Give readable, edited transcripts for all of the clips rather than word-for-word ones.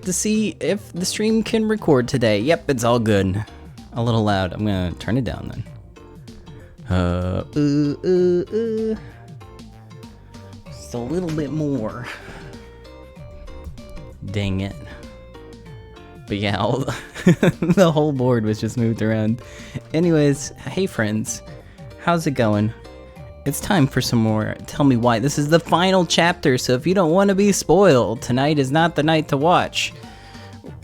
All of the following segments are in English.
check to see if the stream can record today. Yep, it's all good. A little loud. I'm gonna turn it down then. Just a little bit more. Dang it. But yeah, the whole board was just moved around. Anyways, hey friends, how's it going? It's time for some more Tell Me Why. This is the final chapter, so if you don't want to be spoiled, tonight is not the night to watch.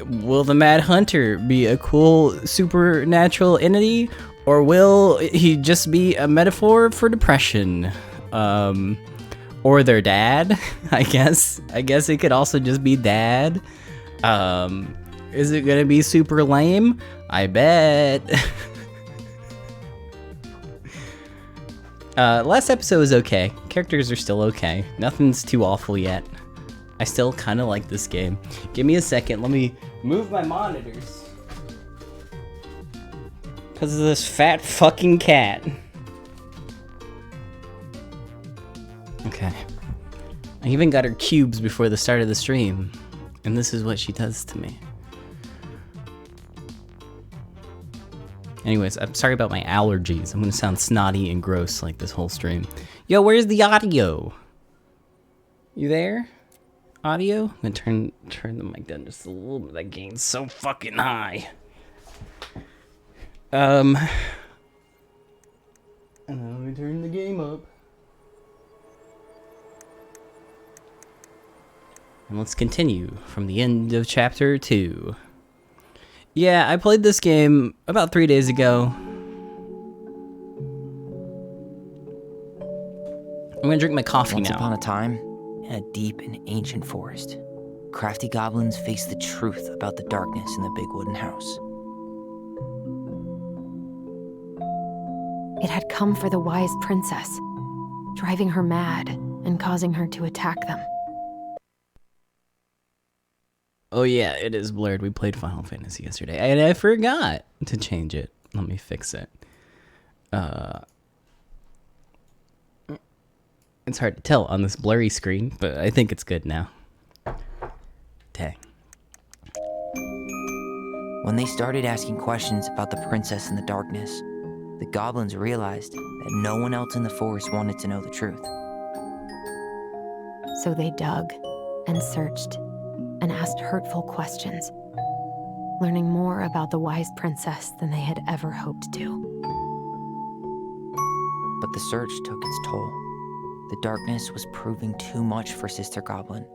Will the Mad Hunter be a cool supernatural entity, or will he just be a metaphor for depression? Or their dad, I guess. I guess it could also just be dad. Is it gonna be super lame? I bet. Last episode was okay. Characters are still okay. Nothing's too awful yet. I still kind of like this game. Give me a second. Let me move my monitors. Because of this fat fucking cat. Okay. I even got her cubes before the start of the stream. And this is what she does to me. Anyways, I'm sorry about my allergies. I'm gonna sound snotty and gross like this whole stream. Yo, where's the audio? You there? Audio? I'm gonna turn the mic down just a little bit. That gain's so fucking high. And let me turn the game up. And let's continue from the end of chapter 2. Yeah, I played this game about 3 days ago. I'm gonna drink my coffee Once now. upon a time, in a deep and ancient forest, crafty goblins faced the truth about the darkness in the big wooden house. It had come for the wise princess, driving her mad and causing her to attack them. Oh yeah, it is blurred. We played Final Fantasy yesterday, and I forgot to change it. Let me fix it. It's hard to tell on this blurry screen, but I think it's good now. Dang. When they started asking questions about the princess in the darkness, the goblins realized that no one else in the forest wanted to know the truth. So they dug and searched and asked hurtful questions, learning more about the wise princess than they had ever hoped to. But the search took its toll. The darkness was proving too much for Sister Goblin,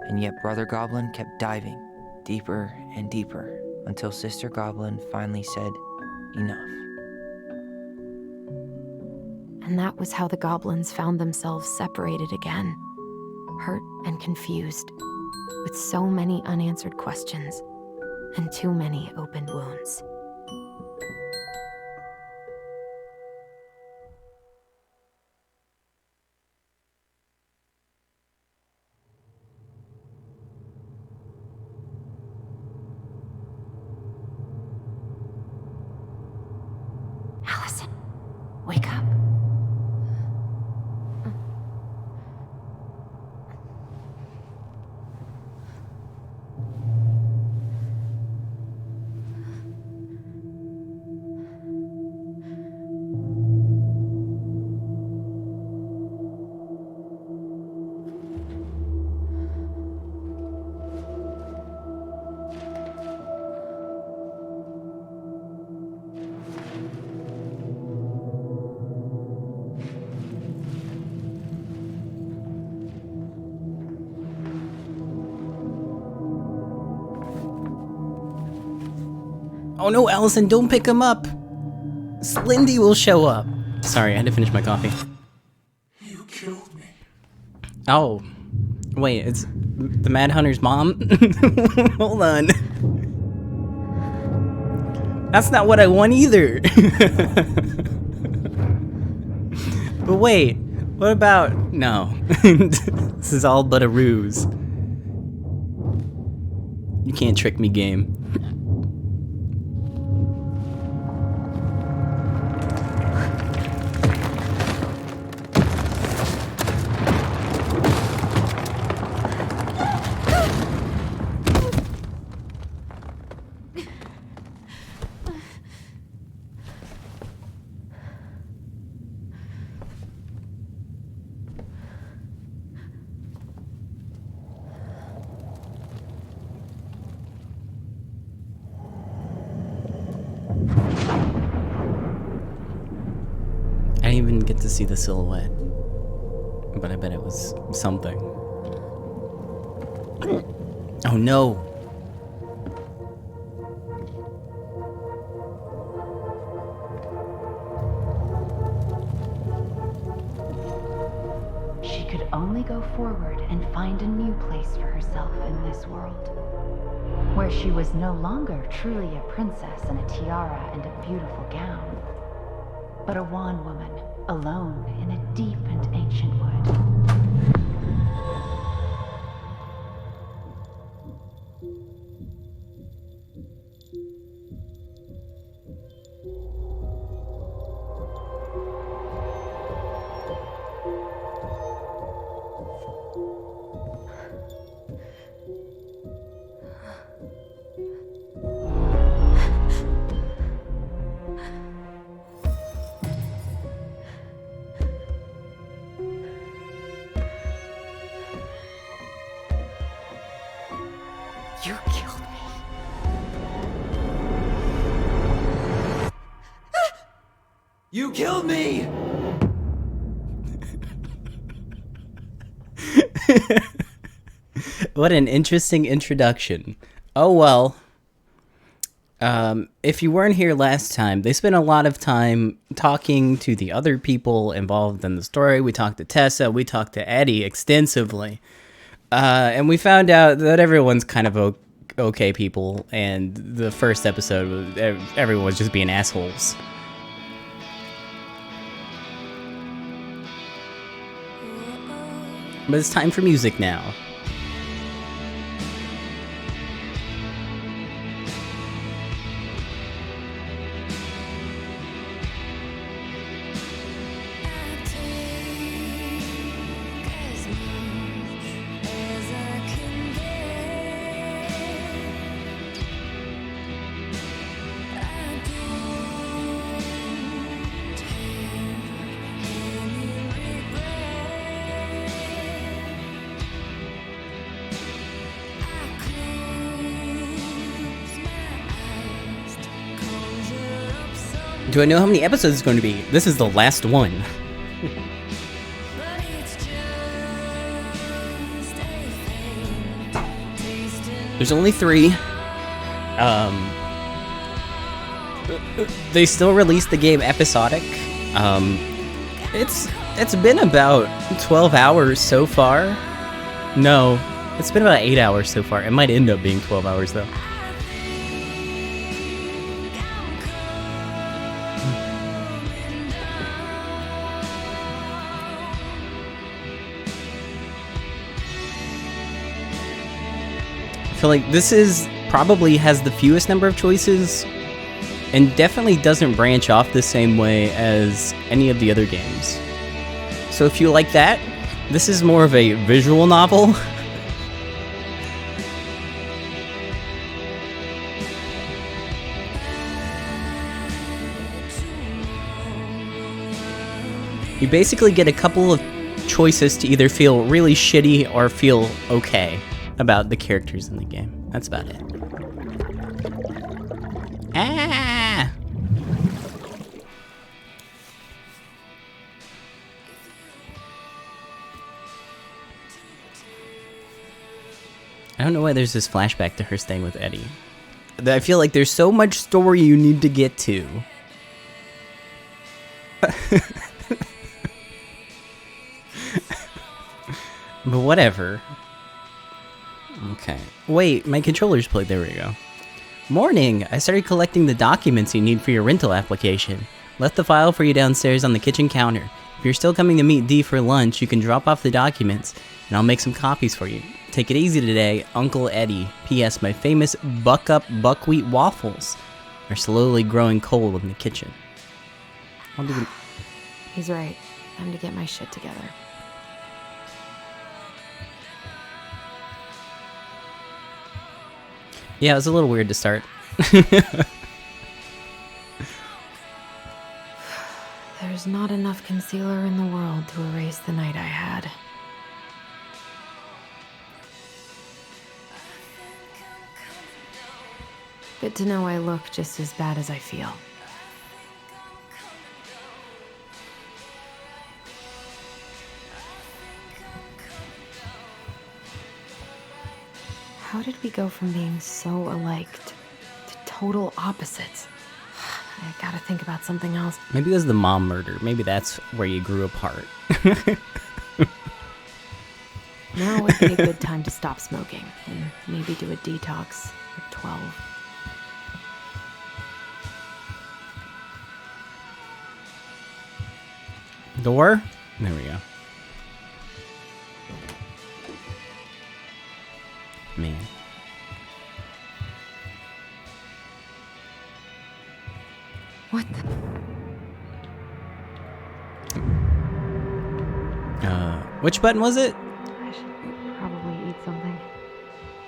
and yet Brother Goblin kept diving deeper and deeper until Sister Goblin finally said, enough. And that was how the goblins found themselves separated again, hurt and confused, with so many unanswered questions and too many open wounds. Allison, wake up. Oh no, Allison, don't pick him up. Slindy will show up. Sorry, I had to finish my coffee. You killed me. Oh, wait, it's the Mad Hunter's mom? Hold on. That's not what I want either. But wait, what about... No. This is all but a ruse. You can't trick me, game. to see the silhouette, but I bet it was something. Oh no! She could only go forward and find a new place for herself in this world, where she was no longer truly a princess in a tiara and a beautiful gown, but a wan woman, alone in a deep and ancient wood. You killed me. You killed me! What an interesting introduction. Oh well. If you weren't here last time, they spent a lot of time talking to the other people involved in the story. We talked to Tessa, we talked to Eddie extensively. And we found out that everyone's kind of okay people, and the first episode, everyone was just being assholes. But it's time for music now. Do I know how many episodes it's going to be? This is the last one. There's only 3. They still release the game episodic. It's been about 12 hours so far. No, it's been about 8 hours so far. It might end up being 12 hours though. I feel like this is probably has the fewest number of choices and definitely doesn't branch off the same way as any of the other games. So if you like that, this is more of a visual novel. You basically get a couple of choices to either feel really shitty or feel okay about the characters in the game. That's about it. Ah! I don't know why there's this flashback to her staying with Eddie. I feel like there's so much story you need to get to. But whatever. Okay. Wait, my controller's played. There we go. Morning! I started collecting the documents you need for your rental application. Left the file for you downstairs on the kitchen counter. If you're still coming to meet Dee for lunch, you can drop off the documents, and I'll make some copies for you. Take it easy today, Uncle Eddie. P.S. My famous Buck-Up buckwheat waffles are slowly growing cold in the kitchen. I'll do. He's right. Time to get my shit together. Yeah, it was a little weird to start. There's not enough concealer in the world to erase the night I had. Good to know I look just as bad as I feel. How did we go from being so alike to total opposites? I gotta think about something else. Maybe it was the mom murder. Maybe that's where you grew apart. Now would be a good time to stop smoking and maybe do a detox at 12. Door? There we go. Man. What the? Which button was it? I should probably eat something.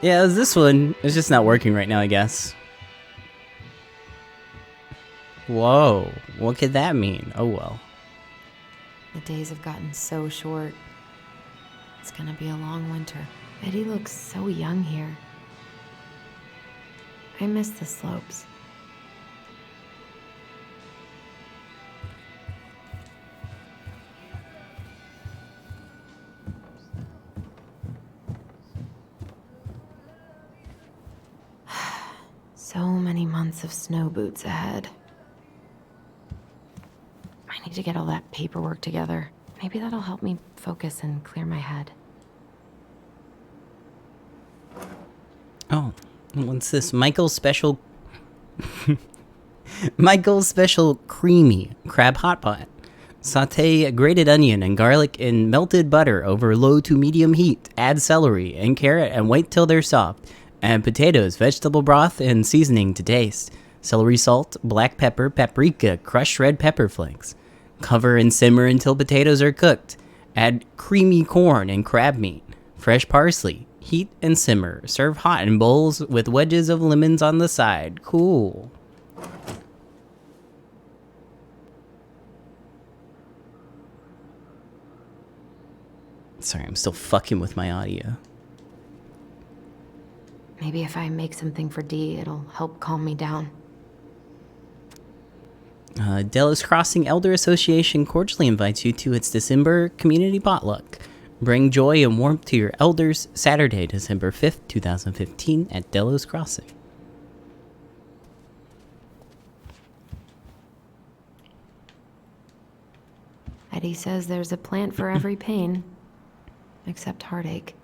Yeah, it was this one. It's just not working right now, I guess. Whoa. What could that mean? Oh, well. The days have gotten so short. It's gonna be a long winter. Eddie looks so young here. I miss the slopes. So many months of snow boots ahead. I need to get all that paperwork together. Maybe that'll help me focus and clear my head. Oh, what's this? Michael's Special... Michael's Special Creamy Crab Hot Pot. Saute grated onion and garlic in melted butter over low to medium heat. Add celery and carrot and wait till they're soft. Add potatoes, vegetable broth, and seasoning to taste. Celery salt, black pepper, paprika, crushed red pepper flakes. Cover and simmer until potatoes are cooked. Add creamy corn and crab meat. Fresh parsley. Heat and simmer. Serve hot in bowls with wedges of lemons on the side. Cool. Sorry, I'm still fucking with my audio. Maybe if I make something for Dee, it'll help calm me down. Delos Crossing Elder Association cordially invites you to its December community potluck. Bring joy and warmth to your elders, Saturday, December 5th, 2015 at Delos Crossing. Eddie says there's a plant for every pain, except heartache.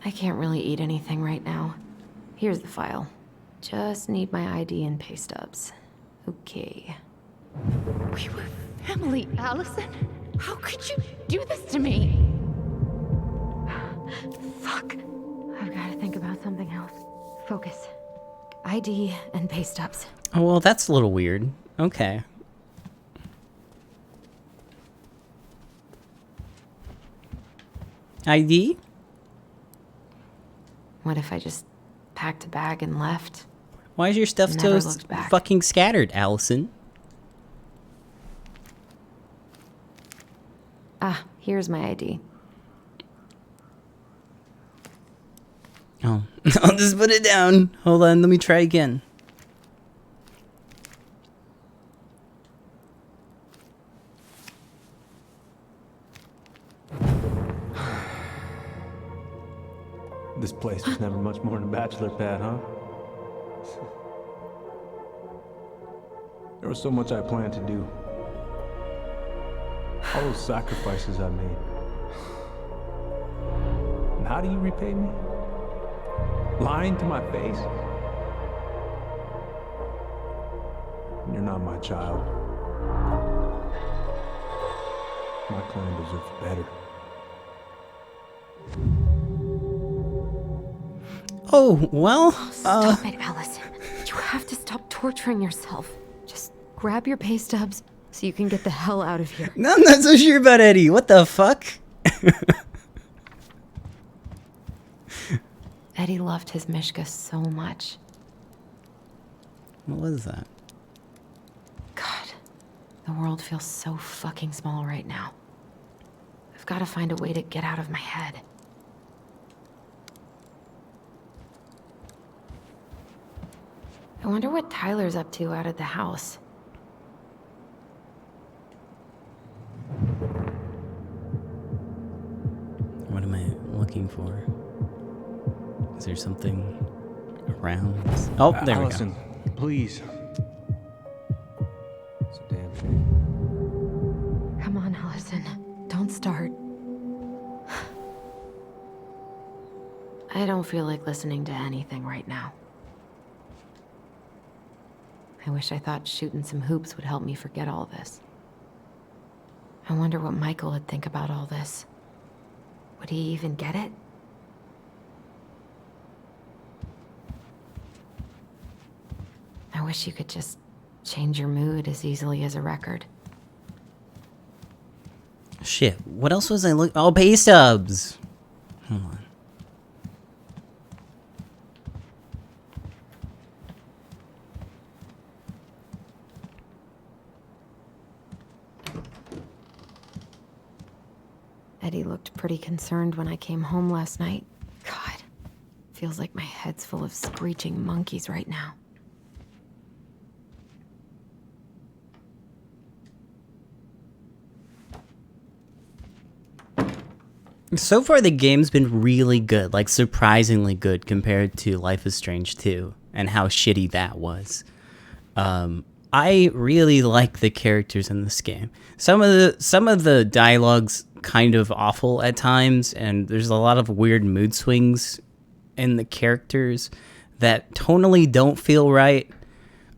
I can't really eat anything right now. Here's the file. Just need my ID and pay stubs. Okay. We were family, Allison. How could you do this to me? Fuck. I've got to think about something else. Focus. ID and pay stubs. Oh, well, that's a little weird. Okay. ID? What if I just packed a bag and left? Why is your stuff Never so looked back. fucking scattered, Allison? Ah, here's my ID. Oh, I'll just put it down. Hold on, let me try again. This place was never much more than a bachelor pad, huh? There was so much I planned to do. All those sacrifices I made. And how do you repay me? Lying to my face? You're not my child. My clan deserves better. Oh, well, Stop it, Allison. You have to stop torturing yourself. Just grab your pay stubs so you can get the hell out of here. No, I'm not so sure about Eddie. What the fuck? Eddie loved his Mishka so much. What was that? God, the world feels so fucking small right now. I've got to find a way to get out of my head. I wonder what Tyler's up to out at the house. for? Is there something around? Oh, there Allison, we go. Please. It's a damn shame. Come on, Allison. Don't start. I don't feel like listening to anything right now. I wish I thought shooting some hoops would help me forget all this. I wonder what Michael would think about all this. Would he even get it? I wish you could just change your mood as easily as a record. Shit, what else was I looking? Oh, pay stubs. Hold on. Eddie looked pretty concerned when I came home last night. God, feels like my head's full of screeching monkeys right now. So far, the game's been really good, like surprisingly good compared to Life is Strange 2 and how shitty that was. I really like the characters in this game. Some of the dialogue's kind of awful at times, and there's a lot of weird mood swings in the characters that tonally don't feel right.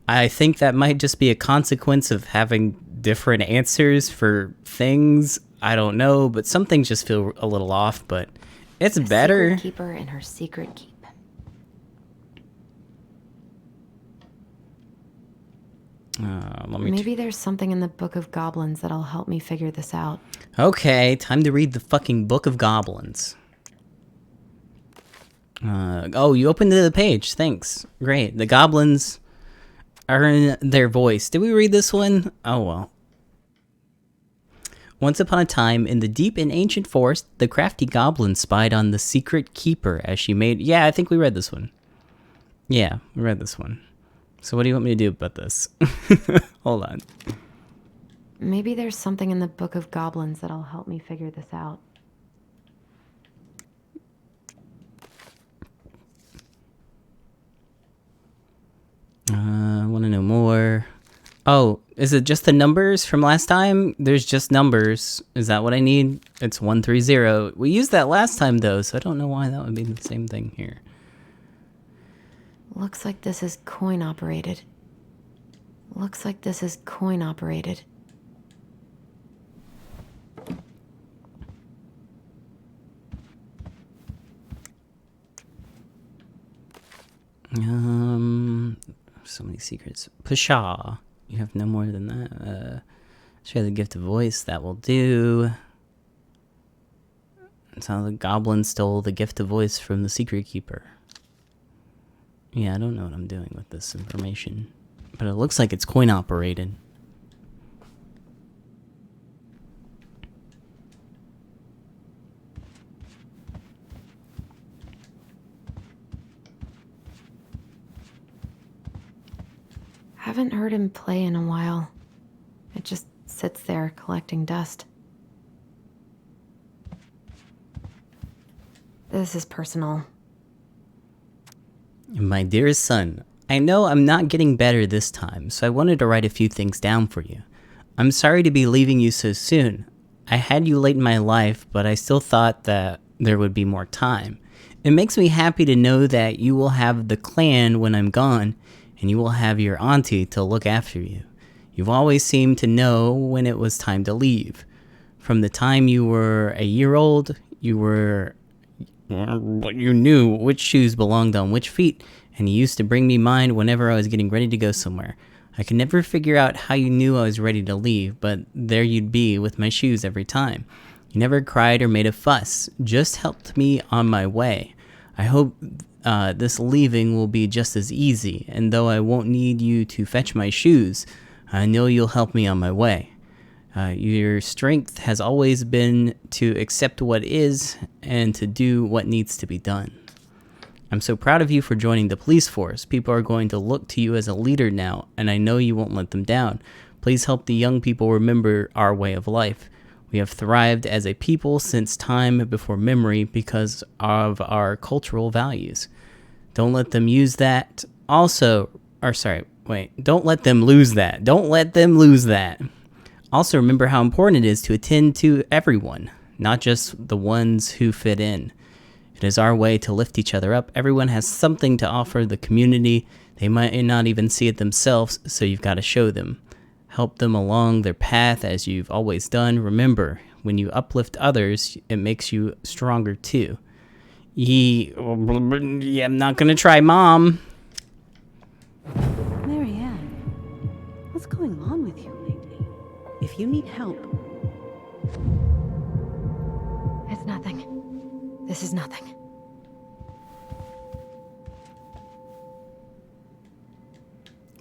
I think that might just be a consequence of having different answers for things. I don't know, but some things just feel a little off, but it's better. Secret keeper and her secret keep. Maybe there's something in the Book of Goblins that'll help me figure this out. Okay, time to read the fucking Book of Goblins. Oh, you opened the page. Thanks. Great. The goblins are in their voice. Did we read this one? Oh, well. Once upon a time, in the deep and ancient forest, the crafty goblin spied on the secret keeper as she made... Yeah, I think we read this one. Yeah, we read this one. So what do you want me to do about this? Hold on. Maybe there's something in the Book of Goblins that'll help me figure this out. I want to know more. Oh, is it just the numbers from last time? There's just numbers. Is that what I need? It's 130. We used that last time, though, so I don't know why that would be the same thing here. Looks like this is coin operated. Looks like this is coin operated. So many secrets. Pshaw. You have no more than that. Share the gift of voice. That will do. That's how the goblin stole the gift of voice from the secret keeper. Yeah, I don't know what I'm doing with this information. But it looks like it's coin operated. Haven't heard him play in a while. It just sits there collecting dust. This is personal. My dearest son, I know I'm not getting better this time, so I wanted to write a few things down for you. I'm sorry to be leaving you so soon. I had you late in my life, but I still thought that there would be more time. It makes me happy to know that you will have the clan when I'm gone, and you will have your auntie to look after you. You've always seemed to know when it was time to leave. From the time you were a year old, you knew which shoes belonged on which feet, and you used to bring me mine whenever I was getting ready to go somewhere. I could never figure out how you knew I was ready to leave, but there you'd be with my shoes every time. You never cried or made a fuss, just helped me on my way. I hope this leaving will be just as easy, and though I won't need you to fetch my shoes, I know you'll help me on my way. Your strength has always been to accept what is and to do what needs to be done. I'm so proud of you for joining the police force. People are going to look to you as a leader now, and I know you won't let them down. Please help the young people remember our way of life. We have thrived as a people since time before memory because of our cultural values. Don't let them use that. Don't let them lose that. Don't let them lose that. Also, remember how important it is to attend to everyone, not just the ones who fit in. It is our way to lift each other up. Everyone has something to offer the community. They might not even see it themselves, so you've got to show them. Help them along their path as you've always done. Remember, when you uplift others, it makes you stronger too. I'm not gonna try, Mom. Marianne, what's going on with you lately? If you need help... It's nothing. This is nothing.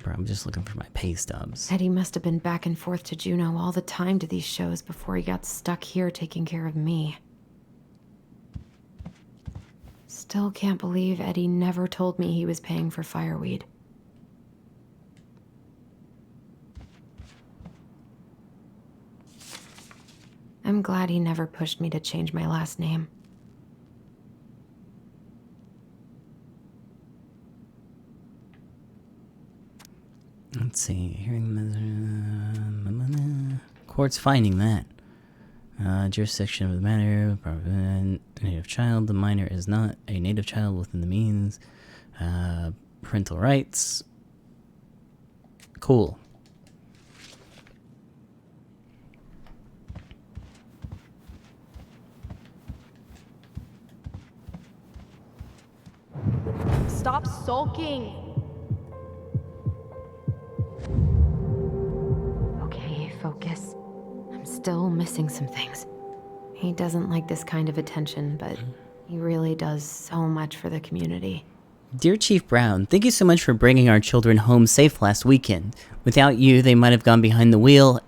Bro, I'm just looking for my pay stubs. Eddie must have been back and forth to Juneau all the time to these shows before he got stuck here taking care of me. Still can't believe Eddie never told me he was paying for fireweed. I'm glad he never pushed me to change my last name. Let's see. Hearing court's finding that. Jurisdiction of the matter. Native child. The minor is not a native child within the means. Parental rights. Cool. Stop sulking. Okay, focus. I'm still missing some things. He doesn't like this kind of attention, but he really does so much for the community. Dear Chief Brown, thank you so much for bringing our children home safe last weekend. Without you, they might have gotten behind the wheel,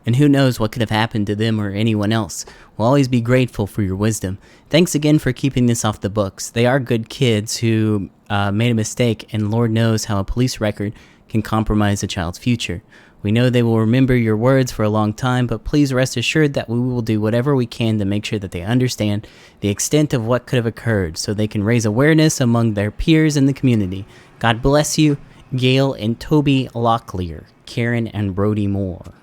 and who knows what could have happened to them or anyone else. We'll always be grateful for your wisdom. Thanks again for keeping this off the books. They are good kids who made a mistake, and Lord knows how a police record can compromise a child's future. We know they will remember your words for a long time, but please rest assured that we will do whatever we can to make sure that they understand the extent of what could have occurred so they can raise awareness among their peers in the community. God bless you, Gail and Toby Locklear, Karen and Brody Moore.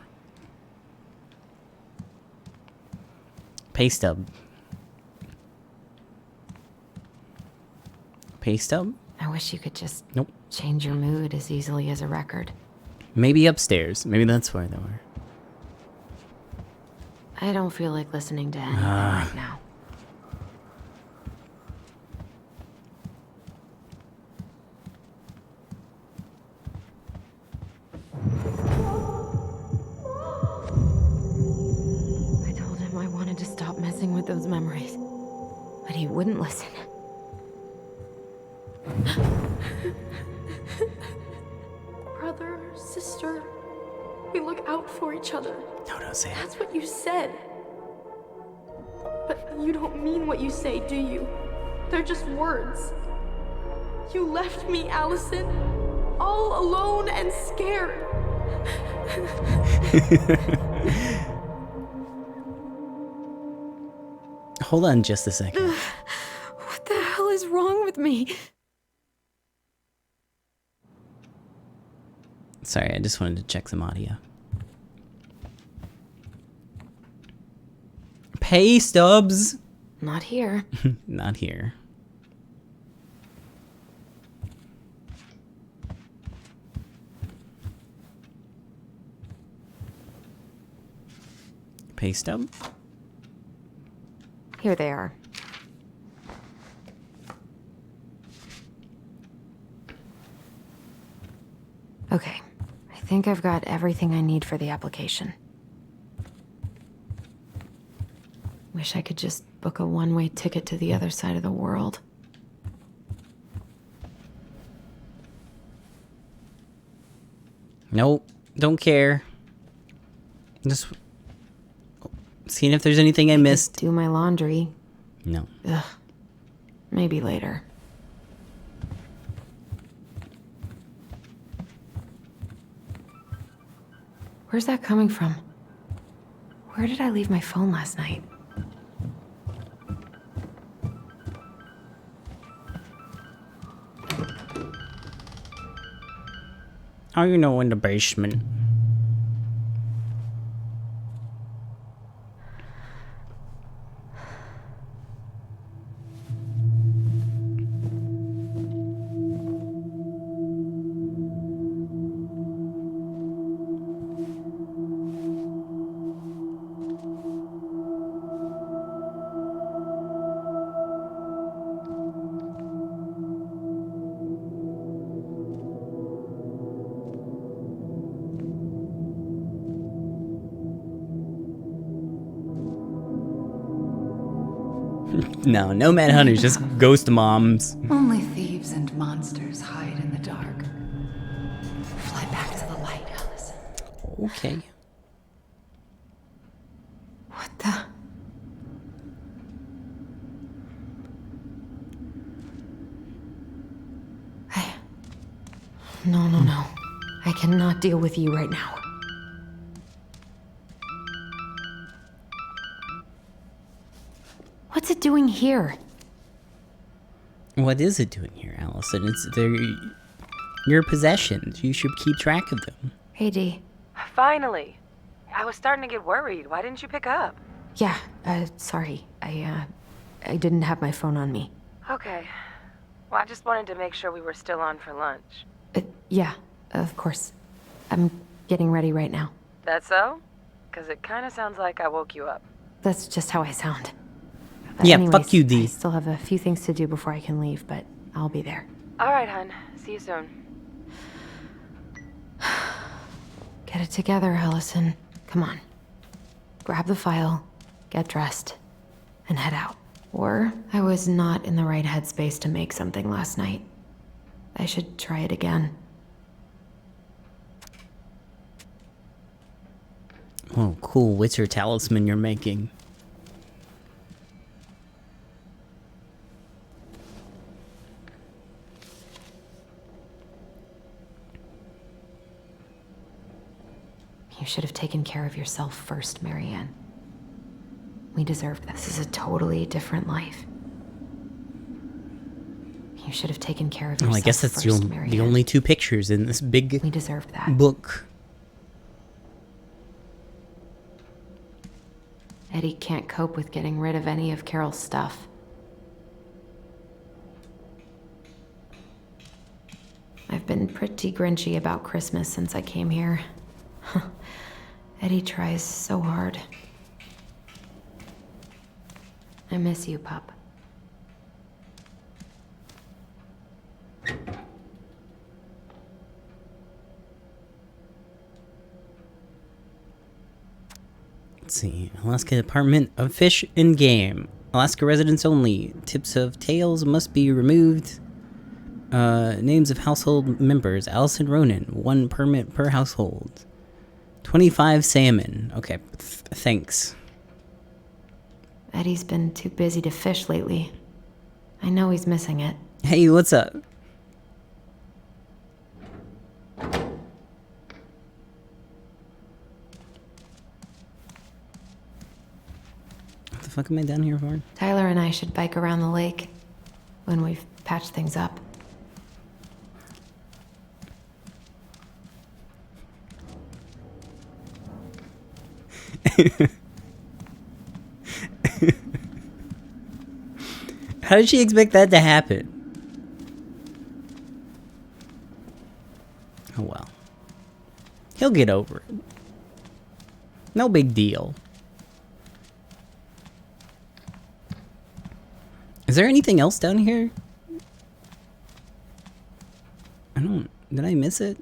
Pay stub. Pay stub? I wish you could just Nope. change your mood as easily as a record. Maybe upstairs. Maybe that's where they were. I don't feel like listening to anything right now. I told him I wanted to stop messing with those memories, but he wouldn't listen. Brother, sister, we look out for each other. No, don't say it. That's what you said. But you don't mean what you say, do you? They're just words. You left me, Allison, all alone and scared. Hold on just a second. What the hell is wrong with me? Sorry, I just wanted to check some audio. Pay stubs! Not here. Not here. Pay stub? Here they are. Okay, I think I've got everything I need for the application. Wish I could just book a one-way ticket to the other side of the world. Nope, don't care. Just seeing if there's anything I missed. Do my laundry. No. Ugh. Maybe later. Where's that coming from? Where did I leave my phone last night? Oh, you know, in the basement. No, no mad hunters, just ghost moms. Only thieves and monsters hide in the dark. Fly back to the light, Allison. Okay. What the? No. I cannot deal with you right now. What's it doing here? What is it doing here, Allison? They're your possessions. You should keep track of them. Hey, Dee. Finally. I was starting to get worried. Why didn't you pick up? Yeah, sorry. I didn't have my phone on me. Okay. Well, I just wanted to make sure we were still on for lunch. Yeah, of course. I'm getting ready right now. That so? Because it kind of sounds like I woke you up. That's just how I sound. Yeah, Anyways, fuck you, Dee. I still have a few things to do before I can leave, but I'll be there. All right, hun. See you soon. Get it together, Allison. Come on. Grab the file, get dressed, and head out. Or I was not in the right headspace to make something last night. I should try it again. Oh, cool. What's your talisman you're making? You should have taken care of yourself first, Marianne. We deserved this. This is a totally different life. You should have taken care of yourself. Oh, I guess that's first, the Marianne. only two pictures in this big We deserved that. book. Eddie can't cope with getting rid of any of Carol's stuff. I've been pretty grinchy about Christmas since I came here. Eddie tries so hard. I miss you, pup. Let's see. Alaska Department of Fish and Game. Alaska residents only. Tips of tails must be removed. Names of household members. Allison Ronan. 1 permit per household. 25 salmon. Okay, thanks. Eddie's been too busy to fish lately. I know he's missing it. Hey, what's up? What the fuck am I down here for? Tyler and I should bike around the lake when we've patched things up. How did she expect that to happen? Oh well. He'll get over it. No big deal. Is there anything else down here? Did I miss it?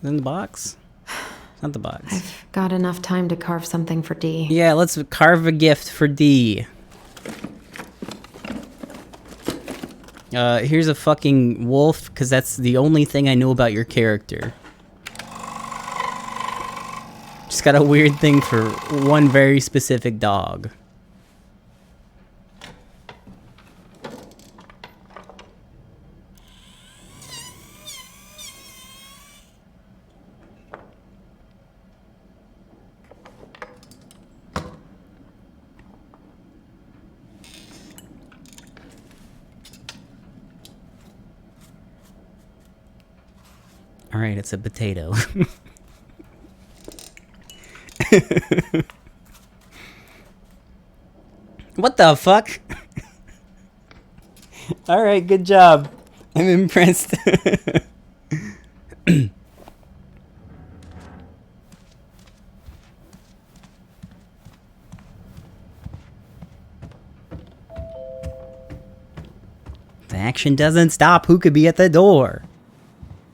In the box? Not the box. I've got enough time to carve something for Dee. Yeah, let's carve a gift for Dee. Here's a fucking wolf, because that's the only thing I know about your character. Just got a weird thing for one very specific dog. Alright, it's a potato. What the fuck? Alright, good job. I'm impressed. The action doesn't stop. Who could be at the door?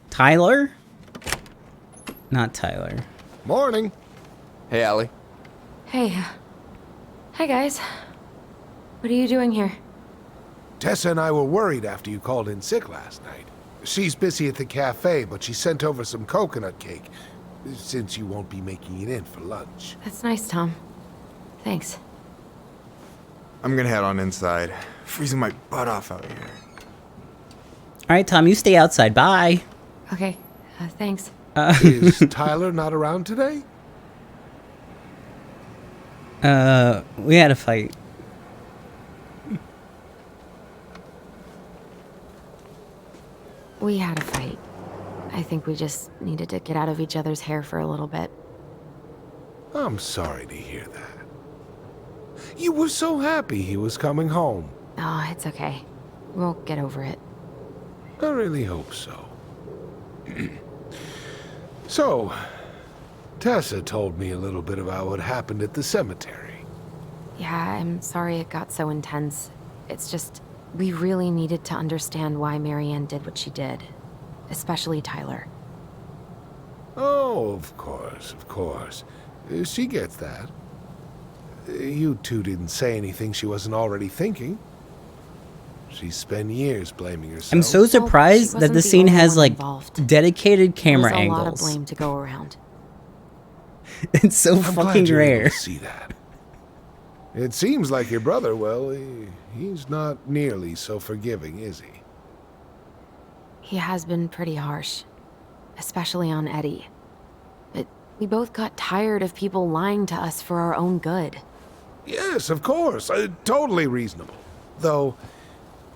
Tyler? Not Tyler. Morning. Hey, Allie. Hey. Hi, guys. What are you doing here? Tessa and I were worried after you called in sick last night. She's busy at the cafe, but she sent over some coconut cake, since you won't be making it in for lunch. That's nice, Tom. Thanks. I'm gonna head on inside. Freezing my butt off out here. Alright, Tom, you stay outside. Bye. Okay, thanks. Is Tyler not around today? We had a fight. We had a fight. I think we just needed to get out of each other's hair for a little bit. I'm sorry to hear that. You were so happy he was coming home. Oh, it's okay. We'll get over it. I really hope so. So, Tessa told me a little bit about what happened at the cemetery. Yeah, I'm sorry it got so intense. It's just, we really needed to understand why Marianne did what she did. Especially Tyler. Oh, of course, of course. She gets that. You two didn't say anything she wasn't already thinking. She spent years blaming herself. I'm so surprised that the scene has, like, dedicated camera There's a lot of angles. blame to go around. It's so I'm fucking glad you're able rare. to see that. It seems like your brother, well, he's not nearly so forgiving, is he? He has been pretty harsh. Especially on Eddie. But we both got tired of people lying to us for our own good. Yes, of course. Totally reasonable. Though,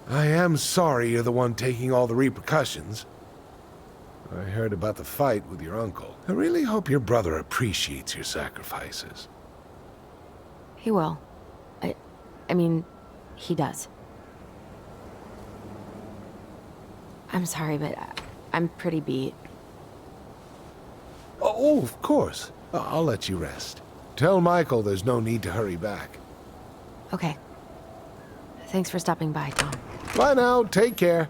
I am sorry you're the one taking all the repercussions. I heard about the fight with your uncle. I really hope your brother appreciates your sacrifices. He will. I mean, he does. I'm sorry, but I'm pretty beat. Oh, of course. I'll let you rest. Tell Michael there's no need to hurry back. Okay. Thanks for stopping by, Tom. Bye now. Take care.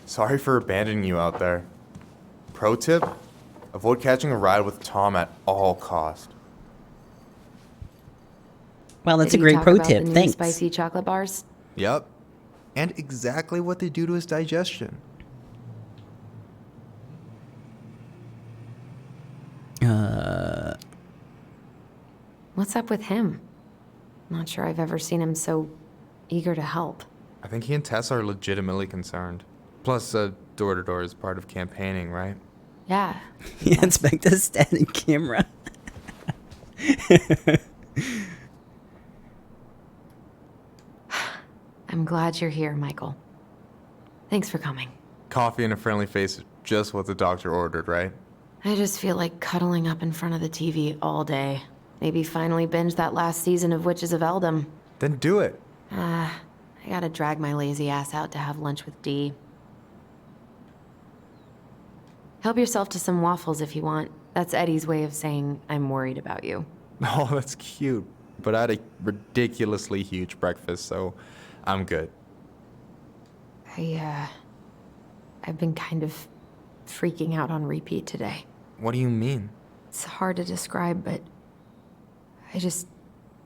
Sorry for abandoning you out there. Pro tip? Avoid catching a ride with Tom at all cost. Well, that's Did a great you talk pro about tip. the new Thanks. spicy chocolate bars? Yep. And exactly what they do to his digestion. What's up with him? Not sure I've ever seen him so eager to help. I think he and Tess are legitimately concerned. Plus, door-to-door is part of campaigning, right? Yeah. Yeah, expect a static camera. I'm glad you're here, Michael. Thanks for coming. Coffee and a friendly face is just what the doctor ordered, right? I just feel like cuddling up in front of the TV all day. Maybe finally binge that last season of Witches of Eldom. Then do it. I gotta drag my lazy ass out to have lunch with Dee. Help yourself to some waffles if you want. That's Eddie's way of saying, I'm worried about you. Oh, that's cute. But I had a ridiculously huge breakfast, so I'm good. I've been kind of freaking out on repeat today. What do you mean? It's hard to describe, but I just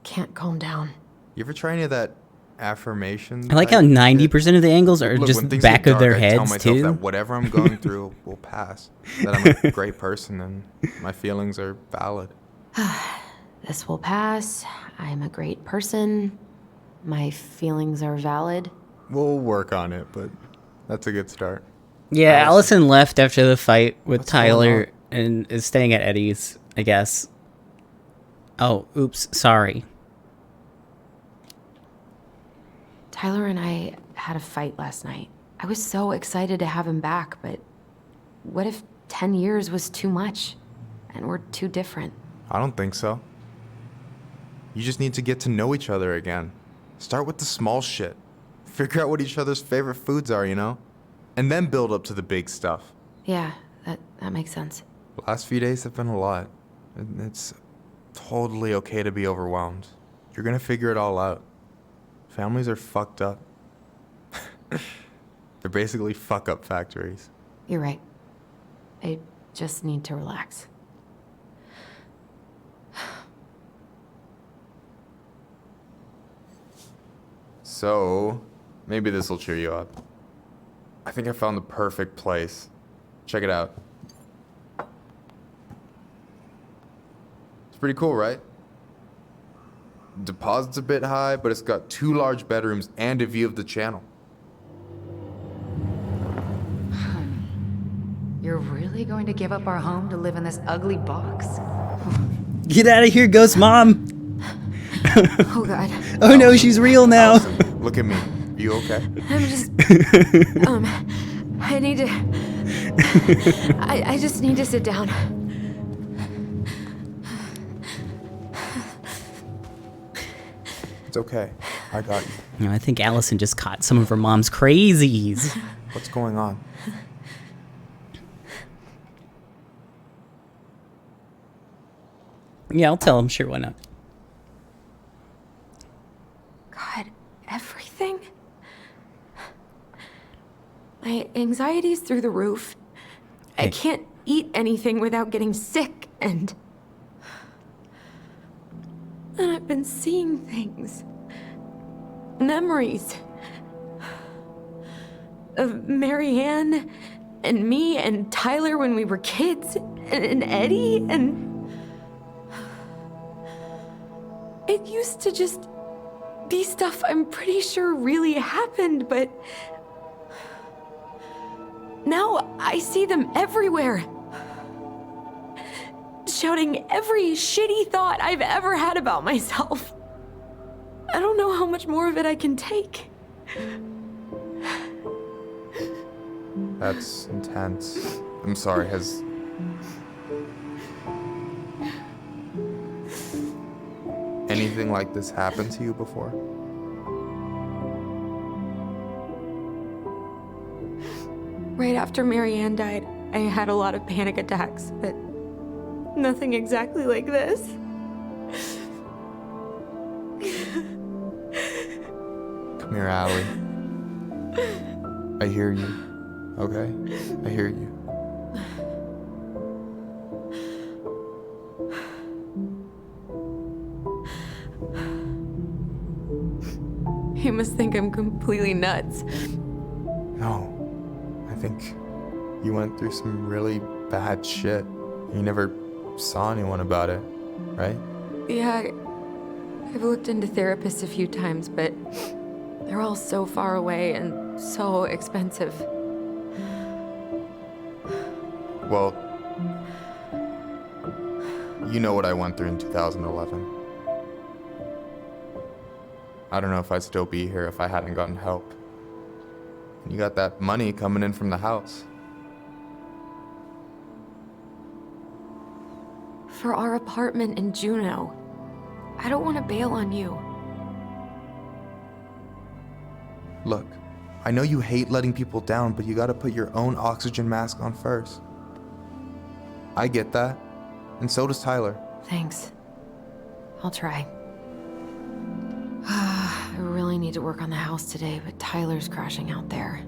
can't calm down. You ever try any of that affirmation? I like how 90% of the angles are Look, just when things back get of their dark, I tell heads, myself too. that whatever I'm going through will pass. That I'm a great person and my feelings are valid. This will pass. I'm a great person. My feelings are valid. We'll work on it, but that's a good start. Yeah, Allison left after the fight with What's going Tyler and is staying at Eddie's, I guess. Oh, oops, sorry. Tyler and I had a fight last night. I was so excited to have him back, but what if 10 years was too much and we're too different? I don't think so. You just need to get to know each other again. Start with the small shit. Figure out what each other's favorite foods are, you know? And then build up to the big stuff. Yeah, that makes sense. The last few days have been a lot. It's totally okay to be overwhelmed. You're gonna figure it all out. Families are fucked up. They're basically fuck-up factories. You're right. I just need to relax. So, maybe this will cheer you up. I think I found the perfect place. Check it out. It's pretty cool, right? Deposit's a bit high, but it's got 2 large bedrooms and a view of the channel. You're really going to give up our home to live in this ugly box? Get out of here, ghost mom! Oh god. Oh no, she's real now. Allison, look at me. Are you okay? I'm just... I need to... I just need to sit down. It's okay. I got you. You know, I think Allison just caught some of her mom's crazies. What's going on? Yeah, I'll tell him. Sure, why not? God, everything? My anxiety's through the roof. I can't eat anything without getting sick, and I've been seeing things. Memories. Of Marianne, and me, and Tyler when we were kids, and Eddie, and... It used to just be stuff I'm pretty sure really happened, but now I see them everywhere. Shouting every shitty thought I've ever had about myself. I don't know how much more of it I can take. That's intense. I'm sorry, has... anything like this happened to you before? Right after Marianne died, I had a lot of panic attacks, but nothing exactly like this. Come here, Allie. I hear you. Okay? I hear you. You must think I'm completely nuts. No. I think you went through some really bad shit. You never saw anyone about it, right? Yeah, I've looked into therapists a few times, but they're all so far away and so expensive. Well, you know what I went through in 2011. I don't know if I'd still be here if I hadn't gotten help. And you got that money coming in from the house. For our apartment in Juneau. I don't want to bail on you. Look, I know you hate letting people down, but you gotta put your own oxygen mask on first. I get that, and so does Tyler. Thanks. I'll try. I really need to work on the house today, but Tyler's crashing out there.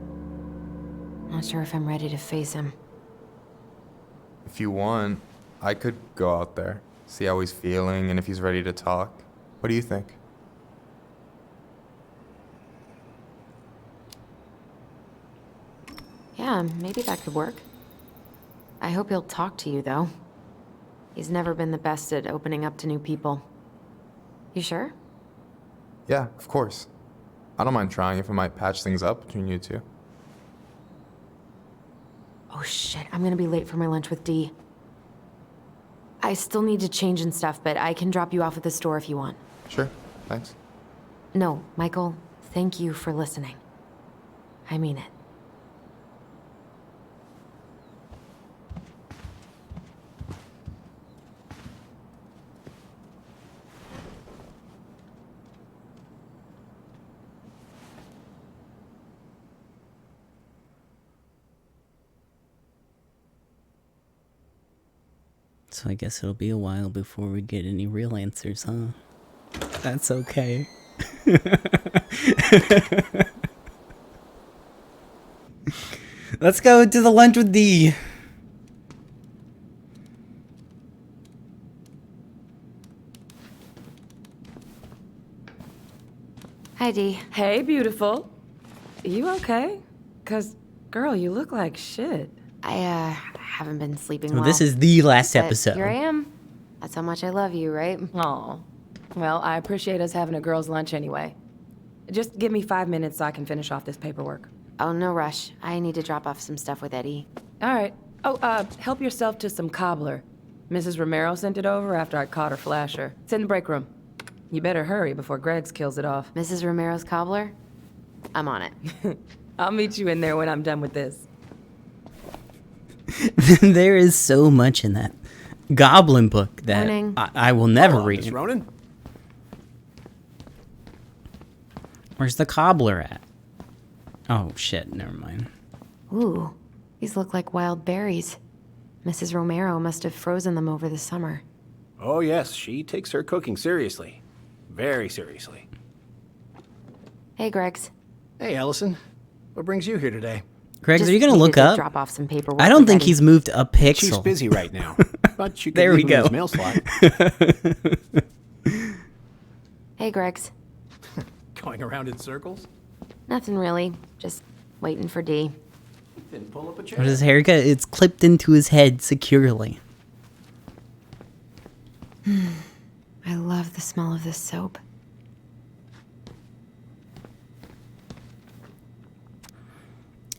Not sure if I'm ready to face him. If you want, I could go out there, see how he's feeling, and if he's ready to talk. What do you think? Yeah, maybe that could work. I hope he'll talk to you, though. He's never been the best at opening up to new people. You sure? Yeah, of course. I don't mind trying if it might patch things up between you two. Oh shit, I'm gonna be late for my lunch with Dee. I still need to change and stuff, but I can drop you off at the store if you want. Sure, thanks. No, Michael, thank you for listening. I mean it. So I guess it'll be a while before we get any real answers, huh? That's okay. Let's go to the lunch with D. Hi, Dee. Hey, beautiful. You okay? 'Cause, girl, you look like shit. I haven't been sleeping Well, well. this is the last But episode. here I am. That's how much I love you, right? Aw. Well, I appreciate us having a girls' lunch anyway. Just give me 5 minutes so I can finish off this paperwork. Oh, no rush. I need to drop off some stuff with Eddie. All right. Oh, help yourself to some cobbler. Mrs. Romero sent it over after I caught her flasher. It's in the break room. You better hurry before Greggs kills it off. Mrs. Romero's cobbler? I'm on it. I'll meet you in there when I'm done with this. There is so much in that Goblin book that Morning. I will never read. Miss Ronan? Where's the cobbler at? Oh shit, never mind. Ooh, these look like wild berries. Mrs. Romero must have frozen them over the summer. Oh, yes, she takes her cooking seriously. Very seriously. Hey, Greggs. Hey, Allison. What brings you here today? Greggs, Just are you gonna needed look to up? Drop off some paperwork I don't with think Eddie. he's moved a pixel. She's busy right now, but you can There we leave him in go. his mail slot. Hey, Greggs. Going around in circles? Nothing really. Just waiting for Dee. Then pull up a chair. What is his haircut? It's clipped into his head securely. I love the smell of this soap.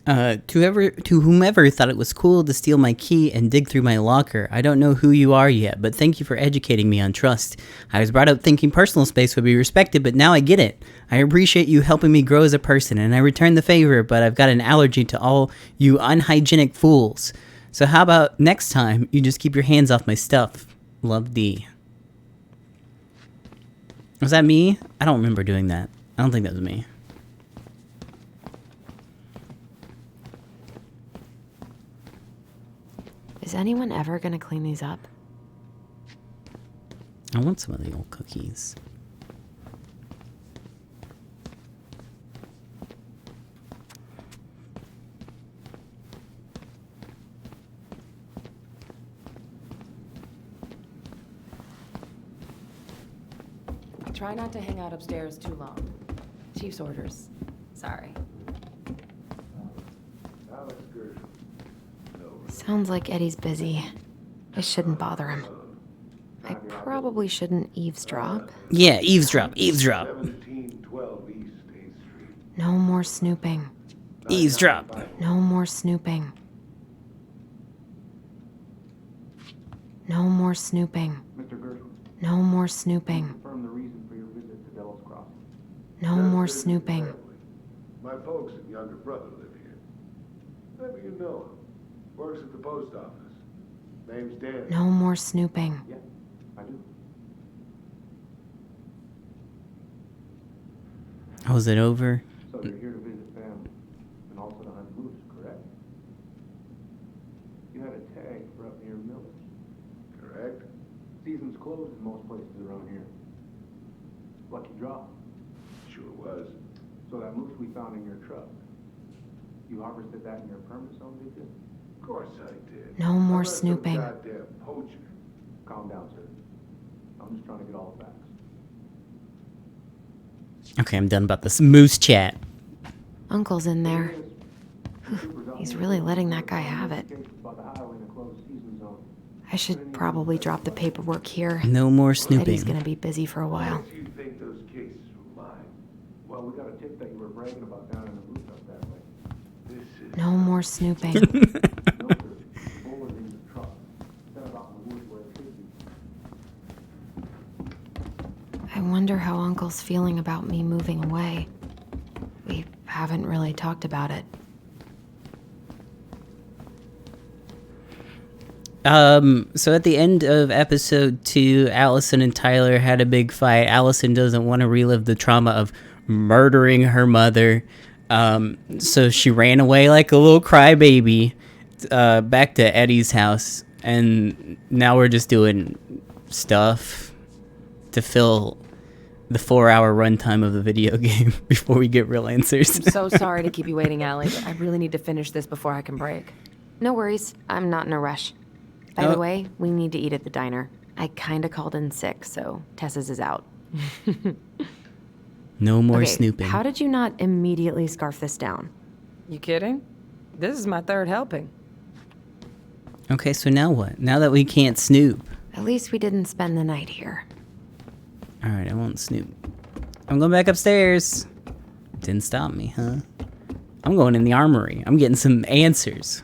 To whomever thought it was cool to steal my key and dig through my locker, I don't know who you are yet, but thank you for educating me on trust. I was brought up thinking personal space would be respected, but now I get it. I appreciate you helping me grow as a person, and I return the favor, but I've got an allergy to all you unhygienic fools. So how about next time you just keep your hands off my stuff? Love, D. Was that me? I don't remember doing that. I don't think that was me. Is anyone ever gonna clean these up? I want some of the old cookies. Try not to hang out upstairs too long. Chief's orders. Sorry. Sounds like Eddie's busy. I shouldn't bother him. I probably shouldn't eavesdrop. Yeah, eavesdrop, eavesdrop. No more snooping. Eavesdrop. No more snooping. No more snooping. No more snooping. No more snooping. My folks and younger brother live here. Maybe you know him. Works at the post office. Name's Dan. No more snooping. Yeah, I do. Oh, is it over? So you're here to visit family and also to hunt moose, correct? You had a tag for up near Miller's. Correct. Season's closed in most places around here. Lucky draw. Sure was. So that moose we found in your truck, you harvested that in your permit zone, did you? Of course I did. No more snooping. Goddamn poacher. Calm down, sir. I'm just trying to get all the facts. Okay, I'm done about this moose chat. Uncle's in there. He's really letting that guy have it. I should probably drop the paperwork here. No more Eddie's snooping. gonna be busy for a while. You think those cases were mine? Well, we got a tip that you were bragging about down in the booth up that way. This is No more snooping. I wonder how Uncle's feeling about me moving away. We haven't really talked about it. So at the end of episode 2, Allison and Tyler had a big fight. Allison doesn't want to relive the trauma of murdering her mother. So she ran away like a little crybaby back to Eddie's house. And now we're just doing stuff to fill the 4-hour runtime of the video game before we get real answers. I'm so sorry to keep you waiting, Allie, but I really need to finish this before I can break. No worries. I'm not in a rush. By the way, we need to eat at the diner. I kinda called in sick, so Tessa's is out. No more Okay, snooping. how did you not immediately scarf this down? You kidding? This is my 3rd helping. Okay, so now what? Now that we can't snoop. At least we didn't spend the night here. Alright, I won't snoop. I'm going back upstairs. Didn't stop me, huh? I'm going in the armory. I'm getting some answers.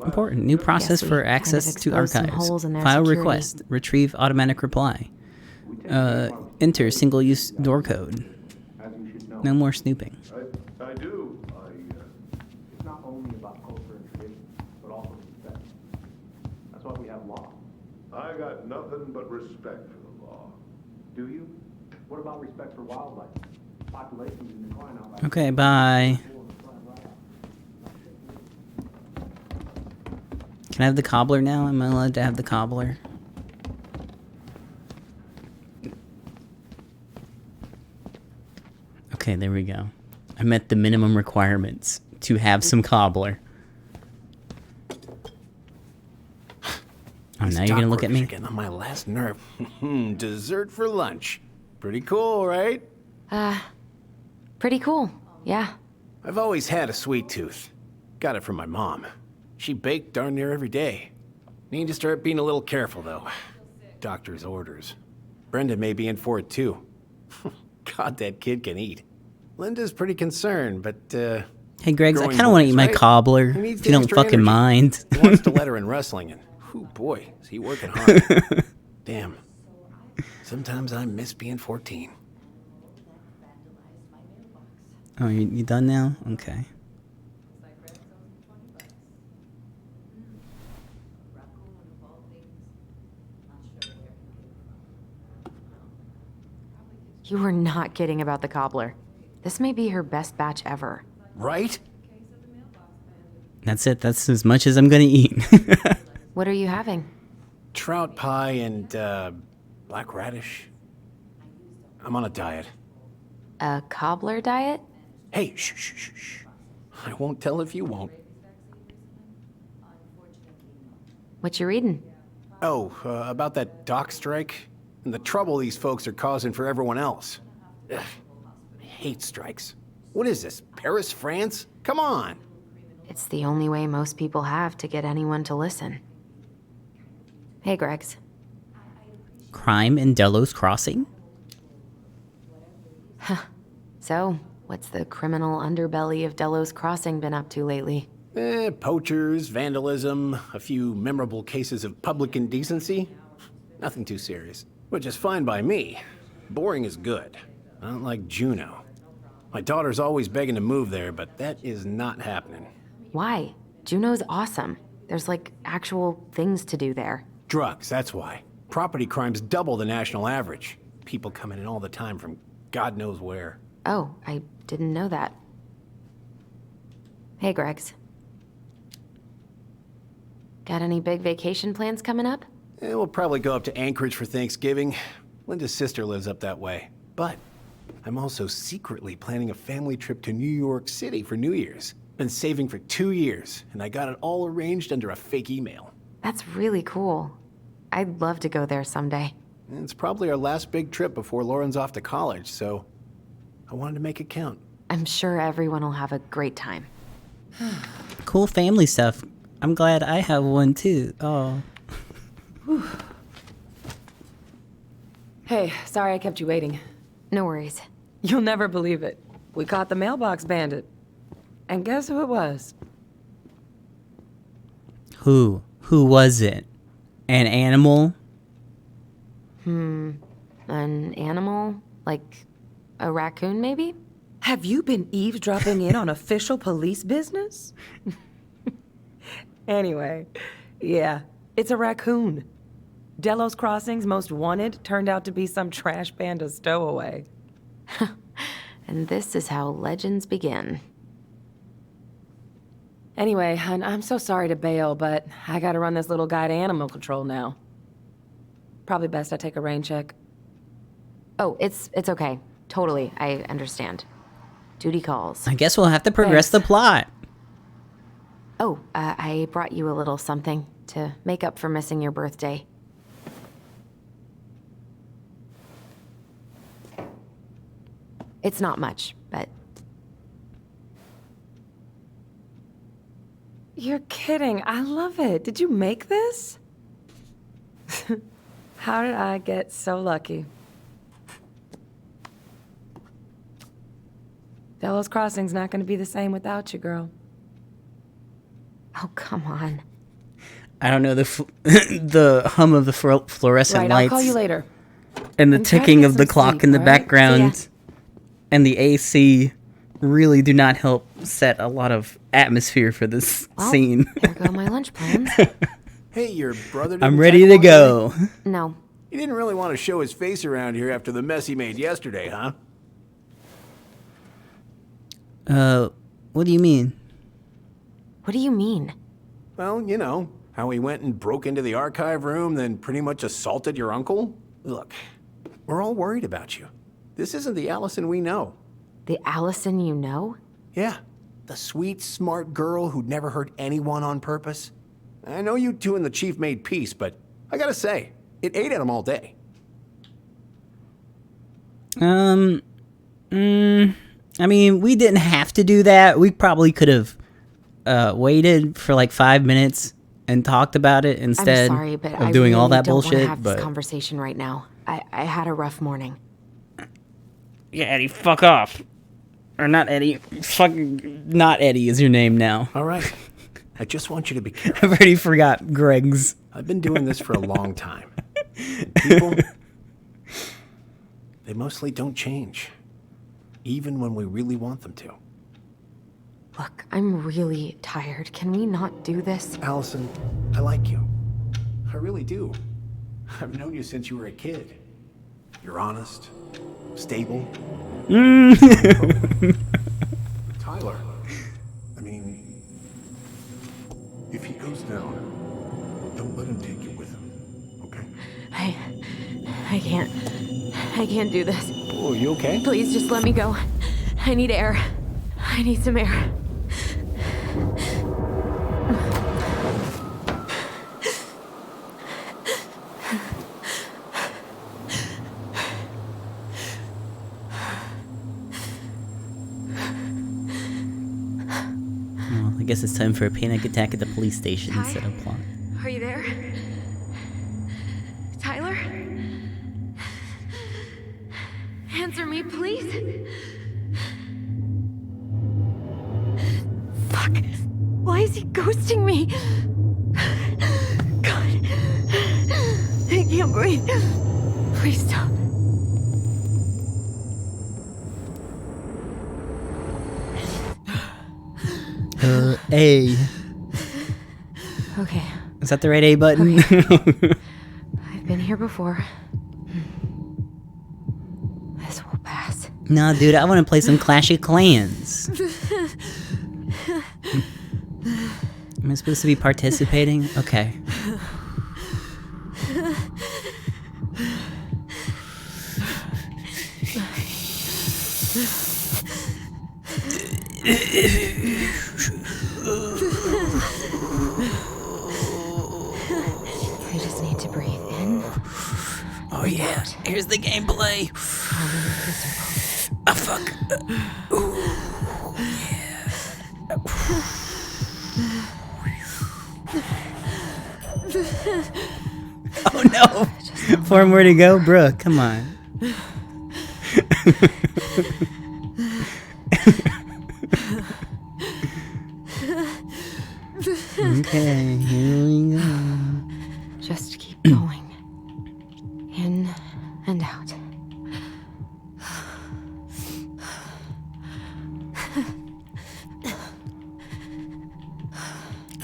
Important. New process for access to archives. File request. Retrieve automatic reply. Enter single-use door code. No more snooping. I do. It's not only about culture and tradition, but also respect. That's why we have law. I got nothing but respect for the law. Do you? What about respect for wildlife? Populations in decline out by... Okay, bye. Can I have the cobbler now? Am I allowed to have the cobbler? Okay, there we go. I met the minimum requirements to have some cobbler. Oh, now you're gonna look at me? Getting on my last nerve. Dessert for lunch. Pretty cool, right? Pretty cool, yeah. I've always had a sweet tooth. Got it from my mom. She baked darn near every day. Need to start being a little careful, though. Doctor's orders. Brenda may be in for it, too. God, that kid can eat. Linda's pretty concerned, but, Hey, Greggs, I kind of want to eat my cobbler, if you don't fucking mind. He wants to let her in wrestling, and, oh boy, is he working hard. Damn. Sometimes I miss being 14. Oh, you done now? Okay. You were not kidding about the cobbler. This may be her best batch ever. Right? That's it. That's as much as I'm gonna eat. What are you having? Trout pie and, black radish. I'm on a diet. A cobbler diet? Hey, shh, shh, shh, shh. I won't tell if you won't. What you reading? Oh, about that dock strike and the trouble these folks are causing for everyone else. Ugh, I hate strikes. What is this, Paris, France? Come on! It's the only way most people have to get anyone to listen. Hey, Greggs. Crime in Delos Crossing? So, what's the criminal underbelly of Delos Crossing been up to lately? Poachers, vandalism, a few memorable cases of public indecency. Nothing too serious. Which is fine by me. Boring is good. Not like Juneau. My daughter's always begging to move there, but that is not happening. Why? Juneau's awesome. There's like actual things to do there. Drugs, that's why. Property crime's double the national average. People coming in all the time from God knows where. Oh, I didn't know that. Hey, Greggs. Got any big vacation plans coming up? We'll probably go up to Anchorage for Thanksgiving. Linda's sister lives up that way. But I'm also secretly planning a family trip to New York City for New Year's. Been saving for 2 years, and I got it all arranged under a fake email. That's really cool. I'd love to go there someday. It's probably our last big trip before Lauren's off to college, so I wanted to make it count. I'm sure everyone will have a great time. Cool family stuff. I'm glad I have one too. Oh. Hey, sorry I kept you waiting. No worries. You'll never believe it. We caught the mailbox bandit. And guess who it was? Who? Who was it? An animal? An animal? Like a raccoon, maybe? Have you been eavesdropping in on official police business? Anyway, yeah, it's a raccoon. Delos Crossing's most wanted turned out to be some trash panda stowaway. And this is how legends begin. Anyway, hun, I'm so sorry to bail, but I gotta run this little guy to animal control now. Probably best I take a rain check. Oh, it's okay. Totally, I understand. Duty calls. I guess we'll have to progress Thanks. the plot. Oh, I brought you a little something to make up for missing your birthday. It's not much, but... You're kidding. I love it. Did you make this? How did I get so lucky? Delos Crossing's not gonna be the same without you, girl. Oh, come on. I don't know, the hum of the fluorescent Right, lights. I'll call you later. And the And try to ticking get of the some clock sleep, in the all right? background. And the AC really do not help set a lot of atmosphere for this scene. There go my lunch plans. Hey, your brother I'm didn't ready tag to along go. today? No. He didn't really want to show his face around here after the mess he made yesterday, huh? What do you mean? What do you mean? Well, you know, how he went and broke into the archive room, then pretty much assaulted your uncle. Look, we're all worried about you. This isn't the Allison we know. The Allison you know? Yeah, the sweet, smart girl who'd never hurt anyone on purpose. I know you two and the chief made peace, but I gotta say, it ate at him all day. I mean, we didn't have to do that. We probably could have waited for like 5 minutes and talked about it instead I'm sorry, but of I doing really all that don't want bullshit. to have But this conversation right now. I had a rough morning. yeah, Eddie, fuck off. Or not Eddie. Fucking not Eddie is your name now. All right. I just want you to be careful. I've already forgot Greg's. I've been doing this for a long time. People, they mostly don't change, even when we really want them to. Look, I'm really tired. Can we not do this? Allison, I like you. I really do. I've known you since you were a kid. You're honest, stable. Tyler, I mean, if he goes down, don't let him take you with him, okay? I can't do this. Oh, you okay? Please just let me go. I need air. I need some air. Well, I guess it's time for a panic attack at the police station instead of plot. Are you there? Tyler? Answer me, please. Fuck. Why is he ghosting me? God. I can't breathe. Please stop. A. Okay. Is that the right A button? I've been here before. This will pass. Nah, dude, I want to play some Clash of Clans. Am I supposed to be participating? Okay. I just need to breathe in. Oh yeah, here's the gameplay. Oh fuck. Ooh, yeah. Oh no. 4 more to go, bruh. Come on. Okay, here we go. Just keep going. In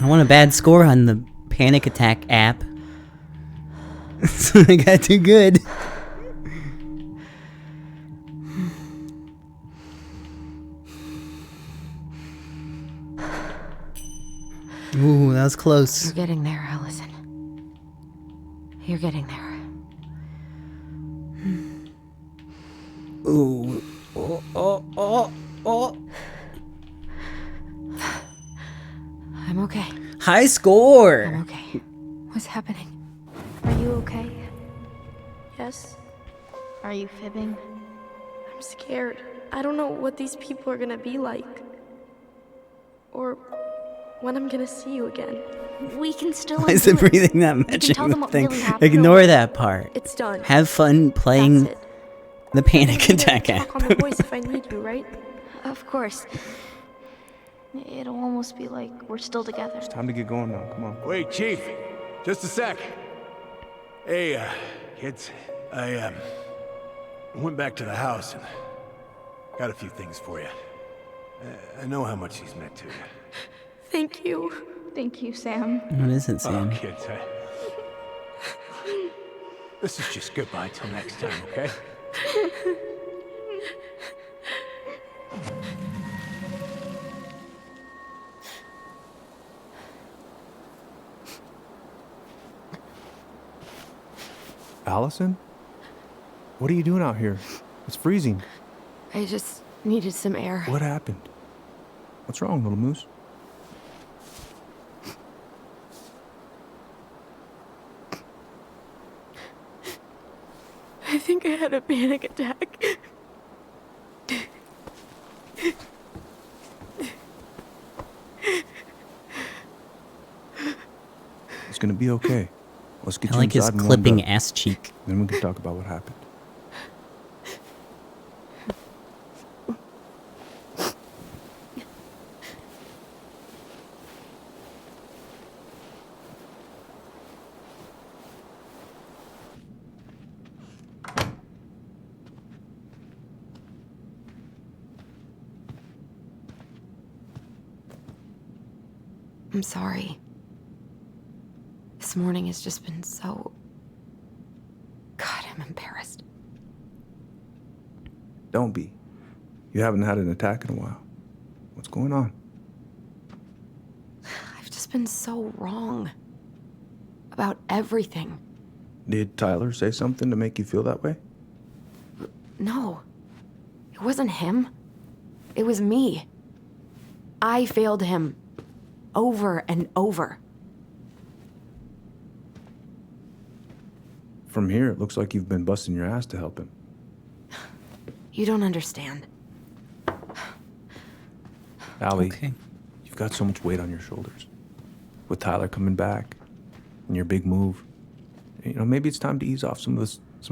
want a bad score on the panic attack app. So I got too good. Ooh, that was close. You're getting there, Allison. You're getting there. Ooh. Oh. I'm okay. High score. I'm okay. What's happening? Are you okay? Yes? Are you fibbing? I'm scared. I don't know what these people are gonna be like. Or when I'm gonna see you again. We can still Why is it breathing that much tell in them the what thing? really happened. Ignore that part. It's done. Have fun playing That's it. the panic I'm gonna attack talk app. on the voice if I need you, right? Of course. It'll almost be like we're still together. It's time to get going now. Come on. Wait, Chief. Just a sec. Hey, kids. I went back to the house and got a few things for you. I know how much he's meant to you. Thank you. Thank you, Sam. What is it, Sam? Oh, kids, this is just goodbye till next time, okay? Allison? What are you doing out here? It's freezing. I just needed some air. What happened? What's wrong, little moose? I think I had a panic attack. It's gonna be okay. Let's get I you like his inside and clipping warmed up. ass cheek. Then we can talk about what happened. I'm sorry. This morning has just been so... God, I'm embarrassed. Don't be. You haven't had an attack in a while. What's going on? I've just been so wrong. About everything. Did Tyler say something to make you feel that way? No. It wasn't him. It was me. I failed him. Over and over. From here, it looks like you've been busting your ass to help him. You don't understand. Allie, Okay. you've got so much weight on your shoulders. With Tyler coming back, and your big move, you know, maybe it's time to ease off some of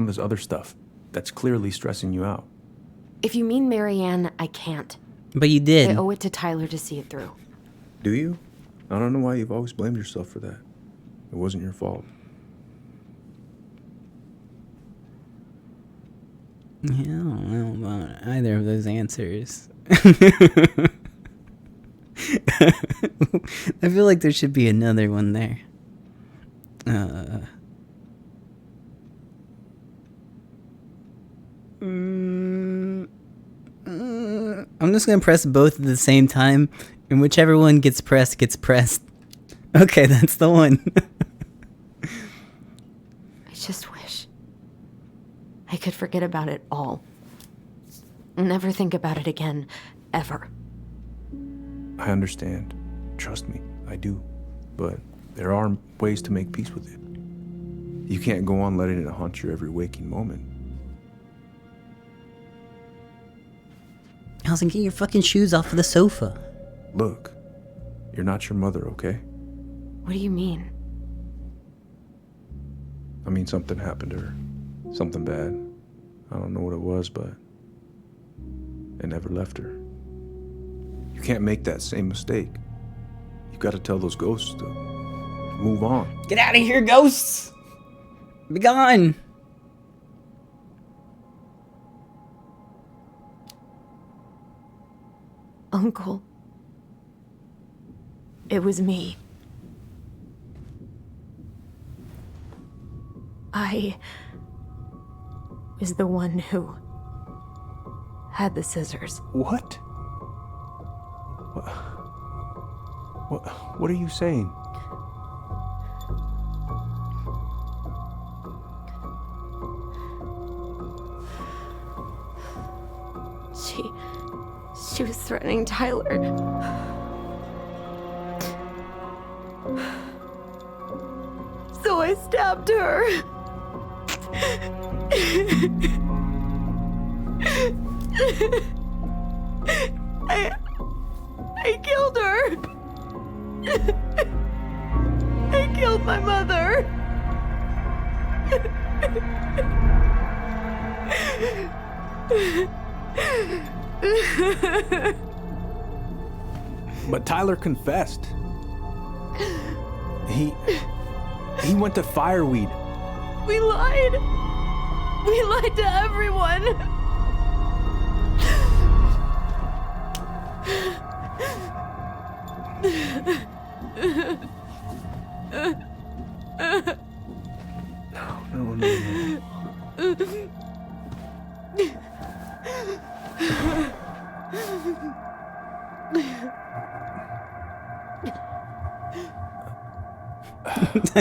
this other stuff that's clearly stressing you out. If you mean Marianne, I can't. But you did. I owe it to Tyler to see it through. Do you? I don't know why you've always blamed yourself for that. It wasn't your fault. Yeah, I don't know about either of those answers. I feel like there should be another one there. I'm just gonna press both at the same time, and whichever one gets pressed, gets pressed. Okay, that's the one. I just wish I could forget about it all. Never think about it again, ever. I understand. Trust me, I do. But there are ways to make peace with it. You can't go on letting it haunt your every waking moment. Allison, get your fucking shoes off of the sofa. Look, you're not your mother, okay? What do you mean? I mean, something happened to her. Something bad. I don't know what it was, but it never left her. You can't make that same mistake. You gotta tell those ghosts to move on. Get out of here, ghosts! Be gone! Uncle. It was me. I was the one who had the scissors. What? What are you saying? She was threatening Tyler. So I stabbed her. I killed her. I killed my mother. But Tyler confessed. He went to Fireweed. We lied. We lied to everyone. No.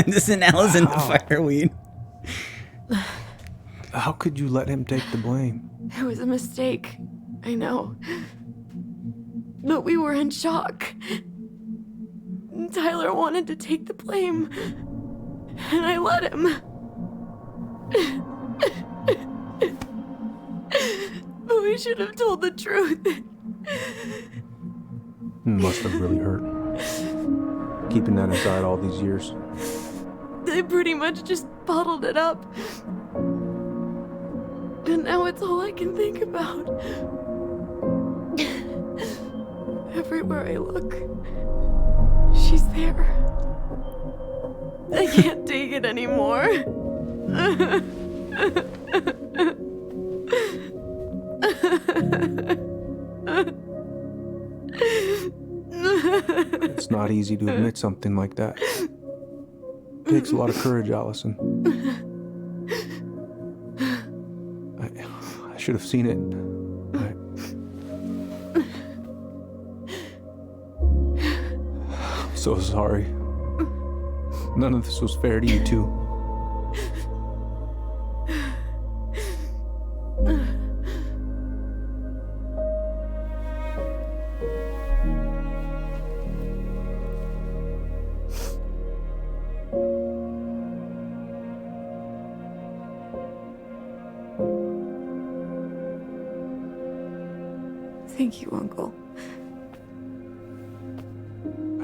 This is Allison the fireweed. How could you let him take the blame? It was a mistake. I know. But we were in shock. Tyler wanted to take the blame. And I let him. But we should have told the truth. Must have really hurt. Keeping that inside all these years. They pretty much just bottled it up. And now it's all I can think about. Everywhere I look, she's there. I can't take it anymore. It's not easy to admit something like that. It takes a lot of courage, Allison. I should have seen it. I'm so sorry. None of this was fair to you two. Thank you, Uncle.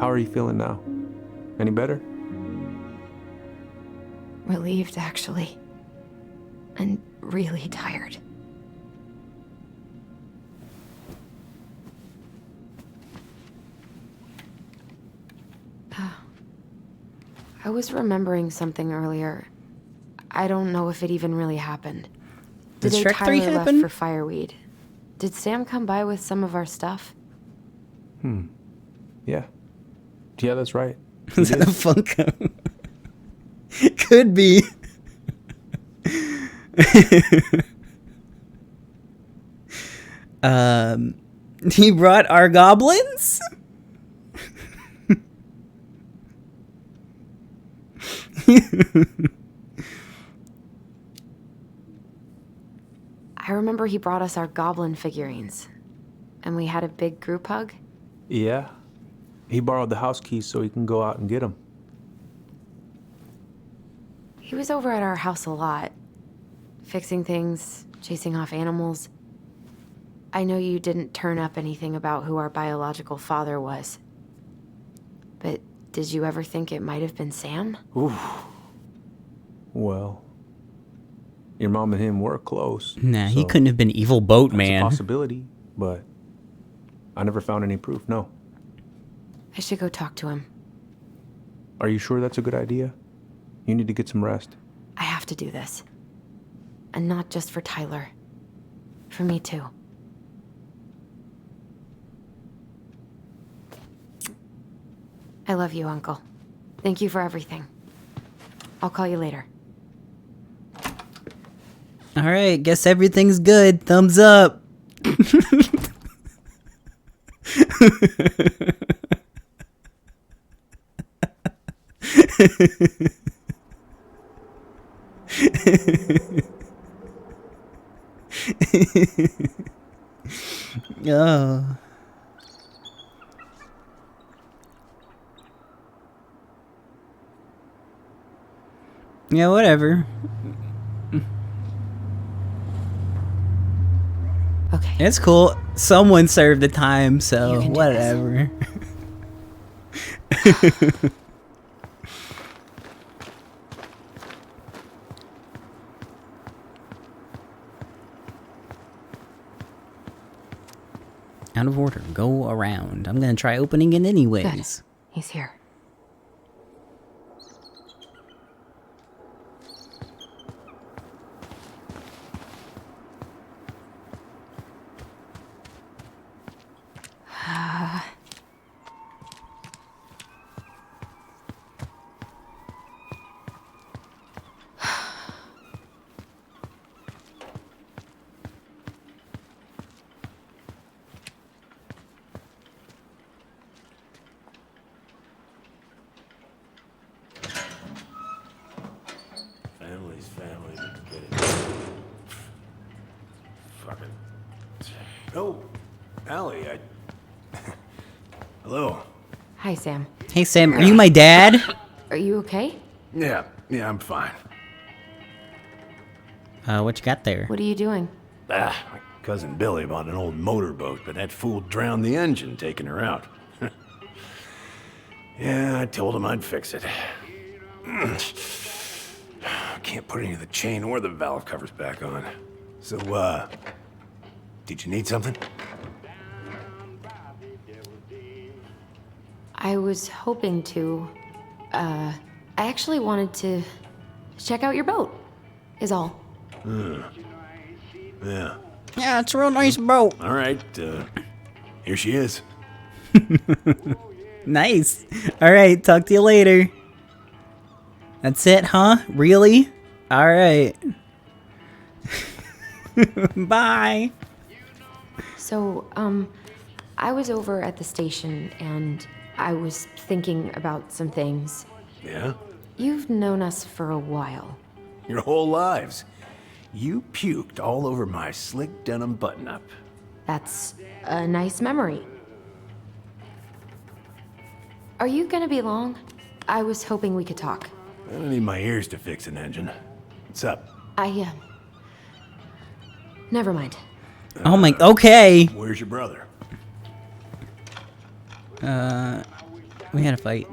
How are you feeling now? Any better? Relieved, actually. And really tired. I was remembering something earlier. I don't know if it even really happened. The Did day Shrek 3 Tyler happen? left for Fireweed. Did Sam come by with some of our stuff? Yeah. Yeah, that's right. Is that a Funko? Could be. He brought our goblins? I remember he brought us our goblin figurines. And we had a big group hug. Yeah. He borrowed the house keys so he can go out and get them. He was over at our house a lot. Fixing things, chasing off animals. I know you didn't turn up anything about who our biological father was. But did you ever think it might have been Sam? Oof. Well, your mom and him were close. Nah, he so couldn't have been Evil Boat that's Man. a possibility, but I never found any proof, no. I should go talk to him. Are you sure that's a good idea? You need to get some rest. I have to do this. And not just for Tyler. For me, too. I love you, Uncle. Thank you for everything. I'll call you later. Alright, guess everything's good. Thumbs up. Oh. Yeah, whatever. Okay. It's cool. Someone served the time, so You can do whatever. Out of order. Go around. I'm gonna try opening it anyways. Good. He's here. Family's family. Get it. Fucking. Oh, Allie, Hello. Hi, Sam. Hey Sam, are you my dad? Are you okay? Yeah, I'm fine. What you got there? What are you doing? My cousin Billy bought an old motorboat, but that fool drowned the engine taking her out. Yeah, I told him I'd fix it. Can't put any of the chain or the valve covers back on. So, did you need something? I was hoping to. I actually wanted to check out your boat, is all. Yeah. Yeah, it's a real nice boat. All right, here she is. Nice. Alright, talk to you later. That's it, huh? Really? Alright. Bye. So, I was over at the station and I was thinking about some things. Yeah? You've known us for a while. Your whole lives. You puked all over my slick denim button-up. That's a nice memory. Are you gonna be long? I was hoping we could talk. I don't need my ears to fix an engine. What's up? Never mind. Oh my, okay. Where's your brother? We had a fight.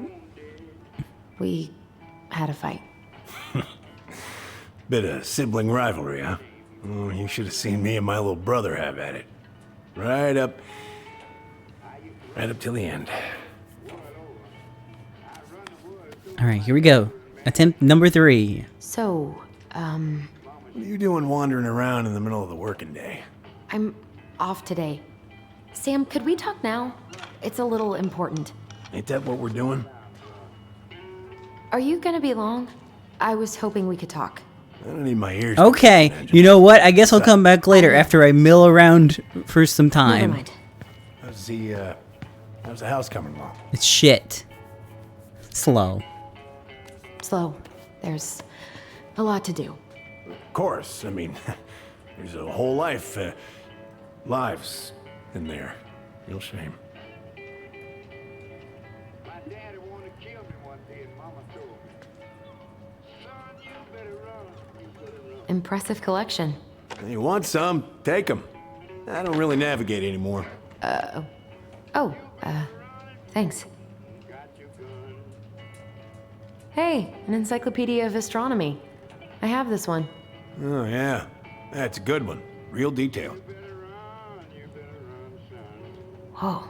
We had a fight. Bit of sibling rivalry, huh? Oh, you should have seen me and my little brother have at it. Right up till the end. Alright, here we go. Attempt number 3. So, What are you doing wandering around in the middle of the working day? I'm off today. Sam, could we talk now? It's a little important. Ain't that what we're doing? Are you gonna be long? I was hoping we could talk. I don't need my ears to Okay, fix an engine. you know what? I guess I'll come back later after I mill around for some Never time. mind. How's the house coming along? It's shit. Slow. Slow. There's a lot to do. Of course, I mean, there's a whole lives in there. Real shame. Impressive collection. You want some? Take them. I don't really navigate anymore. Thanks. Hey, an encyclopedia of astronomy. I have this one. Oh, yeah. That's a good one. Real detailed. Whoa,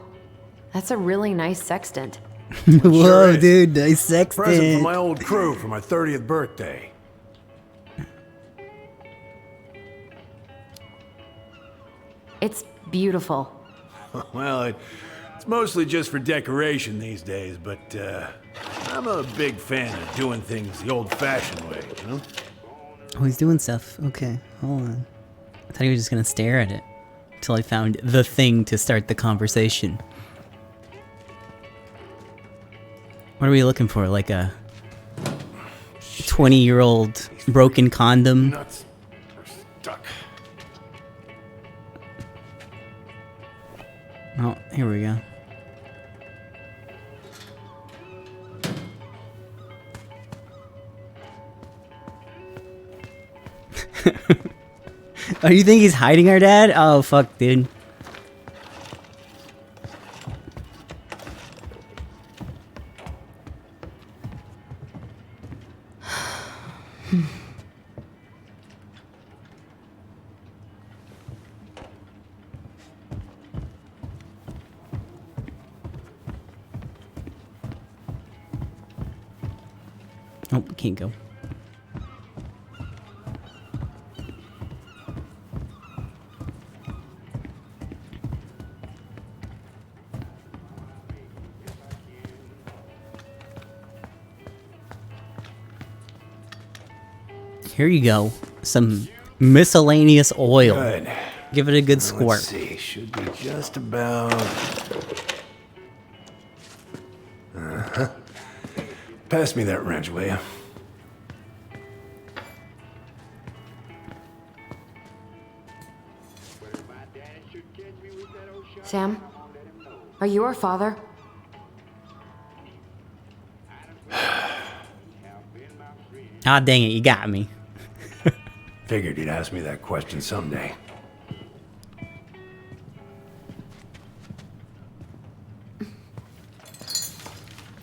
that's a really nice sextant. Whoa, Sure is. dude, dissect Present it. for my old crew for my 30th birthday. It's beautiful. Well, it's mostly just for decoration these days, but I'm a big fan of doing things the old-fashioned way, you know? Oh, he's doing stuff. Okay, hold on. I thought he was just gonna stare at it until I found the thing to start the conversation. What are we looking for? Like a 20-year-old broken condom? Nuts are stuck. Oh, here we go. Oh, you think he's hiding our dad? Oh, fuck, dude. Oh, can't go. Here you go. Some miscellaneous oil. Good. Give it a good squirt. Let's see. Should be just about. Pass me that wrench, will you? Sam? Are you our father? Ah, dang it, you got me. Figured you'd ask me that question someday.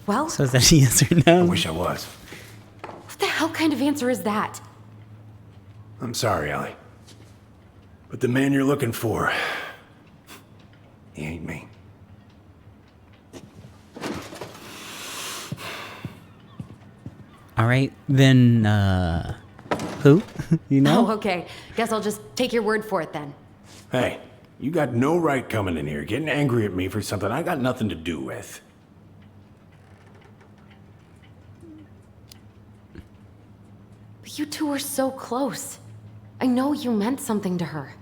Well? So is that yes or no? I wish I was. What the hell kind of answer is that? I'm sorry, Allie. But the man you're looking for, he ain't me. Alright, then, who? You know? Oh, okay. Guess I'll just take your word for it then. Hey, you got no right coming in here getting angry at me for something I got nothing to do with. But you two were so close. I know you meant something to her.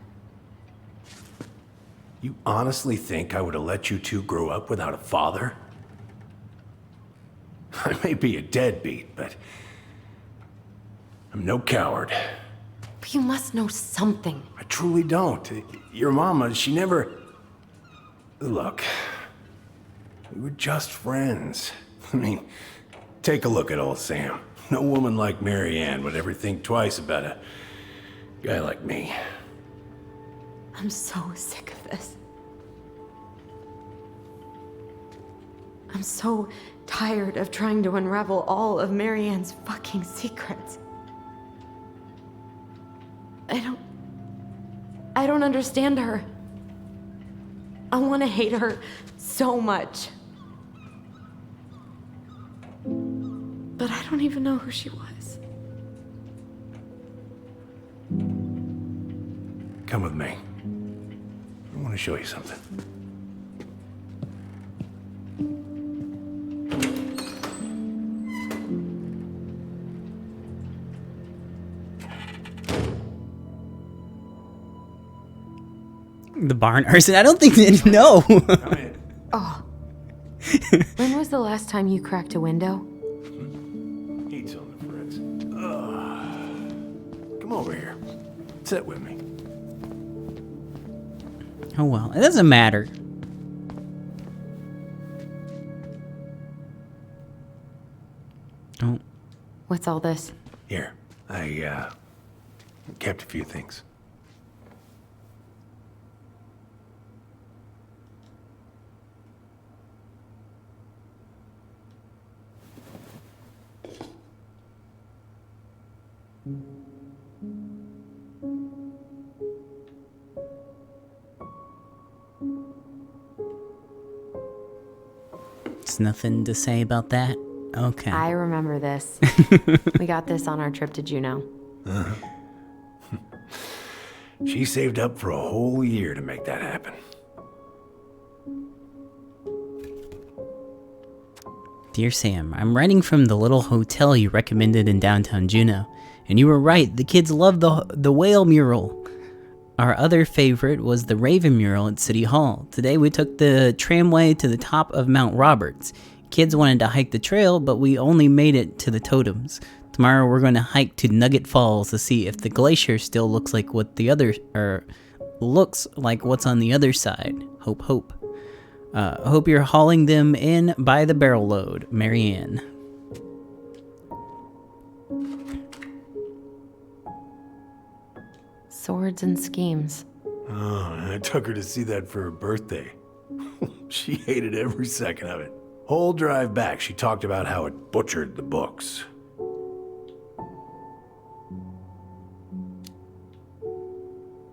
You honestly think I would have let you two grow up without a father? I may be a deadbeat, but I'm no coward. But you must know something. I truly don't. Your mama, she never... Look, we were just friends. I mean, take a look at old Sam. No woman like Mary Ann would ever think twice about a guy like me. I'm so sick of this. I'm so tired of trying to unravel all of Mary Ann's fucking secrets. I don't understand her. I want to hate her so much. But I don't even know who she was. Come with me. I want to show you something. The barn arson? I don't think they know. Oh. When was the last time you cracked a window? Heat's on the fritz. Come over here. Sit with me. Oh well, it doesn't matter. Oh. What's all this? Here, I kept a few things. There's nothing to say about that? Okay. I remember this. We got this on our trip to Juneau. She saved up for a whole year to make that happen. Dear Sam, I'm writing from the little hotel you recommended in downtown Juneau. And you were right, the kids love the whale mural. Our other favorite was the Raven mural at City Hall. Today we took the tramway to the top of Mount Roberts. Kids wanted to hike the trail, but we only made it to the totems. Tomorrow we're going to hike to Nugget Falls to see if the glacier still looks like what's on the other side. Hope. Hope you're hauling them in by the barrel load. Marianne. Swords and schemes. Oh, I took her to see that for her birthday. She hated every second of it. Whole drive back, she talked about how it butchered the books.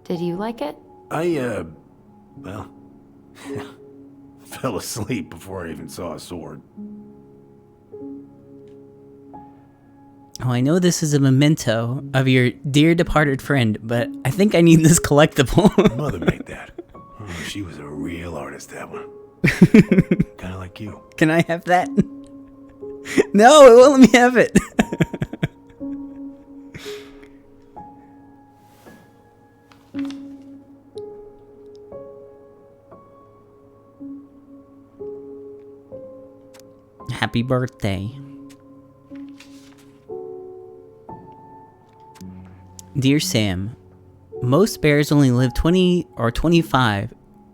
Did you like it? Well, fell asleep before I even saw a sword. Oh, I know this is a memento of your dear departed friend, but I think I need this collectible. Mother made that. Oh, she was a real artist, that one. Kind of like you. Can I have that? No, it won't let me have it. Happy birthday. Dear Sam, most bears only live 20 or 25,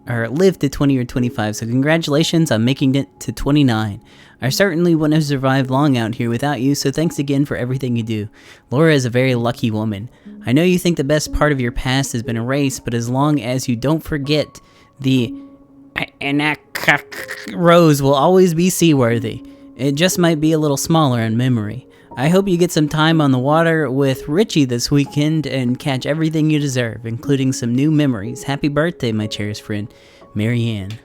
or live to 20 or 25, so congratulations on making it to 29. I certainly wouldn't have survived long out here without you, so thanks again for everything you do. Laura is a very lucky woman. I know you think the best part of your past has been erased, but as long as you don't forget, the rose will always be seaworthy. It just might be a little smaller in memory. I hope you get some time on the water with Richie this weekend and catch everything you deserve, including some new memories. Happy birthday, my cherished friend, Marianne.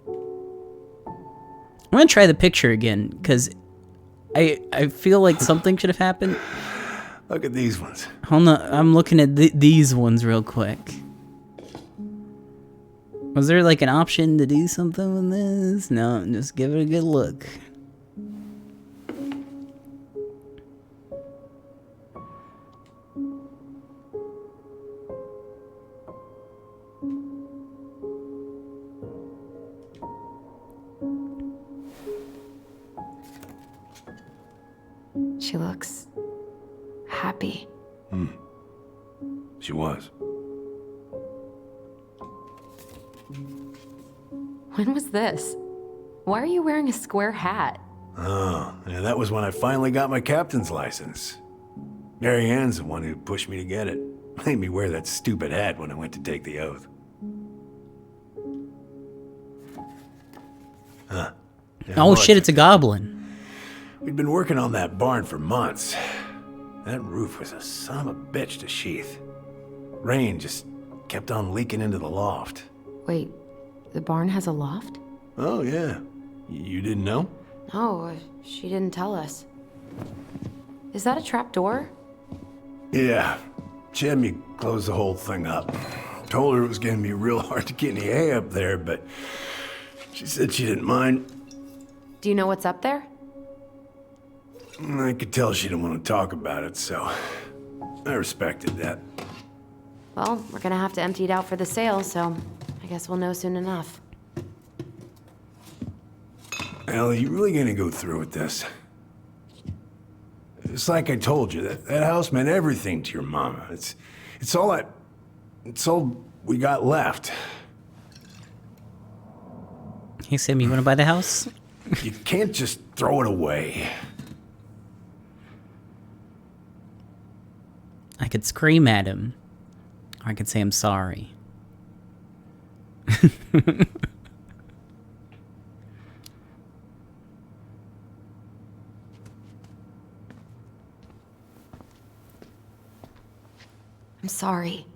I'm gonna try the picture again, because I feel like something should have happened. Look at these ones. Hold on, I'm looking at these ones real quick. Was there like an option to do something with this? No, just give it a good look. She looks happy. She was. When was this? Why are you wearing a square hat? Oh, yeah, that was when I finally got my captain's license. Mary Ann's the one who pushed me to get it. Made me wear that stupid hat when I went to take the oath. Huh. Yeah, Oh shit, it's a goblin. We'd been working on that barn for months. That roof was a son of a bitch to sheath. Rain just kept on leaking into the loft. Wait, the barn has a loft? Oh, yeah. You didn't know? No, she didn't tell us. Is that a trap door? Yeah. She had me close the whole thing up. Told her it was gonna be real hard to get any hay up there, but she said she didn't mind. Do you know what's up there? I could tell she didn't want to talk about it, so I respected that. Well, we're gonna have to empty it out for the sale, so I guess we'll know soon enough. Ellie, you really gonna go through with this? It's like I told you, that house meant everything to your mama. It's all we got left. Hey Sam, you wanna buy the house? You can't just throw it away. I could scream at him. Or I could say I'm sorry. I'm sorry.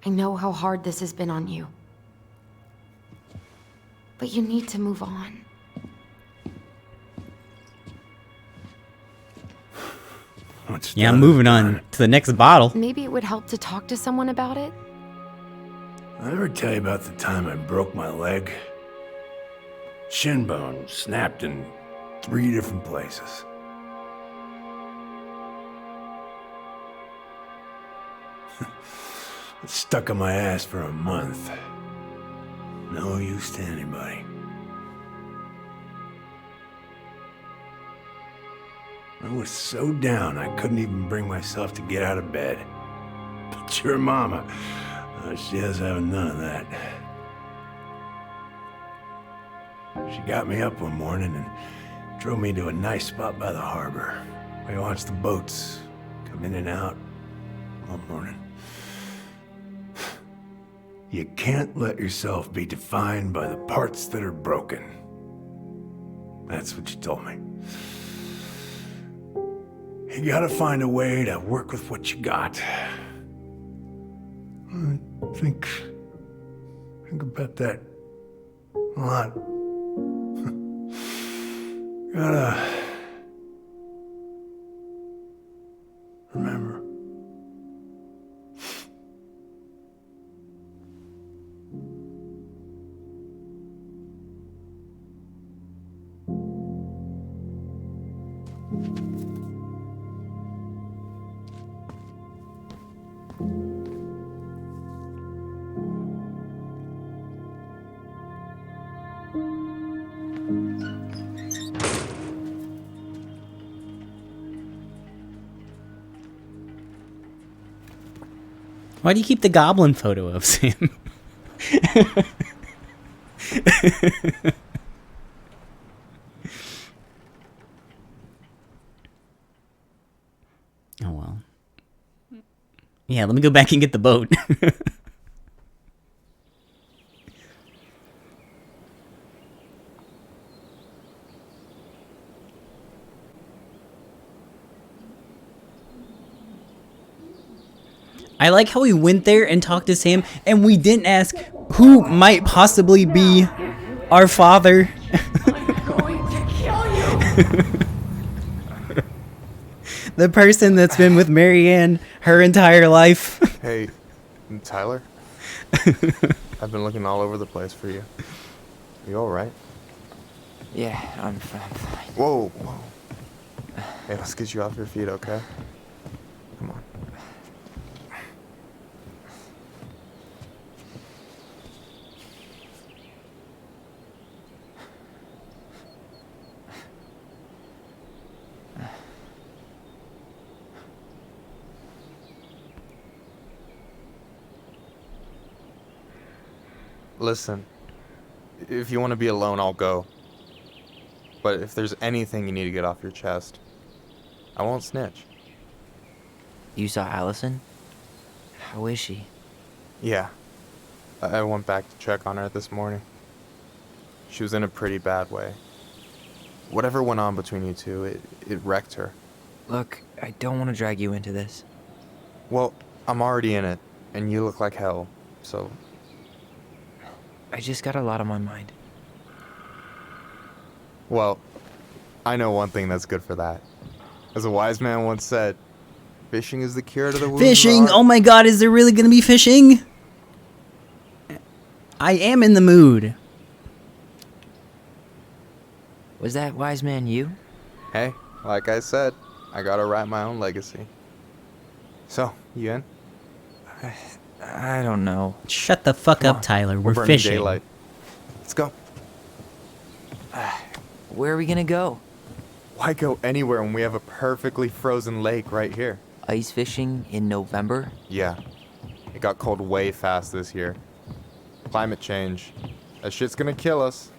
I know how hard this has been on you. But you need to move on. Yeah, I'm moving on to the next bottle. Maybe it would help to talk to someone about it. I ever tell you about the time I broke my leg? Shin bone snapped in 3 different places. It stuck in my ass for a month. No use to anybody. I was so down I couldn't even bring myself to get out of bed. But your mama, she has having none of that. She got me up one morning and drove me to a nice spot by the harbor. I watched the boats come in and out all morning. You can't let yourself be defined by the parts that are broken. That's what you told me. You gotta find a way to work with what you got. I think about that a lot. Gotta remember. Why do you keep the goblin photo of Sam? Oh well. Yeah, let me go back and get the boat. I like how we went there and talked to Sam, and we didn't ask who might possibly be our father. The person that's been with Marianne her entire life. Hey, Tyler. I've been looking all over the place for you. You all right? Yeah, I'm fine. Whoa, whoa. Hey, let's get you off your feet, okay? Come on. Listen, if you want to be alone, I'll go. But if there's anything you need to get off your chest, I won't snitch. You saw Allison? How is she? Yeah. I went back to check on her this morning. She was in a pretty bad way. Whatever went on between you two, it wrecked her. Look, I don't want to drag you into this. Well, I'm already in it, and you look like hell, so... I just got a lot on my mind. Well, I know one thing that's good for that. As a wise man once said, fishing is the cure to the wounds of the Fishing! heart. Oh my god, is there really gonna be fishing? I am in the mood. Was that wise man you? Hey, like I said, I gotta write my own legacy. So, you in? I don't know. Shut the fuck up, Tyler. We're burning fishing. daylight. Let's go. Where are we gonna go? Why go anywhere when we have a perfectly frozen lake right here? Ice fishing in November? Yeah. It got cold way fast this year. Climate change. That shit's gonna kill us.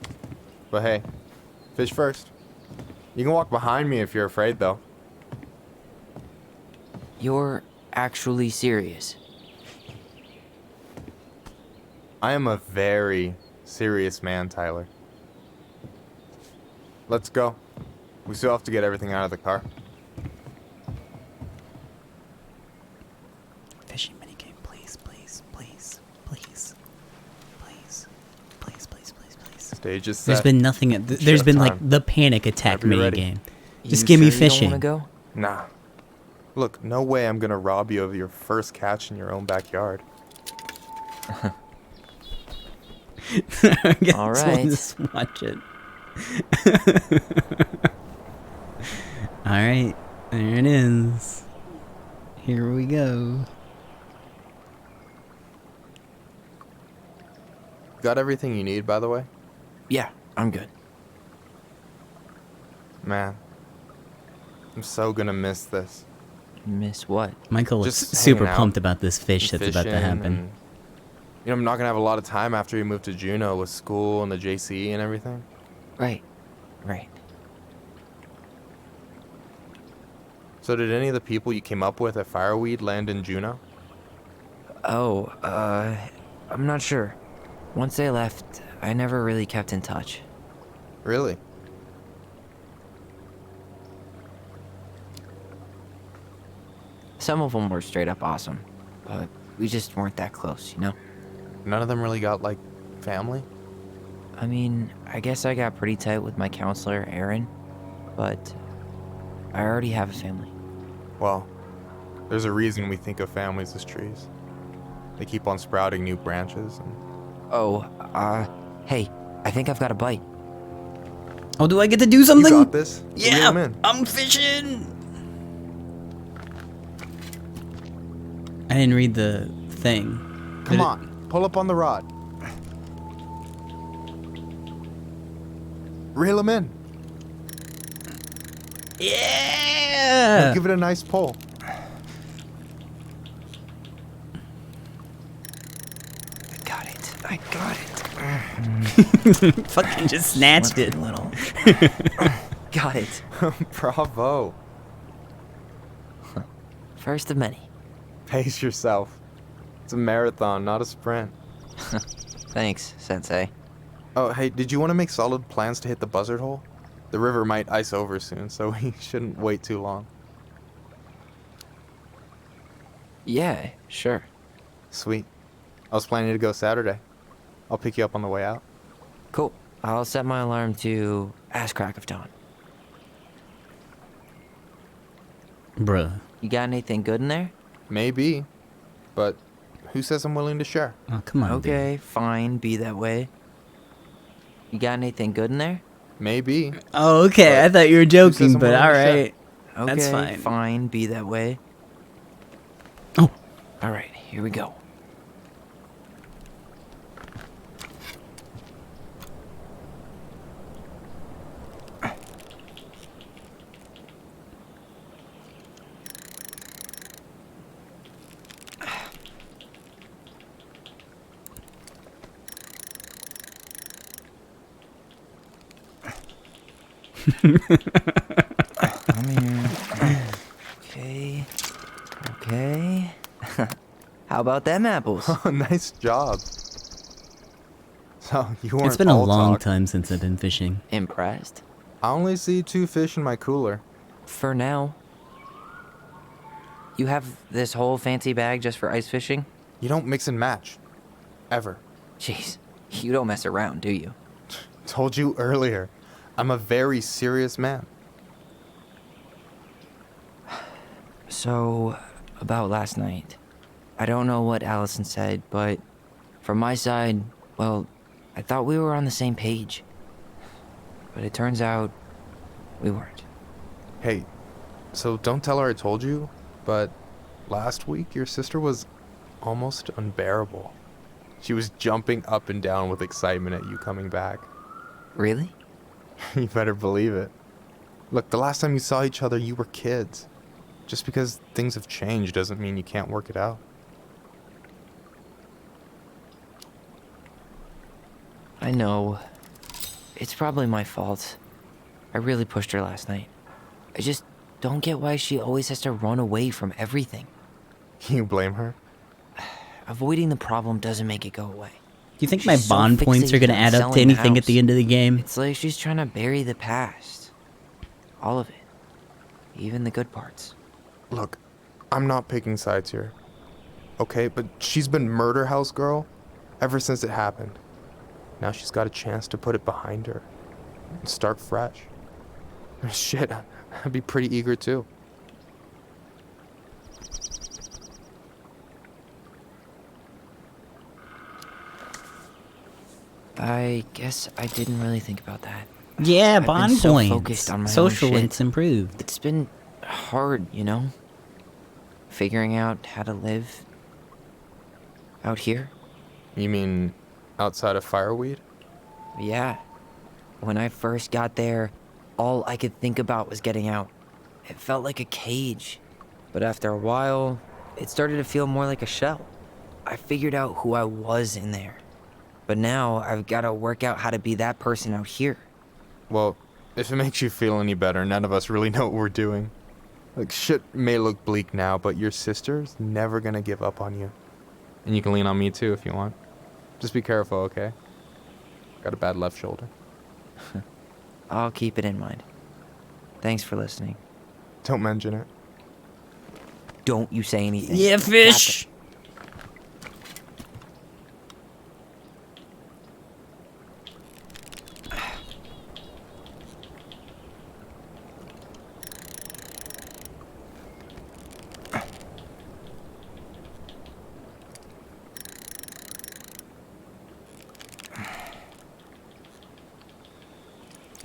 But hey, fish first. You can walk behind me if you're afraid, though. You're actually serious? I am a very serious man, Tyler. Let's go. We still have to get everything out of the car. Fishing minigame, please, please, please, please, please, please, please, please, please. Stage is set. There's been nothing. There's Chef been time. like the panic attack Whenever you're ready. minigame. Just give me fishing. You don't wanna go? Nah. Look, no way I'm gonna rob you of your first catch in your own backyard. I guess All we'll right. just watch it. Alright, there it is. Here we go. Got everything you need, by the way? Yeah, I'm good. Man, I'm so gonna miss this. Miss what? Michael looks Just super hanging out pumped about this fish and that's about to fishing happen. and, you know, I'm not gonna have a lot of time after we move to Juneau with school and the JC and everything. Right. So did any of the people you came up with at Fireweed land in Juneau? Oh, I'm not sure. Once they left, I never really kept in touch. Really? Some of them were straight up awesome, but we just weren't that close, you know? None of them really got, like, family? I mean, I guess I got pretty tight with my counselor, Aaron, but I already have a family. Well, there's a reason we think of families as trees. They keep on sprouting new branches and... Oh, hey, I think I've got a bite. Oh, do I get to do something? You got this. Yeah, Reel 'em in. I'm fishing. I didn't read the thing. Come on, pull up on the rod. Reel him in. Yeah! Now give it a nice pull. I got it. Fucking just snatched it. Little. Got it. Bravo. First of many. Pace yourself. It's a marathon, not a sprint. Thanks, Sensei. Oh, hey, did you want to make solid plans to hit the buzzard hole? The river might ice over soon, so we shouldn't wait too long. Yeah, sure. Sweet. I was planning to go Saturday. I'll pick you up on the way out. Cool. I'll set my alarm to ass crack of dawn. Bruh. You got anything good in there? Maybe, but who says I'm willing to share? Oh, come on, Okay, fine, be that way. You got anything good in there? Maybe. Oh, okay. I thought you were joking, but alright. Okay, That's fine. Fine, be that way. Oh. Alright, here we go. Come here. Okay. How about them apples? Oh, nice job. So, you weren't It's been a all long talk. time since I've been fishing. Impressed? I only see 2 fish in my cooler. For now. You have this whole fancy bag just for ice fishing? You don't mix and match. Ever. Jeez, you don't mess around, do you? Told you earlier. I'm a very serious man. So, about last night. I don't know what Allison said, but from my side, well, I thought we were on the same page. But it turns out we weren't. Hey, so don't tell her I told you, but last week your sister was almost unbearable. She was jumping up and down with excitement at you coming back. Really? You better believe it. Look, the last time you saw each other, you were kids. Just because things have changed doesn't mean you can't work it out. I know. It's probably my fault. I really pushed her last night. I just don't get why she always has to run away from everything. You blame her? Avoiding the problem doesn't make it go away. Do you think my bond points are going to add up to anything at the end of the game? It's like she's trying to bury the past. All of it. Even the good parts. Look, I'm not picking sides here. Okay, but she's been murder house girl ever since it happened. Now she's got a chance to put it behind her and start fresh. Shit, I'd be pretty eager too. I I guess I didn't really think about that. Yeah, I've bond been so points. focused on my own Social shit. links improved. It's been hard, you know? Figuring out how to live out here. You mean outside of Fireweed? Yeah. When I first got there, all I could think about was getting out. It felt like a cage. But after a while, it started to feel more like a shell. I figured out who I was in there. But now I've got to work out how to be that person out here. Well, if it makes you feel any better, none of us really know what we're doing. Like, shit may look bleak now, but your sister's never gonna give up on you. And you can lean on me too if you want. Just be careful, okay? Got a bad left shoulder. I'll keep it in mind. Thanks for listening. Don't mention it. Don't you say anything. Yeah, fish!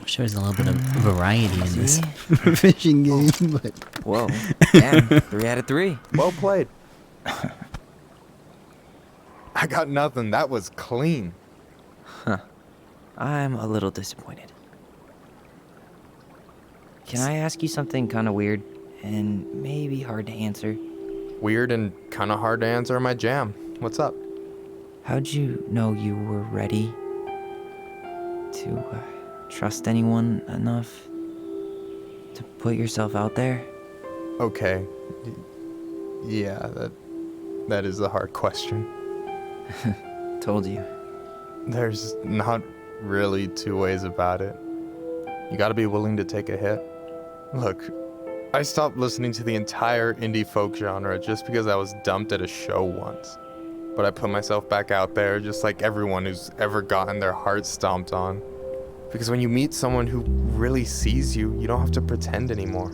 Sure, there's a little bit of variety in this fishing game, but whoa, damn, 3 out of 3. Well played. I got nothing. That was clean. Huh. I'm a little disappointed. Can I ask you something kind of weird and maybe hard to answer? Weird and kind of hard to answer are my jam. What's up? How'd you know you were ready to trust anyone enough to put yourself out there? Okay. Yeah, that is a hard question. Told you. There's not really two ways about it. You gotta be willing to take a hit. Look, I stopped listening to the entire indie folk genre just because I was dumped at a show once. But I put myself back out there just like everyone who's ever gotten their heart stomped on. Because when you meet someone who really sees you, you don't have to pretend anymore.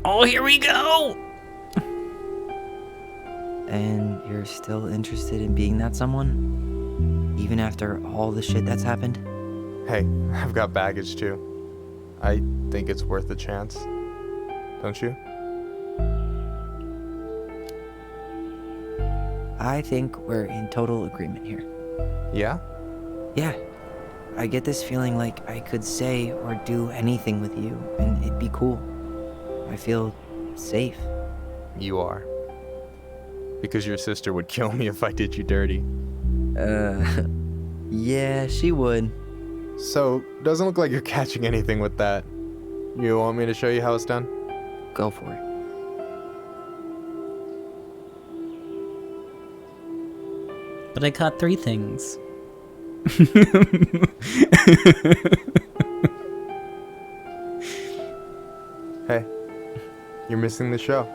oh, here we go! And you're still interested in being that someone? Even after all the shit that's happened? Hey, I've got baggage too. I think it's worth a chance. Don't you? I think we're in total agreement here. Yeah? Yeah. I get this feeling like I could say or do anything with you, and it'd be cool. I feel safe. You are. Because your sister would kill me if I did you dirty. Yeah, she would. So, doesn't look like you're catching anything with that. You want me to show you how it's done? Go for it. But I caught 3 things. Hey, you're missing the show.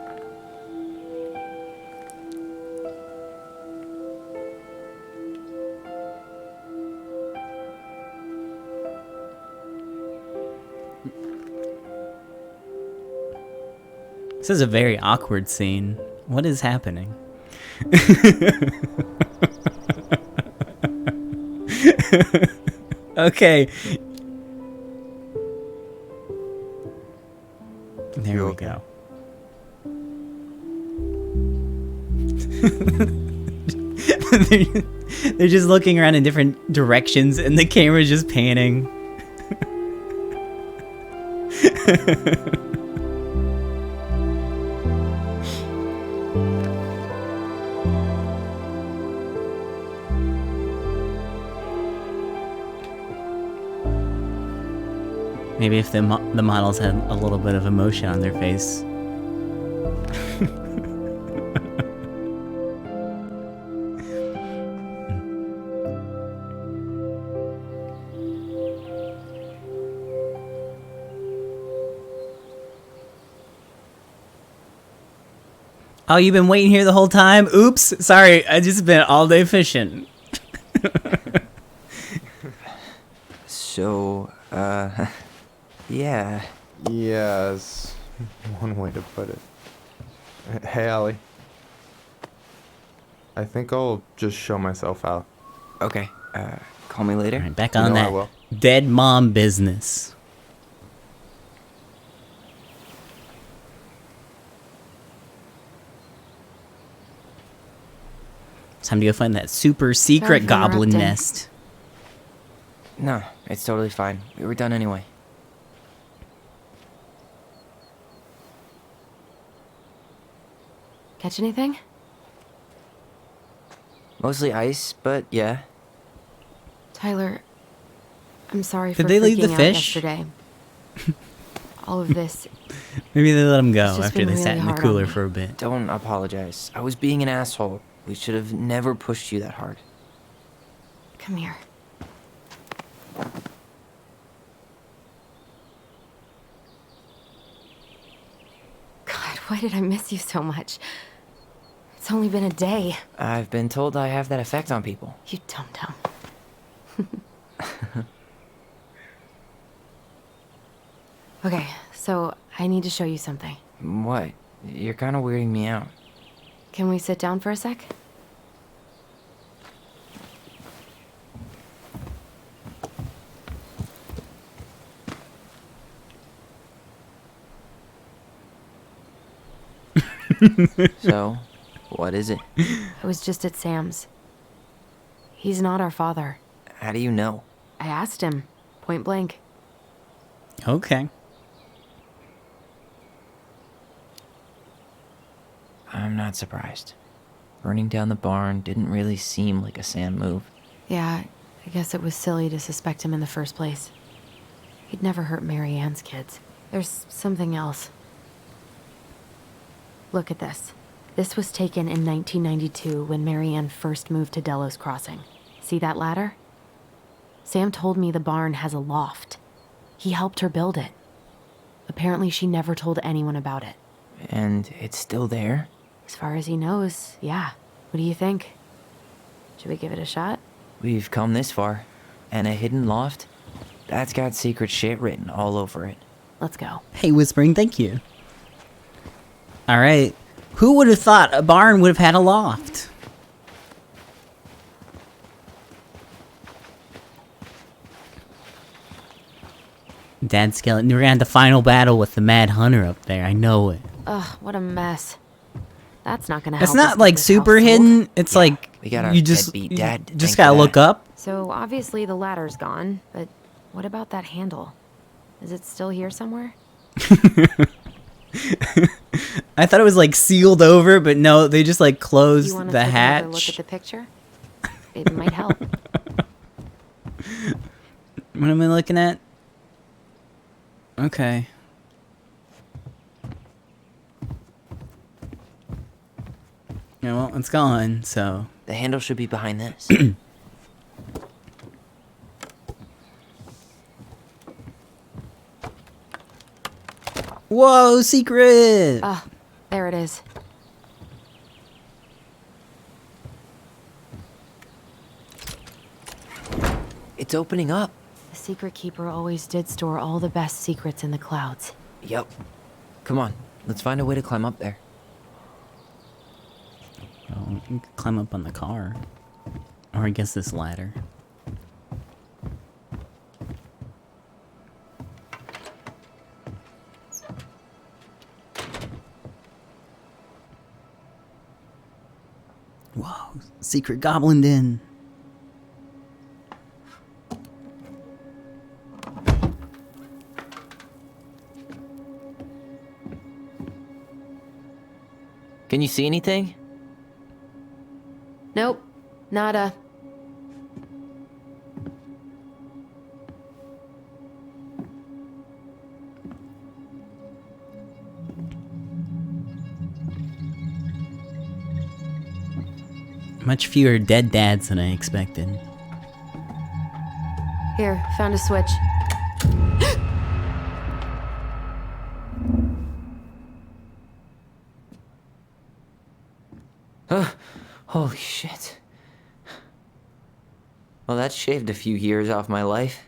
This is a very awkward scene. What is happening? Okay. There we go. They're just looking around in different directions and the camera's just panning. Maybe if the models had a little bit of emotion on their face. Oh, you've been waiting here the whole time? Oops, sorry, I just been all day fishing. So, yeah. Yes, one way to put it. Hey, Allie. I think I'll just show myself out. Okay, call me later. Alright, back You on know I that will. dead mom business. Time to go find that super secret for goblin interrupting. nest. No, it's totally fine. We were done anyway. Catch anything? Mostly ice, but yeah. Tyler, I'm sorry Did for they leave the freaking out fish? yesterday. All of this. Maybe they let him go It's just after been they really sat in the hard on cooler me. for a bit. Don't apologize. I was being an asshole. We should have never pushed you that hard. Come here. God, why did I miss you so much? It's only been a day. I've been told I have that effect on people. You dum-dum. Okay, so I need to show you something. What? You're kind of weirding me out. Can we sit down for a sec? So, what is it? I was just at Sam's. He's not our father. How do you know? I asked him, point blank. Okay. I'm not surprised. Burning down the barn didn't really seem like a Sam move. Yeah, I guess it was silly to suspect him in the first place. He'd never hurt Mary Ann's kids. There's something else. Look at this. This was taken in 1992 when Mary Ann first moved to Delos Crossing. See that ladder? Sam told me the barn has a loft. He helped her build it. Apparently she never told anyone about it. And it's still there? As far as he knows, yeah. What do you think? Should we give it a shot? We've come this far. And a hidden loft? That's got secret shit written all over it. Let's go. Hey, Whispering, thank you. Alright. Who would have thought a barn would have had a loft? Dad Skeleton, we're gonna have the final battle with the Mad Hunter up there. I know it. Ugh, what a mess. That's not gonna help. It's us not get like this super house sold. hidden. It's like we got our you just deadbeat you dad to just thank for gotta that. look up. So obviously the ladder's gone, but what about that handle? Is it still here somewhere? I thought it was like sealed over, but no, they just like Do closed you want to the take another look hatch. at the picture? It might help. What am I looking at? Okay. Yeah, well, it's gone, so. The handle should be behind this. Whoa, secret! Ah, there it is. It's opening up. The secret keeper always did store all the best secrets in the clouds. Yep. Come on, let's find a way to climb up there. Oh, you can climb up on the car. Or I guess this ladder. Whoa, secret goblin den. Can you see anything? Nope, nada. Much fewer dead dads than I expected. Here, found a switch. Holy shit. Well, that shaved a few years off my life.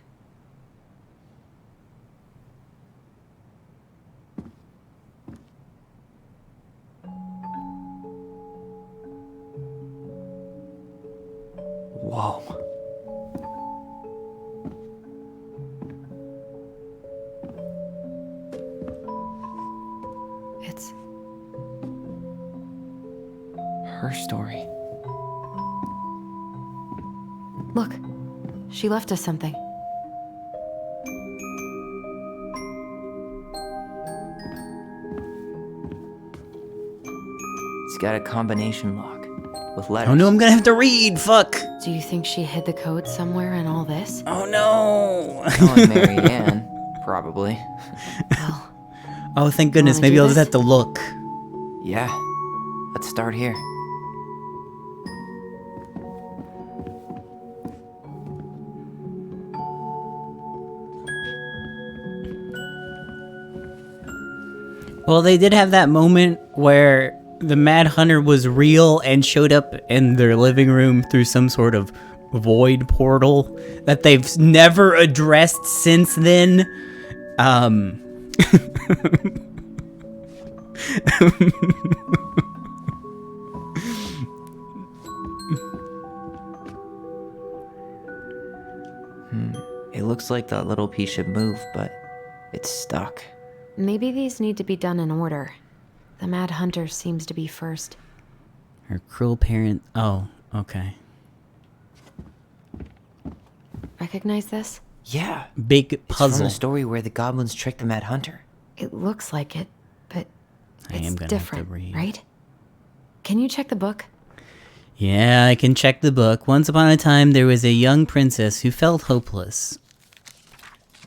Whoa. It's her story. Look, she left us something. It's got a combination lock with letters. Oh no, I'm gonna have to read. Fuck. Do you think she hid the code somewhere in all this? Oh no. Knowing Marianne, probably. Oh, thank goodness. Wanna Maybe do I'll just this? have to look. Yeah. Let's start here. Well, they did have that moment where the Mad Hunter was real and showed up in their living room through some sort of void portal that they've never addressed since then. It looks like that little piece should move, but it's stuck. Maybe these need to be done in order. The Mad Hunter seems to be first. Her cruel parent. Oh, okay. Recognize this? Yeah. Big It's from puzzle. the story where the goblins tricked the Mad Hunter. It looks like it, but I am it's gonna different, have to read. right? Can you check the book? Yeah, I can check the book. Once upon a time, there was a young princess who felt hopeless.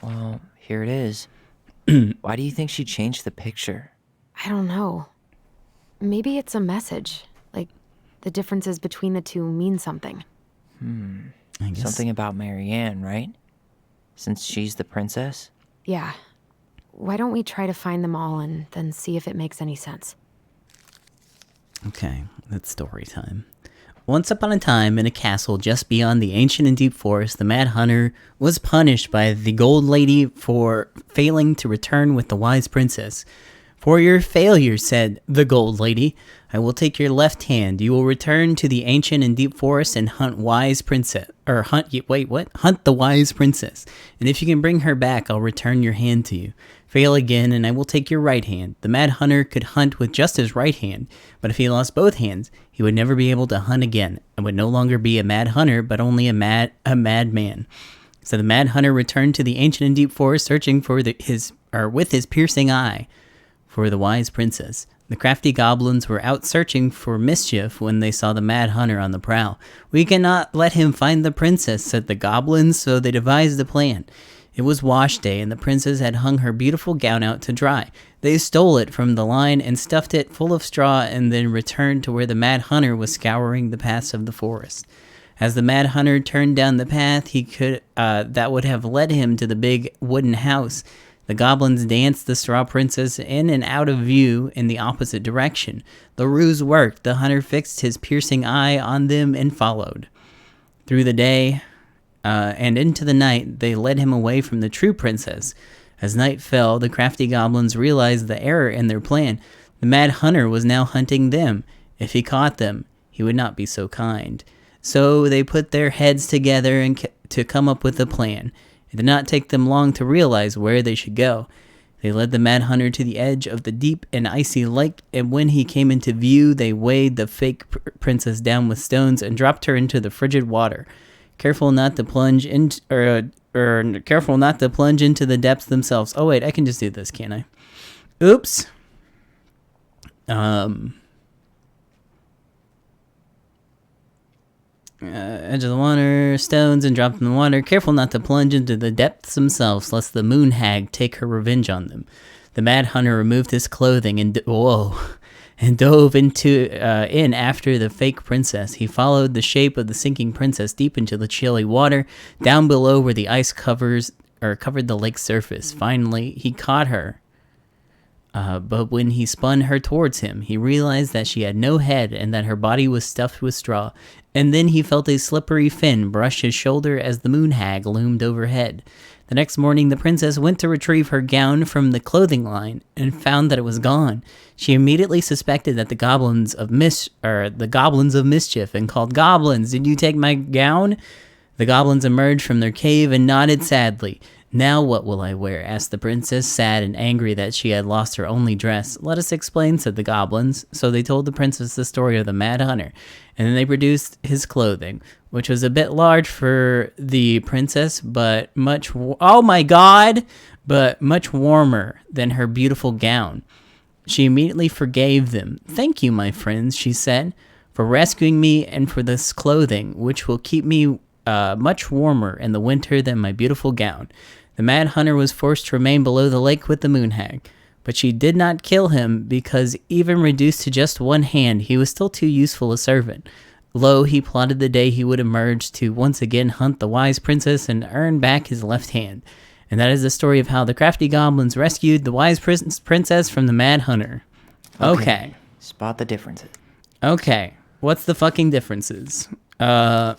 Well, here it is. Why do you think she changed the picture? I don't know. Maybe it's a message. Like, the differences between the two mean something. I guess. Something about Marianne, right? Since she's the princess? Yeah. Why don't we try to find them all and then see if it makes any sense? Okay, that's story time. Once upon a time, in a castle just beyond the ancient and deep forest, the Mad Hunter was punished by the Gold Lady for failing to return with the wise princess. For your failure, said the Gold Lady, I will take your left hand. You will return to the ancient and deep forest and hunt Hunt the wise princess. And if you can bring her back, I'll return your hand to you. Fail again, and I will take your right hand. The Mad Hunter could hunt with just his right hand, but if he lost both hands, he would never be able to hunt again, and would no longer be a Mad Hunter, but only a madman. So the Mad Hunter returned to the ancient and deep forest, searching for with his piercing eye for the wise princess. The crafty goblins were out searching for mischief when they saw the Mad Hunter on the prowl. We cannot let him find the princess, said the goblins, so they devised a plan. It was wash day, and the princess had hung her beautiful gown out to dry. They stole it from the line and stuffed it full of straw, and then returned to where the Mad Hunter was scouring the paths of the forest. As the Mad Hunter turned down the path that would have led him to the big wooden house, the goblins danced the straw princess in and out of view in the opposite direction. The ruse worked. The hunter fixed his piercing eye on them and followed. Through the day and into the night, they led him away from the true princess. As night fell, the crafty goblins realized the error in their plan. The Mad Hunter was now hunting them. If he caught them, he would not be so kind. So they put their heads together to come up with a plan. It did not take them long to realize where they should go. They led the Mad Hunter to the edge of the deep and icy lake, and when he came into view, they weighed the fake princess down with stones and dropped her into the frigid water. Careful not to plunge into the depths themselves. Oh wait, I can just do this, can't I? Oops. Edge of the water, stones, and dropped in the water. Careful not to plunge into the depths themselves, lest the moon hag take her revenge on them. The Mad Hunter removed his clothing and dove in after the fake princess. He followed the shape of the sinking princess deep into the chilly water, down below where the ice covered the lake's surface. Finally, he caught her. But when he spun her towards him, he realized that she had no head and that her body was stuffed with straw. And then he felt a slippery fin brush his shoulder as the moon hag loomed overhead. The next morning, the princess went to retrieve her gown from the clothing line and found that it was gone. She immediately suspected that the goblins of mischief and called, "Goblins, did you take my gown?" The goblins emerged from their cave and nodded sadly. "Now what will I wear?" asked the princess, sad and angry that she had lost her only dress. "Let us explain," said the goblins. So they told the princess the story of the Mad Hunter, and then they produced his clothing, which was a bit large for the princess, but much warmer than her beautiful gown. She immediately forgave them. "Thank you, my friends," she said, "for rescuing me and for this clothing, which will keep me much warmer in the winter than my beautiful gown." The Mad Hunter was forced to remain below the lake with the Moon Hag, but she did not kill him because even reduced to just one hand, he was still too useful a servant. Lo, he plotted the day he would emerge to once again hunt the wise princess and earn back his left hand. And that is the story of how the crafty goblins rescued the wise princess from the Mad Hunter. Okay. Spot the differences. Okay. What's the fucking differences? Well,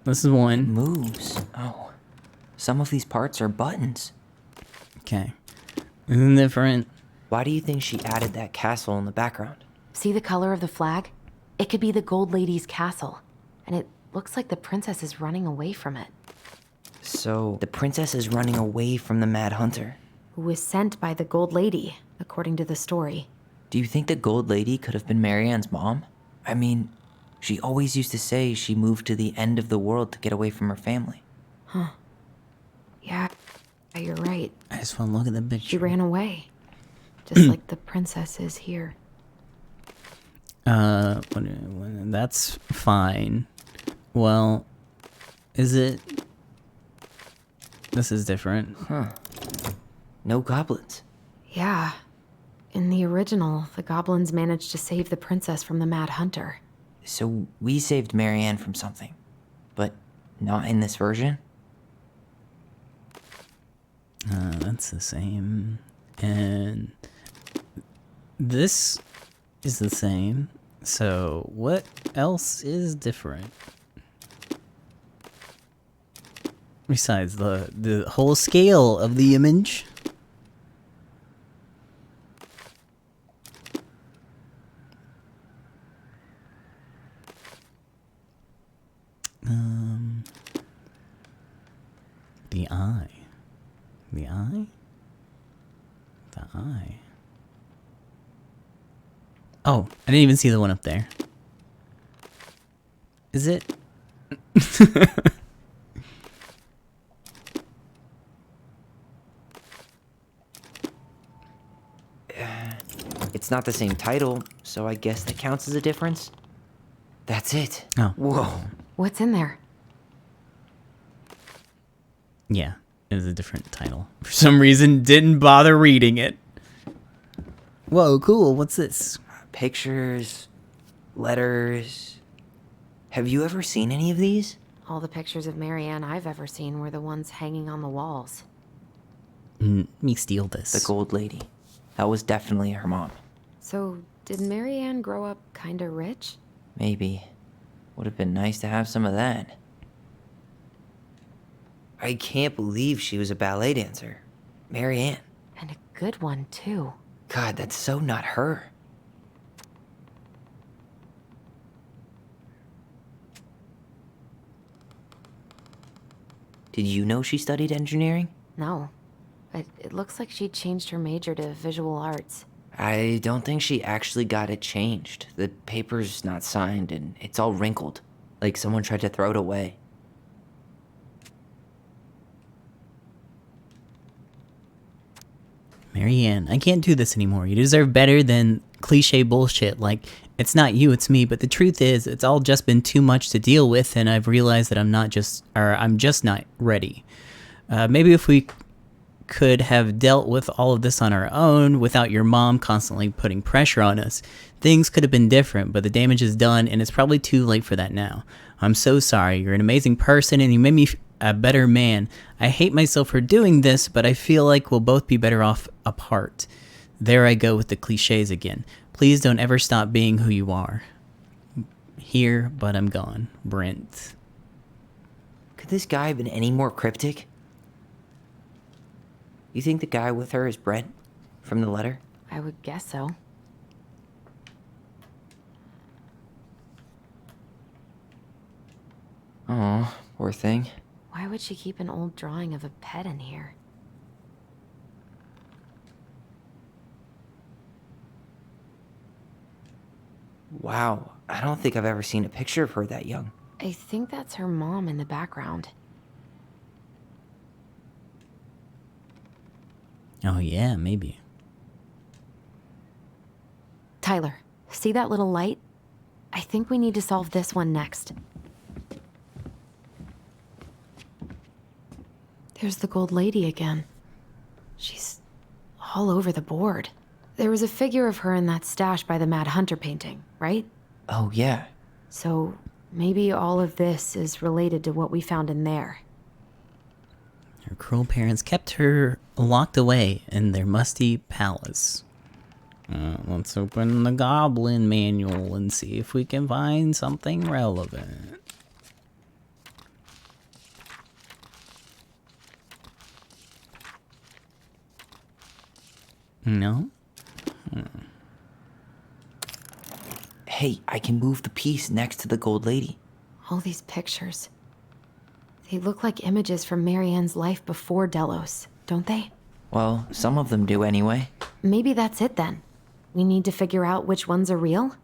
this is one. Moves. Oh. Some of these parts are buttons. Okay. Isn't different? Why do you think she added that castle in the background? See the color of the flag? It could be the Gold Lady's castle. And it looks like the princess is running away from it. So, the princess is running away from the Mad Hunter. Who was sent by the Gold Lady, according to the story. Do you think the Gold Lady could have been Marianne's mom? I mean, she always used to say she moved to the end of the world to get away from her family. Huh. Yeah, you're right. I just want to look at the picture. She ran away. Just like the princess is here. That's fine. Well, is it... This is different. Huh. No goblins. Yeah. In the original, the goblins managed to save the princess from the Mad Hunter. So we saved Marianne from something, but not in this version? That's the same. And this is the same. So what else is different? Besides the whole scale of the image. The eye. The eye? The eye. Oh, I didn't even see the one up there. Is it? It's not the same title, so I guess that counts as a difference. That's it. Oh. Whoa. What's in there? Yeah, it is a different title. For some reason, didn't bother reading it. Whoa, cool. What's this? Pictures, letters. Have you ever seen any of these? All the pictures of Marianne I've ever seen were the ones hanging on the walls. Let me steal this. The Gold Lady. That was definitely her mom. So, did Marianne grow up kinda rich? Maybe. Would have been nice to have some of that. I can't believe she was a ballet dancer. Marianne. And a good one, too. God, that's so not her. Did you know she studied engineering? No. But it looks like she changed her major to visual arts. I don't think she actually got it changed. The paper's not signed and it's all wrinkled. Like someone tried to throw it away. Marianne, I can't do this anymore. You deserve better than cliche bullshit like, it's not you, it's me. But the truth is, it's all just been too much to deal with, and I've realized that I'm just not ready. Maybe if we could have dealt with all of this on our own without your mom constantly putting pressure on us, things could have been different, but the damage is done, and it's probably too late for that now. I'm so sorry. You're an amazing person, and you made me a better man. I hate myself for doing this, but I feel like we'll both be better off apart. There I go with the cliches again. Please don't ever stop being who you are. Here, but I'm gone. Brent. Could this guy have been any more cryptic? You think the guy with her is Brent? From the letter? I would guess so. Oh, poor thing. Why would she keep an old drawing of a pet in here? Wow, I don't think I've ever seen a picture of her that young. I think that's her mom in the background. Oh yeah, maybe. Tyler, see that little light? I think we need to solve this one next. There's the gold lady again. She's all over the board. There was a figure of her in that stash by the Mad Hunter painting, right? Oh, yeah. So maybe all of this is related to what we found in there. Her cruel parents kept her locked away in their musty palace. Let's open the Goblin Manual and see if we can find something relevant. No? Hey, I can move the piece next to the gold lady. All these pictures. They look like images from Marianne's life before Delos, don't they? Well, some of them do anyway. Maybe that's it then. We need to figure out which ones are real?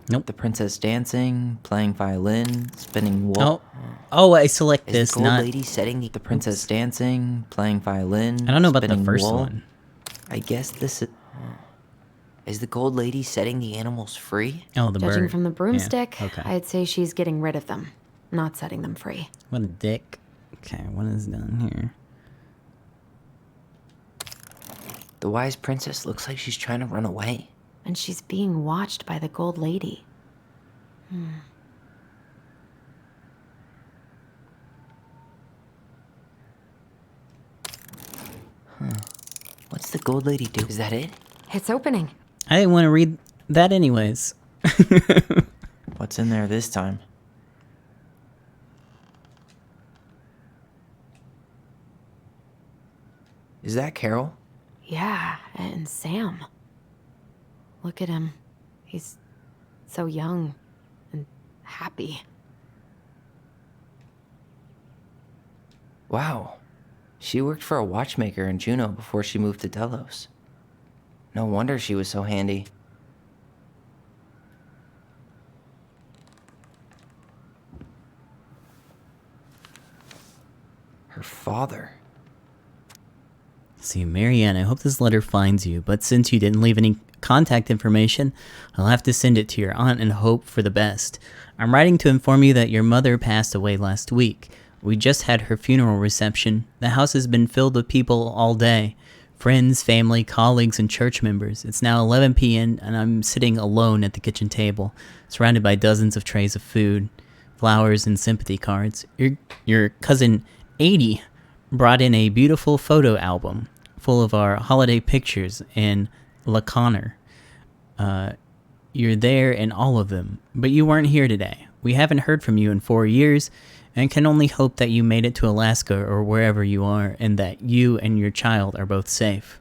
Nope. The princess dancing, playing violin, spinning wool. Oh, I select Is this, the gold not... lady setting the princess dancing, playing violin, I don't know about the spinning first wool? one. I guess this is the gold lady setting the animals free? Oh, the Judging bird. from the broomstick, Yeah, okay. I'd say she's getting rid of them, not setting them free. What a dick. Okay, what is done here? The wise princess looks like she's trying to run away. And she's being watched by the gold lady. What's the gold lady do? Is that it? It's opening. I didn't want to read that anyways. What's in there this time? Is that Carol? Yeah, and Sam. Look at him. He's so young and happy. Wow. She worked for a watchmaker in Juneau before she moved to Delos. No wonder she was so handy. Her father. See, Marianne, I hope this letter finds you, but since you didn't leave any contact information, I'll have to send it to your aunt and hope for the best. I'm writing to inform you that your mother passed away last week. We just had her funeral reception. The house has been filled with people all day. Friends, family, colleagues, and church members. It's now 11 p.m. and I'm sitting alone at the kitchen table, surrounded by dozens of trays of food, flowers, and sympathy cards. Your cousin, 80, brought in a beautiful photo album full of our holiday pictures and La Connor. You're there in all of them, but you weren't here today. We haven't heard from you in 4 years, and can only hope that you made it to Alaska or wherever you are, and that you and your child are both safe.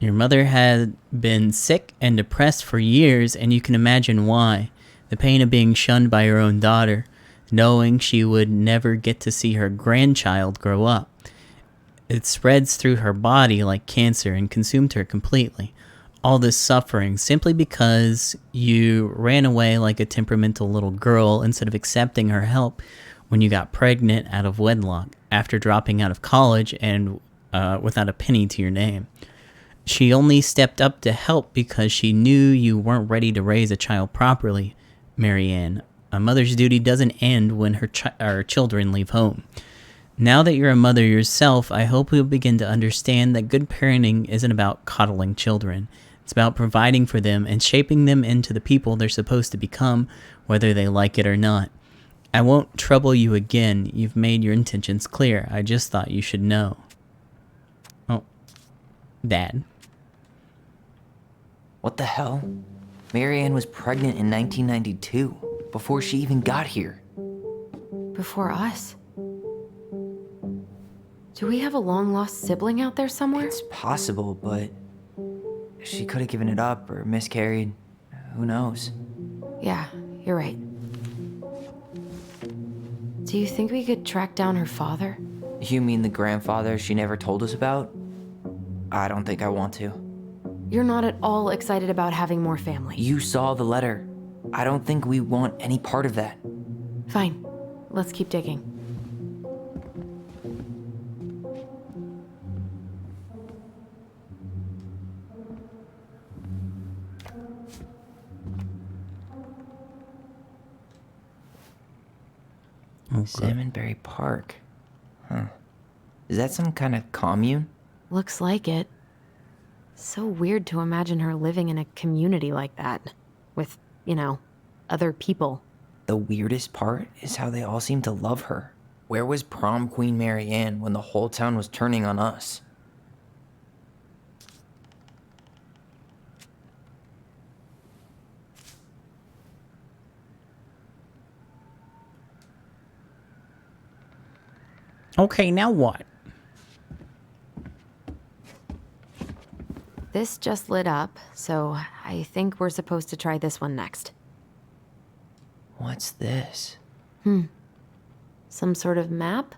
Your mother had been sick and depressed for years, and you can imagine why. The pain of being shunned by her own daughter, knowing she would never get to see her grandchild grow up. It spreads through her body like cancer and consumed her completely. All this suffering simply because you ran away like a temperamental little girl instead of accepting her help when you got pregnant out of wedlock after dropping out of college and without a penny to your name. She only stepped up to help because she knew you weren't ready to raise a child properly, Marianne. A mother's duty doesn't end when her children leave home. Now that you're a mother yourself, I hope you'll begin to understand that good parenting isn't about coddling children. It's about providing for them and shaping them into the people they're supposed to become, whether they like it or not. I won't trouble you again. You've made your intentions clear. I just thought you should know. Oh, Dad. What the hell? Marianne was pregnant in 1992. before she even got here. Before us? Do we have a long-lost sibling out there somewhere? It's possible, but she could have given it up or miscarried. Who knows? Yeah, you're right. Do you think we could track down her father? You mean the grandfather she never told us about? I don't think I want to. You're not at all excited about having more family. You saw the letter. I don't think we want any part of that. Fine. Let's keep digging. Salmonberry Park. Huh. Is that some kind of commune? Looks like it. So weird to imagine her living in a community like that. With, other people. The weirdest part is how they all seem to love her. Where was prom queen Mary Ann when the whole town was turning on us? Okay, now what? This just lit up, so I think we're supposed to try this one next. What's this? Some sort of map?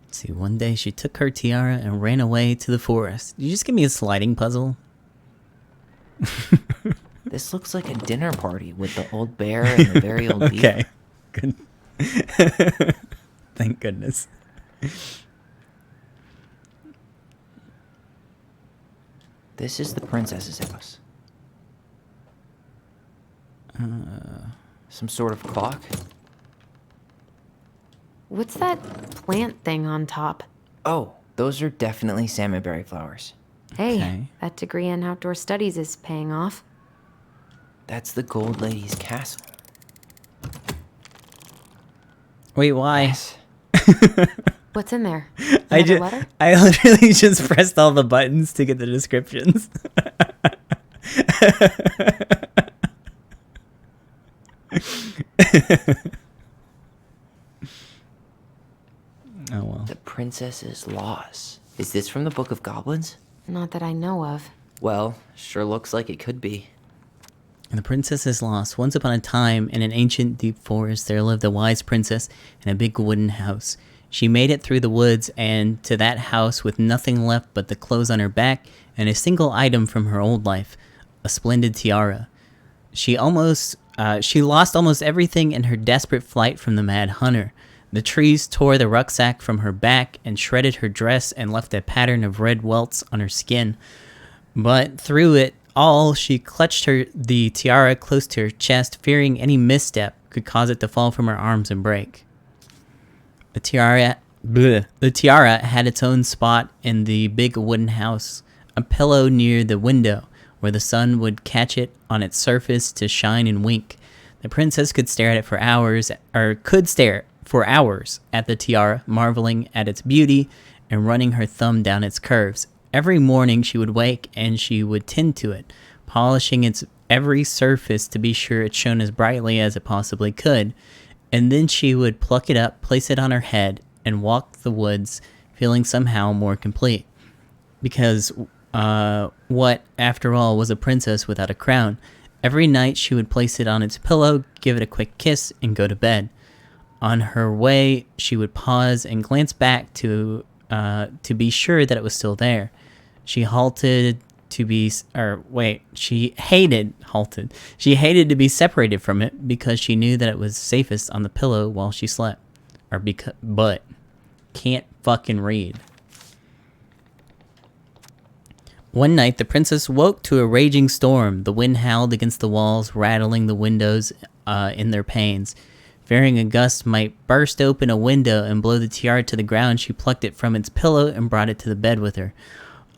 Let's see, one day she took her tiara and ran away to the forest. Did you just give me a sliding puzzle? This looks like a dinner party with the old bear and the very old beaver. Okay, good. Thank goodness. This is the princess's house. Some sort of clock? What's that plant thing on top? Oh, those are definitely salmonberry flowers. Hey, Okay. that degree in outdoor studies is paying off. That's the Gold Lady's castle. Wait, why? Yes. What's in there? I Another letter? literally just pressed all the buttons to get the descriptions. Oh well. The princess's loss. Is this from the Book of Goblins? Not that I know of. Well, sure looks like it could be. And the princess is lost. Once upon a time, in an ancient deep forest, there lived a wise princess in a big wooden house. She made it through the woods and to that house with nothing left but the clothes on her back and a single item from her old life, a splendid tiara. She lost almost everything in her desperate flight from the mad hunter. The trees tore the rucksack from her back and shredded her dress and left a pattern of red welts on her skin. But through it all, she clutched the tiara close to her chest, fearing any misstep could cause it to fall from her arms and break. The tiara had its own spot in the big wooden house, a pillow near the window, where the sun would catch it on its surface to shine and wink. The princess could stare at it for hours at the tiara, marveling at its beauty and running her thumb down its curves. Every morning she would wake and she would tend to it, polishing its every surface to be sure it shone as brightly as it possibly could. And then she would pluck it up, place it on her head, and walk the woods, feeling somehow more complete. Because what, after all, was a princess without a crown? Every night she would place it on its pillow, give it a quick kiss, and go to bed. On her way, she would pause and glance back to be sure that it was still there. She hated to be separated from it because she knew that it was safest on the pillow while she slept. But can't fucking read. One night, the princess woke to a raging storm. The wind howled against the walls, rattling the windows in their panes. Fearing a gust might burst open a window and blow the tiara to the ground, she plucked it from its pillow and brought it to the bed with her.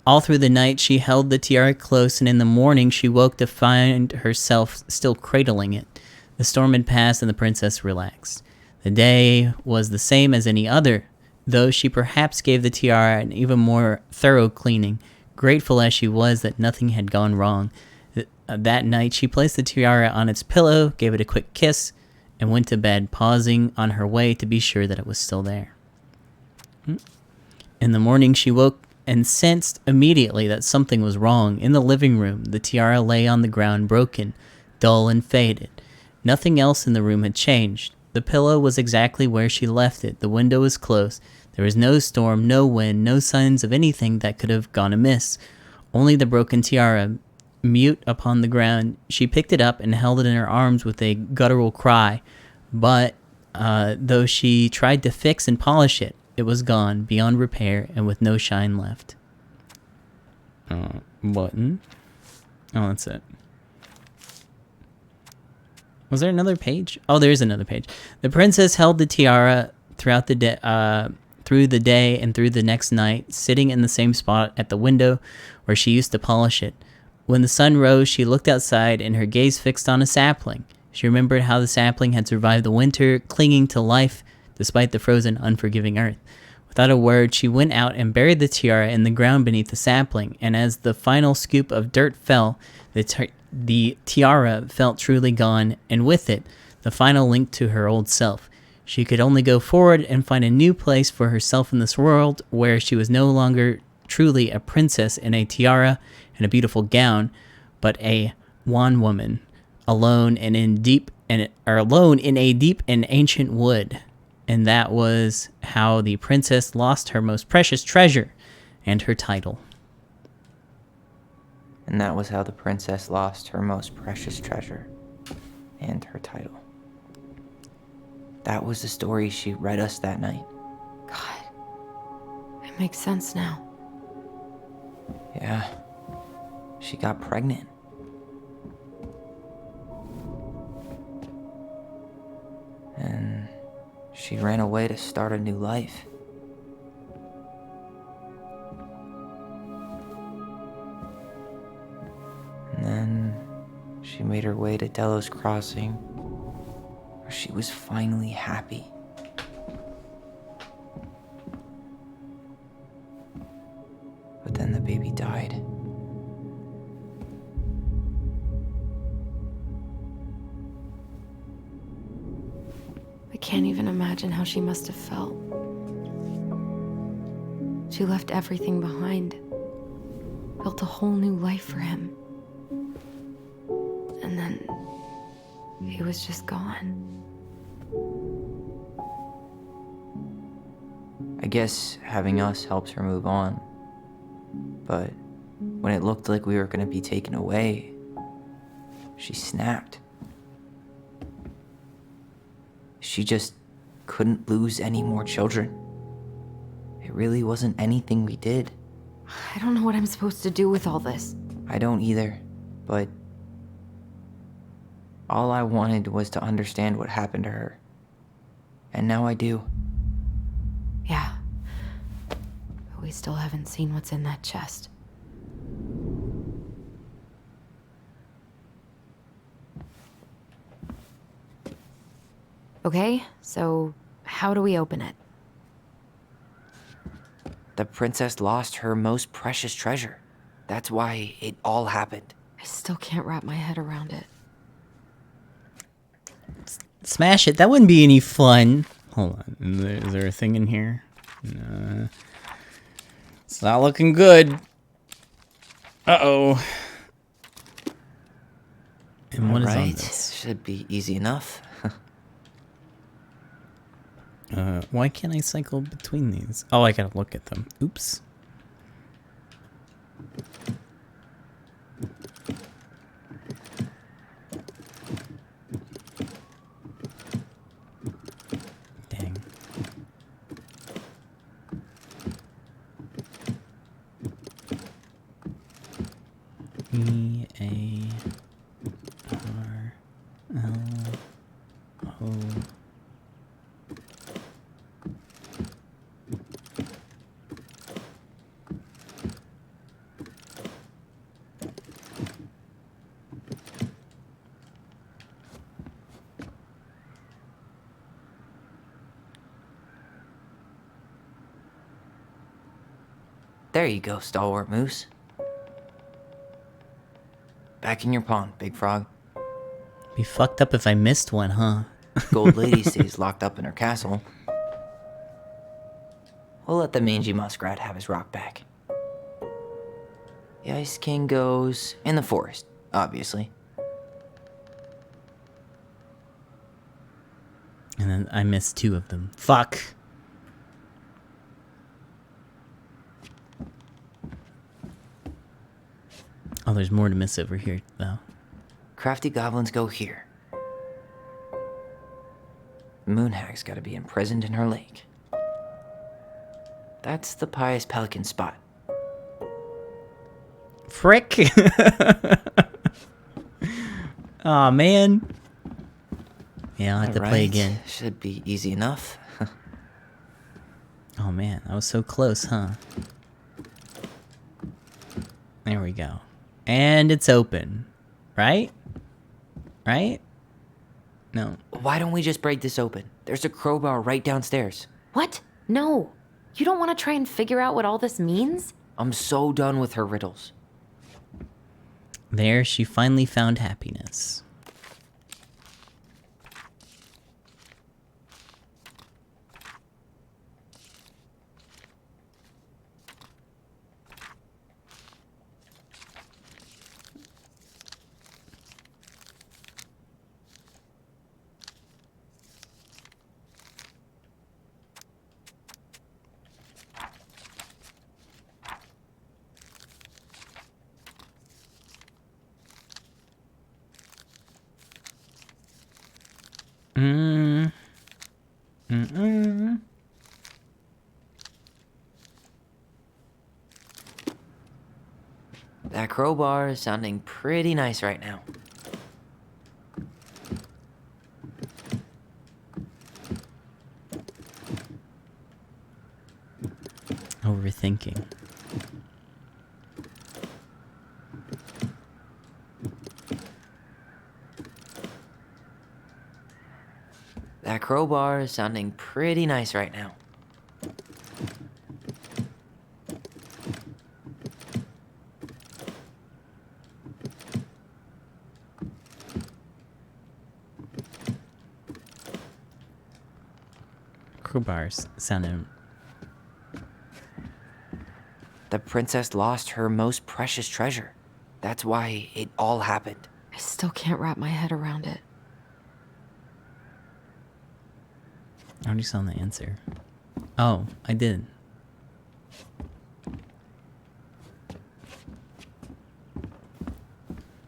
All through the night, she held the tiara close, and in the morning, she woke to find herself still cradling it. The storm had passed, and the princess relaxed. The day was the same as any other, though she perhaps gave the tiara an even more thorough cleaning, grateful as she was that nothing had gone wrong. That night, she placed the tiara on its pillow, gave it a quick kiss, and went to bed, pausing on her way to be sure that it was still there. In the morning, she woke and sensed immediately that something was wrong. In the living room, the tiara lay on the ground, broken, dull, and faded. Nothing else in the room had changed. The pillow was exactly where she left it. The window was closed. There was no storm, no wind, no signs of anything that could have gone amiss. Only the broken tiara, mute upon the ground. She picked it up and held it in her arms with a guttural cry. But though she tried to fix and polish it, it was gone, beyond repair, and with no shine left. Button. Oh, that's it. Was there another page? Oh, there's another page. The princess held the tiara throughout the day, through the day and through the next night, sitting in the same spot at the window where she used to polish it. When the sun rose, she looked outside, and her gaze fixed on a sapling. She remembered how the sapling had survived the winter, clinging to life despite the frozen, unforgiving earth. Without a word, she went out and buried the tiara in the ground beneath the sapling, and as the final scoop of dirt fell, the tiara felt truly gone, and with it, the final link to her old self. She could only go forward and find a new place for herself in this world, where she was no longer truly a princess in a tiara and a beautiful gown, but a wan woman, alone in a deep and ancient wood. And that was how the princess lost her most precious treasure and her title. And that was how the princess lost her most precious treasure and her title. That was the story she read us that night. God, it makes sense now. Yeah, she got pregnant. And she ran away to start a new life. And then she made her way to Delos Crossing, where she was finally happy. But then the baby died. I can't even imagine how she must have felt. She left everything behind, built a whole new life for him. And then he was just gone. I guess having us helps her move on. But when it looked like we were going to be taken away, she snapped. She just couldn't lose any more children. It really wasn't anything we did. I don't know what I'm supposed to do with all this. I don't either, but all I wanted was to understand what happened to her. And now I do. Yeah. But we still haven't seen what's in that chest. Okay, so how do we open it? The princess lost her most precious treasure. That's why it all happened. I still can't wrap my head around it. Smash it. That wouldn't be any fun. Hold on. Is there a thing in here? No. It's not looking good. Uh-oh. And what is on this? Should be easy enough. Why can't I cycle between these? Oh, I gotta look at them. Oops. Dang. E-A-R-L-O. There you go, Stalwart Moose. Back in your pond, Big Frog. Be fucked up if I missed one, huh? Gold Lady stays locked up in her castle. We'll let the mangy muskrat have his rock back. The Ice King goes in the forest, obviously. And then I missed 2 of them. Fuck! Oh, there's more to miss over here, though. Crafty goblins go here. Moonhag's gotta be imprisoned in her lake. That's the pious pelican spot. Frick! Aw, man. Yeah, I'll have to play again. Should be easy enough. Oh man, I was so close, huh? There we go. And it's open. Right? Right? No. Why don't we just break this open? There's a crowbar right downstairs. What? No. You don't want to try and figure out what all this means? I'm so done with her riddles. There, she finally found happiness. That crowbar is sounding pretty nice right now. Overthinking. That crowbar is sounding pretty nice right now. Crowbars sounding. The princess lost her most precious treasure. That's why it all happened. I still can't wrap my head around it. I already saw the answer. Oh, I did.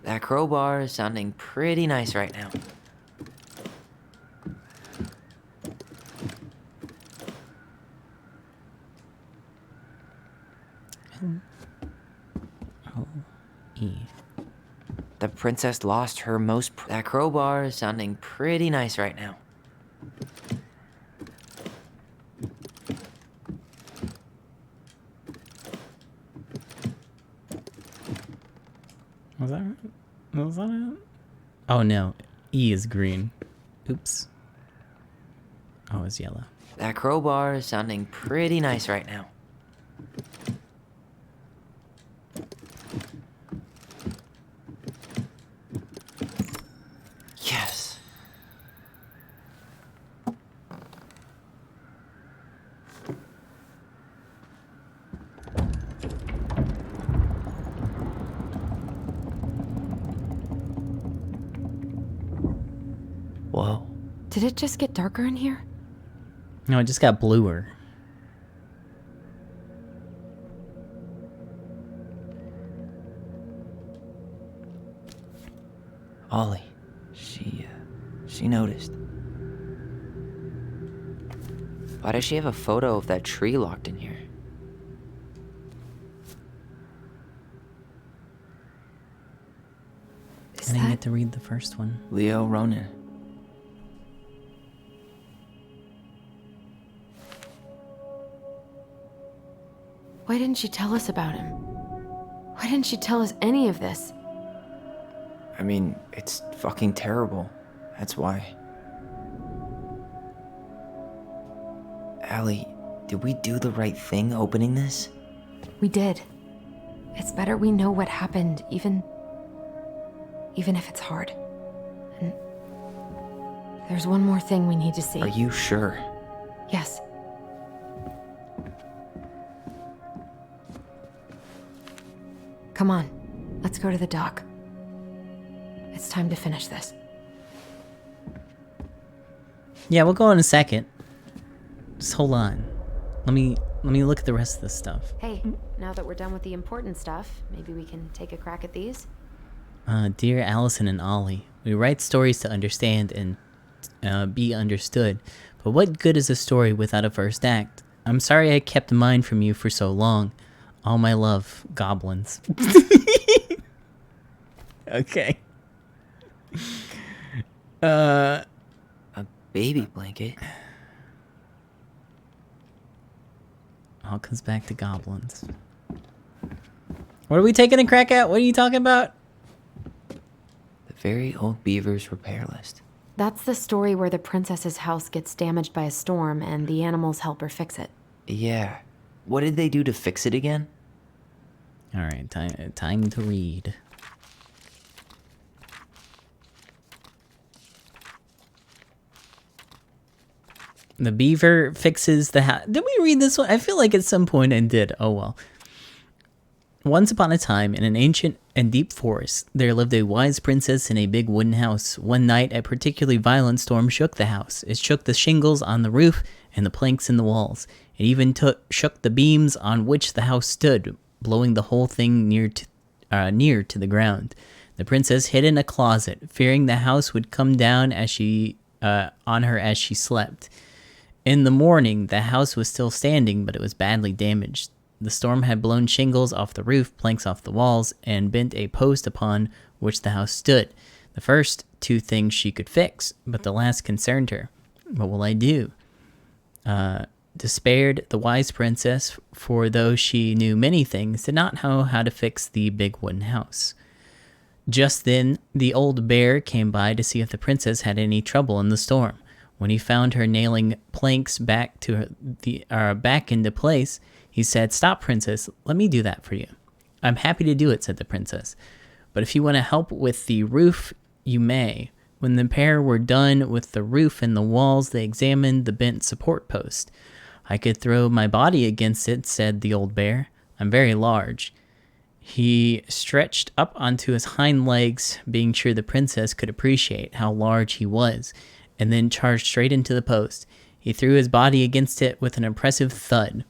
That crowbar is sounding pretty nice right now. E. The princess lost her most. That crowbar is sounding pretty nice right now. Was that right? Was that it? Oh no, E is green. Oops. Oh, it's yellow. That crowbar is sounding pretty nice right now. Yes. Whoa. Did it just get darker in here? No, it just got bluer. Ollie. She noticed. Why does she have a photo of that tree locked in here? I didn't get to read the first one. Leo Ronan. Why didn't she tell us about him? Why didn't she tell us any of this? I mean, it's fucking terrible. That's why. Allie, did we do the right thing opening this? We did. It's better we know what happened, even even if it's hard. And there's one more thing we need to see. Are you sure? Yes. Come on, let's go to the dock. It's time to finish this. Yeah, we'll go in a second. Just hold on. Let me look at the rest of this stuff. Hey, now that we're done with the important stuff, maybe we can take a crack at these? Dear Allison and Ollie, we write stories to understand and be understood, but what good is a story without a first act? I'm sorry I kept mine from you for so long. All my love, goblins. Okay. A baby blanket? All comes back to goblins. What are we taking a crack at? What are you talking about? The very old beaver's repair list. That's the story where the princess's house gets damaged by a storm and the animals help her fix it. Yeah. What did they do to fix it again? Alright, time to read. The beaver fixes the house. Did we read this one? I feel like at some point I did. Oh well. Once upon a time, in an ancient and deep forest, there lived a wise princess in a big wooden house. One night, a particularly violent storm shook the house. It shook the shingles on the roof and the planks in the walls. It even shook the beams on which the house stood, blowing the whole thing near to the ground. The princess hid in a closet, fearing the house would come down on her as she slept. In the morning, the house was still standing, but it was badly damaged. The storm had blown shingles off the roof, planks off the walls, and bent a post upon which the house stood. The first two things she could fix, but the last concerned her. What will I do? Despaired the wise princess, for though she knew many things, did not know how to fix the big wooden house. Just then, the old bear came by to see if the princess had any trouble in the storm. When he found her nailing planks back into place, he said, "Stop, princess, let me do that for you." "I'm happy to do it," said the princess. "But if you want to help with the roof, you may." When the pair were done with the roof and the walls, they examined the bent support post. "I could throw my body against it," said the old bear. "I'm very large." He stretched up onto his hind legs, being sure the princess could appreciate how large he was, and then charged straight into the post. He threw his body against it with an impressive thud.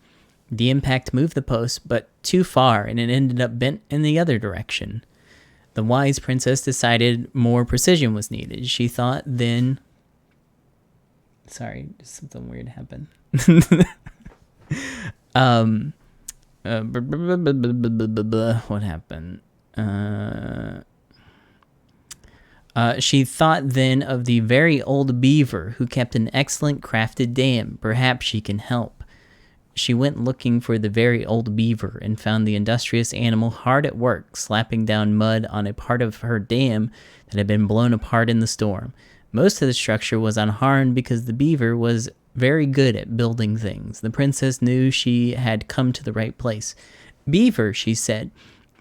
The impact moved the post, but too far, and it ended up bent in the other direction. The wise princess decided more precision was needed. She thought then... Sorry, just something weird happened. What happened? She thought then of the very old beaver who kept an excellent crafted dam. Perhaps she can help. She went looking for the very old beaver and found the industrious animal hard at work, slapping down mud on a part of her dam that had been blown apart in the storm. Most of the structure was unharmed because the beaver was very good at building things. The princess knew she had come to the right place. "Beaver," she said,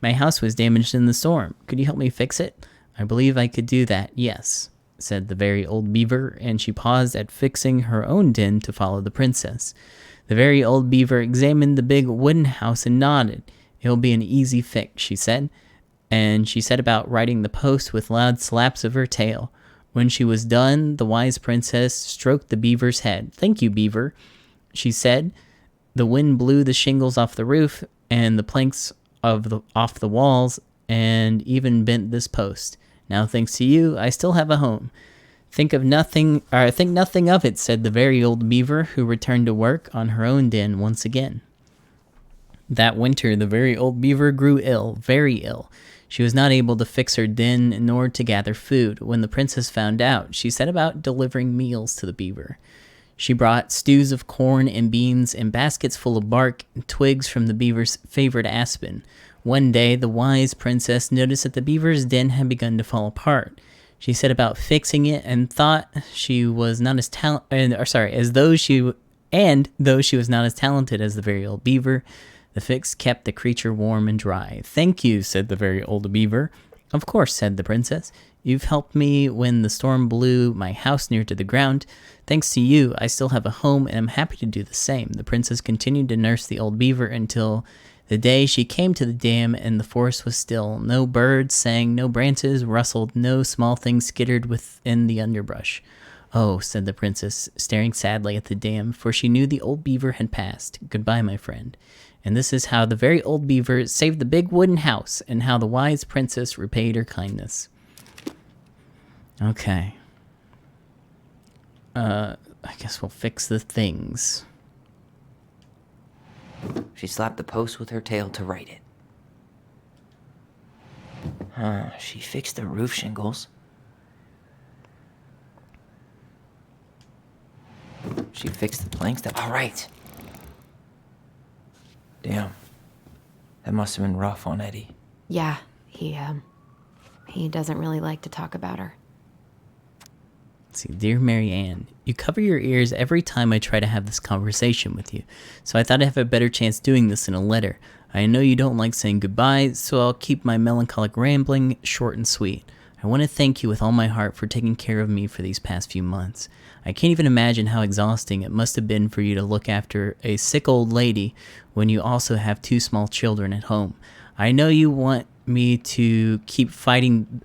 "my house was damaged in the storm. Could you help me fix it?" "I believe I could do that, yes," said the very old beaver, and she paused at fixing her own den to follow the princess. The very old beaver examined the big wooden house and nodded. "It'll be an easy fix," she said, and she set about righting the post with loud slaps of her tail. When she was done, the wise princess stroked the beaver's head. "Thank you, beaver," she said. "The wind blew the shingles off the roof and the planks off the walls and even bent this post. Now, thanks to you, I still have a home." Think nothing of it," said the very old beaver, who returned to work on her own den once again. That winter, the very old beaver grew ill, very ill. She was not able to fix her den nor to gather food. When the princess found out, she set about delivering meals to the beaver. She brought stews of corn and beans and baskets full of bark and twigs from the beaver's favorite aspen. One day, the wise princess noticed that the beaver's den had begun to fall apart. She set about fixing it and thought she was not as though she was not as talented as the very old beaver, the fix kept the creature warm and dry. "Thank you," said the very old beaver. Of course, said the princess. You've helped me when the storm blew my house near to the ground. Thanks to you, I still have a home, and I'm happy to do the same. The princess continued to nurse the old beaver until the day she came to the dam and the forest was still. No birds sang, no branches rustled, no small things skittered within the underbrush. Oh, said the princess, staring sadly at the dam, for she knew the old beaver had passed. Goodbye, my friend. And this is how the very old beaver saved the big wooden house, and how the wise princess repaid her kindness. Okay. I guess we'll fix the things. She slapped the post with her tail to right it. She fixed the roof shingles. She fixed the planks that... All right. Damn. That must have been rough on Eddie. Yeah, he doesn't really like to talk about her. Let's see, Dear Mary Ann, you cover your ears every time I try to have this conversation with you, so I thought I'd have a better chance doing this in a letter. I know you don't like saying goodbye, so I'll keep my melancholic rambling short and sweet. I want to thank you with all my heart for taking care of me for these past few months. I can't even imagine how exhausting it must have been for you to look after a sick old lady when you also have 2 small children at home. I know you want me to keep fighting,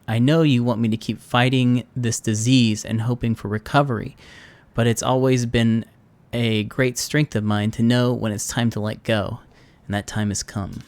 I know you want me to keep fighting this disease and hoping for recovery, but it's always been a great strength of mine to know when it's time to let go, and that time has come.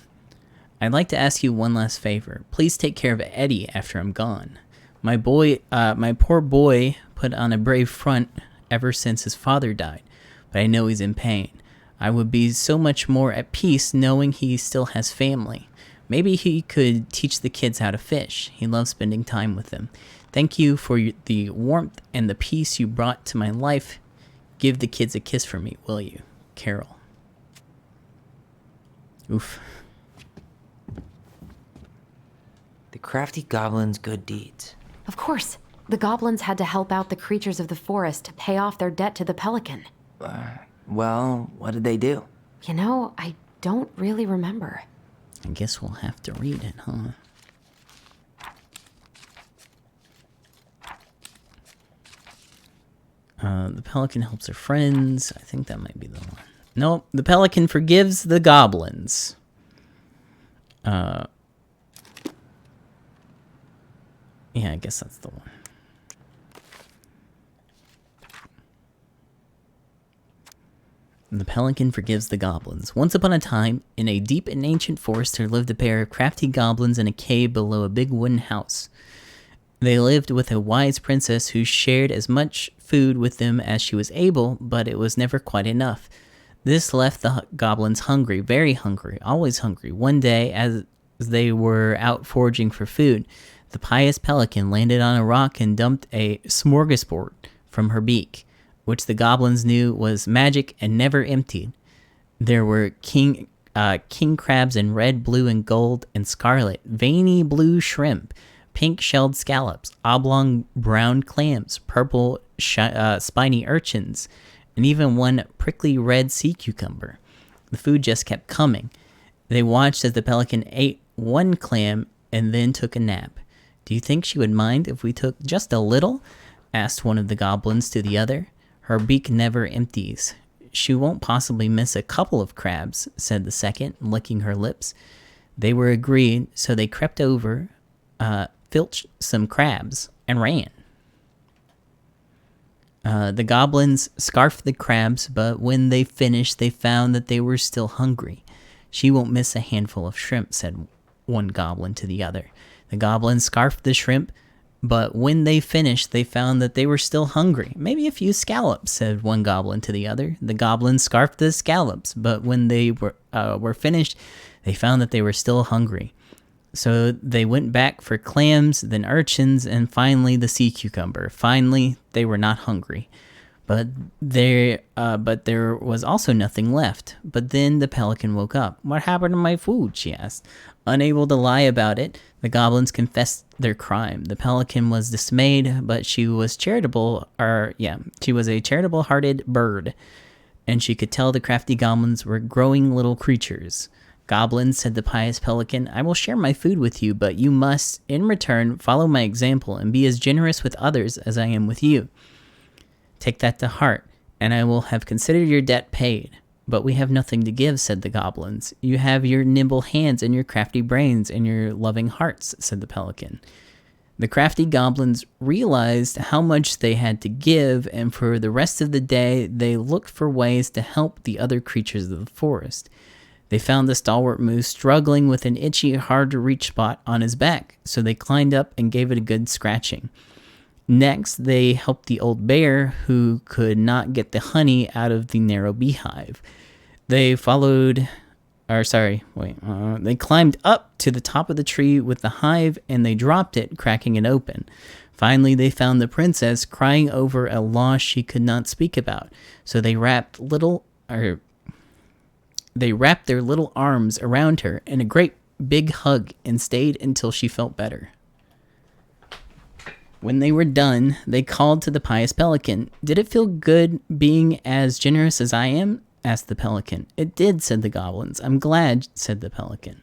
I'd like to ask you one last favor. Please take care of Eddie after I'm gone. My poor boy put on a brave front ever since his father died, but I know he's in pain. I would be so much more at peace knowing he still has family. Maybe he could teach the kids how to fish. He loves spending time with them. Thank you for the warmth and the peace you brought to my life. Give the kids a kiss for me, will you? Carol. Oof. The crafty goblin's good deeds. Of course. The goblins had to help out the creatures of the forest to pay off their debt to the pelican. Well, what did they do? You know, I don't really remember. I guess we'll have to read it, huh? The pelican helps her friends. I think that might be the one. Nope, the pelican forgives the goblins. Yeah, I guess that's the one. The pelican forgives the goblins. Once upon a time, in a deep and ancient forest, there lived a pair of crafty goblins in a cave below a big wooden house. They lived with a wise princess who shared as much food with them as she was able, but it was never quite enough. This left the goblins hungry, very hungry, always hungry. One day, as they were out foraging for food, the pious pelican landed on a rock and dumped a smorgasbord from her beak, which the goblins knew was magic and never emptied. There were king crabs in red, blue, and gold and scarlet, veiny blue shrimp, pink shelled scallops, oblong brown clams, purple spiny urchins, and even one prickly red sea cucumber. The food just kept coming. They watched as the pelican ate one clam and then took a nap. Do you think she would mind if we took just a little? Asked one of the goblins to the other. Her beak never empties. She won't possibly miss a couple of crabs, said the second, licking her lips. They were agreed, so they crept over, filched some crabs, and ran. The goblins scarfed the crabs, but when they finished, they found that they were still hungry. She won't miss a handful of shrimp, said one goblin to the other. The goblins scarfed the shrimp, but when they finished, they found that they were still hungry. Maybe a few scallops, said one goblin to the other. The goblins scarfed the scallops, but when they were finished, they found that they were still hungry. So they went back for clams, then urchins, and finally the sea cucumber. Finally, they were not hungry. But there was also nothing left. But then the pelican woke up. What happened to my food? She asked. Unable to lie about it, the goblins confessed their crime. The pelican was dismayed, but she was she was a charitable-hearted bird, and she could tell the crafty goblins were growing little creatures. Goblin, said the pious pelican. I will share my food with you, but you must, in return, follow my example and be as generous with others as I am with you. Take that to heart, and I will have considered your debt paid. But we have nothing to give, said the goblins. You have your nimble hands and your crafty brains and your loving hearts, said the pelican. The crafty goblins realized how much they had to give, and for the rest of the day, they looked for ways to help the other creatures of the forest. They found the stalwart moose struggling with an itchy, hard-to-reach spot on his back, so they climbed up and gave it a good scratching. Next, they helped the old bear, who could not get the honey out of the narrow beehive. They climbed up to the top of the tree with the hive, and they dropped it, cracking it open. Finally, they found the princess crying over a loss she could not speak about, so they wrapped their little arms around her in a great big hug and stayed until she felt better. When they were done, they called to the pious pelican. Did it feel good being as generous as I am? Asked the pelican. It did, said the goblins. I'm glad, said the pelican.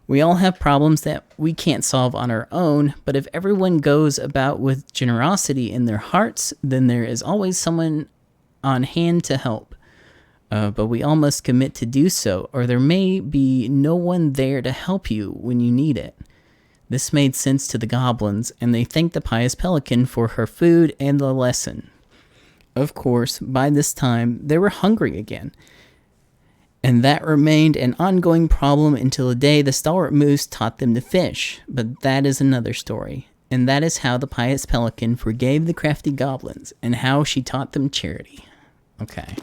We all have problems that we can't solve on our own, but if everyone goes about with generosity in their hearts, then there is always someone on hand to help. But we all must commit to do so, or there may be no one there to help you when you need it. This made sense to the goblins, and they thanked the pious pelican for her food and the lesson. Of course, by this time, they were hungry again, and that remained an ongoing problem until the day the stalwart moose taught them to fish. But that is another story, and that is how the pious pelican forgave the crafty goblins, and how she taught them charity. Okay.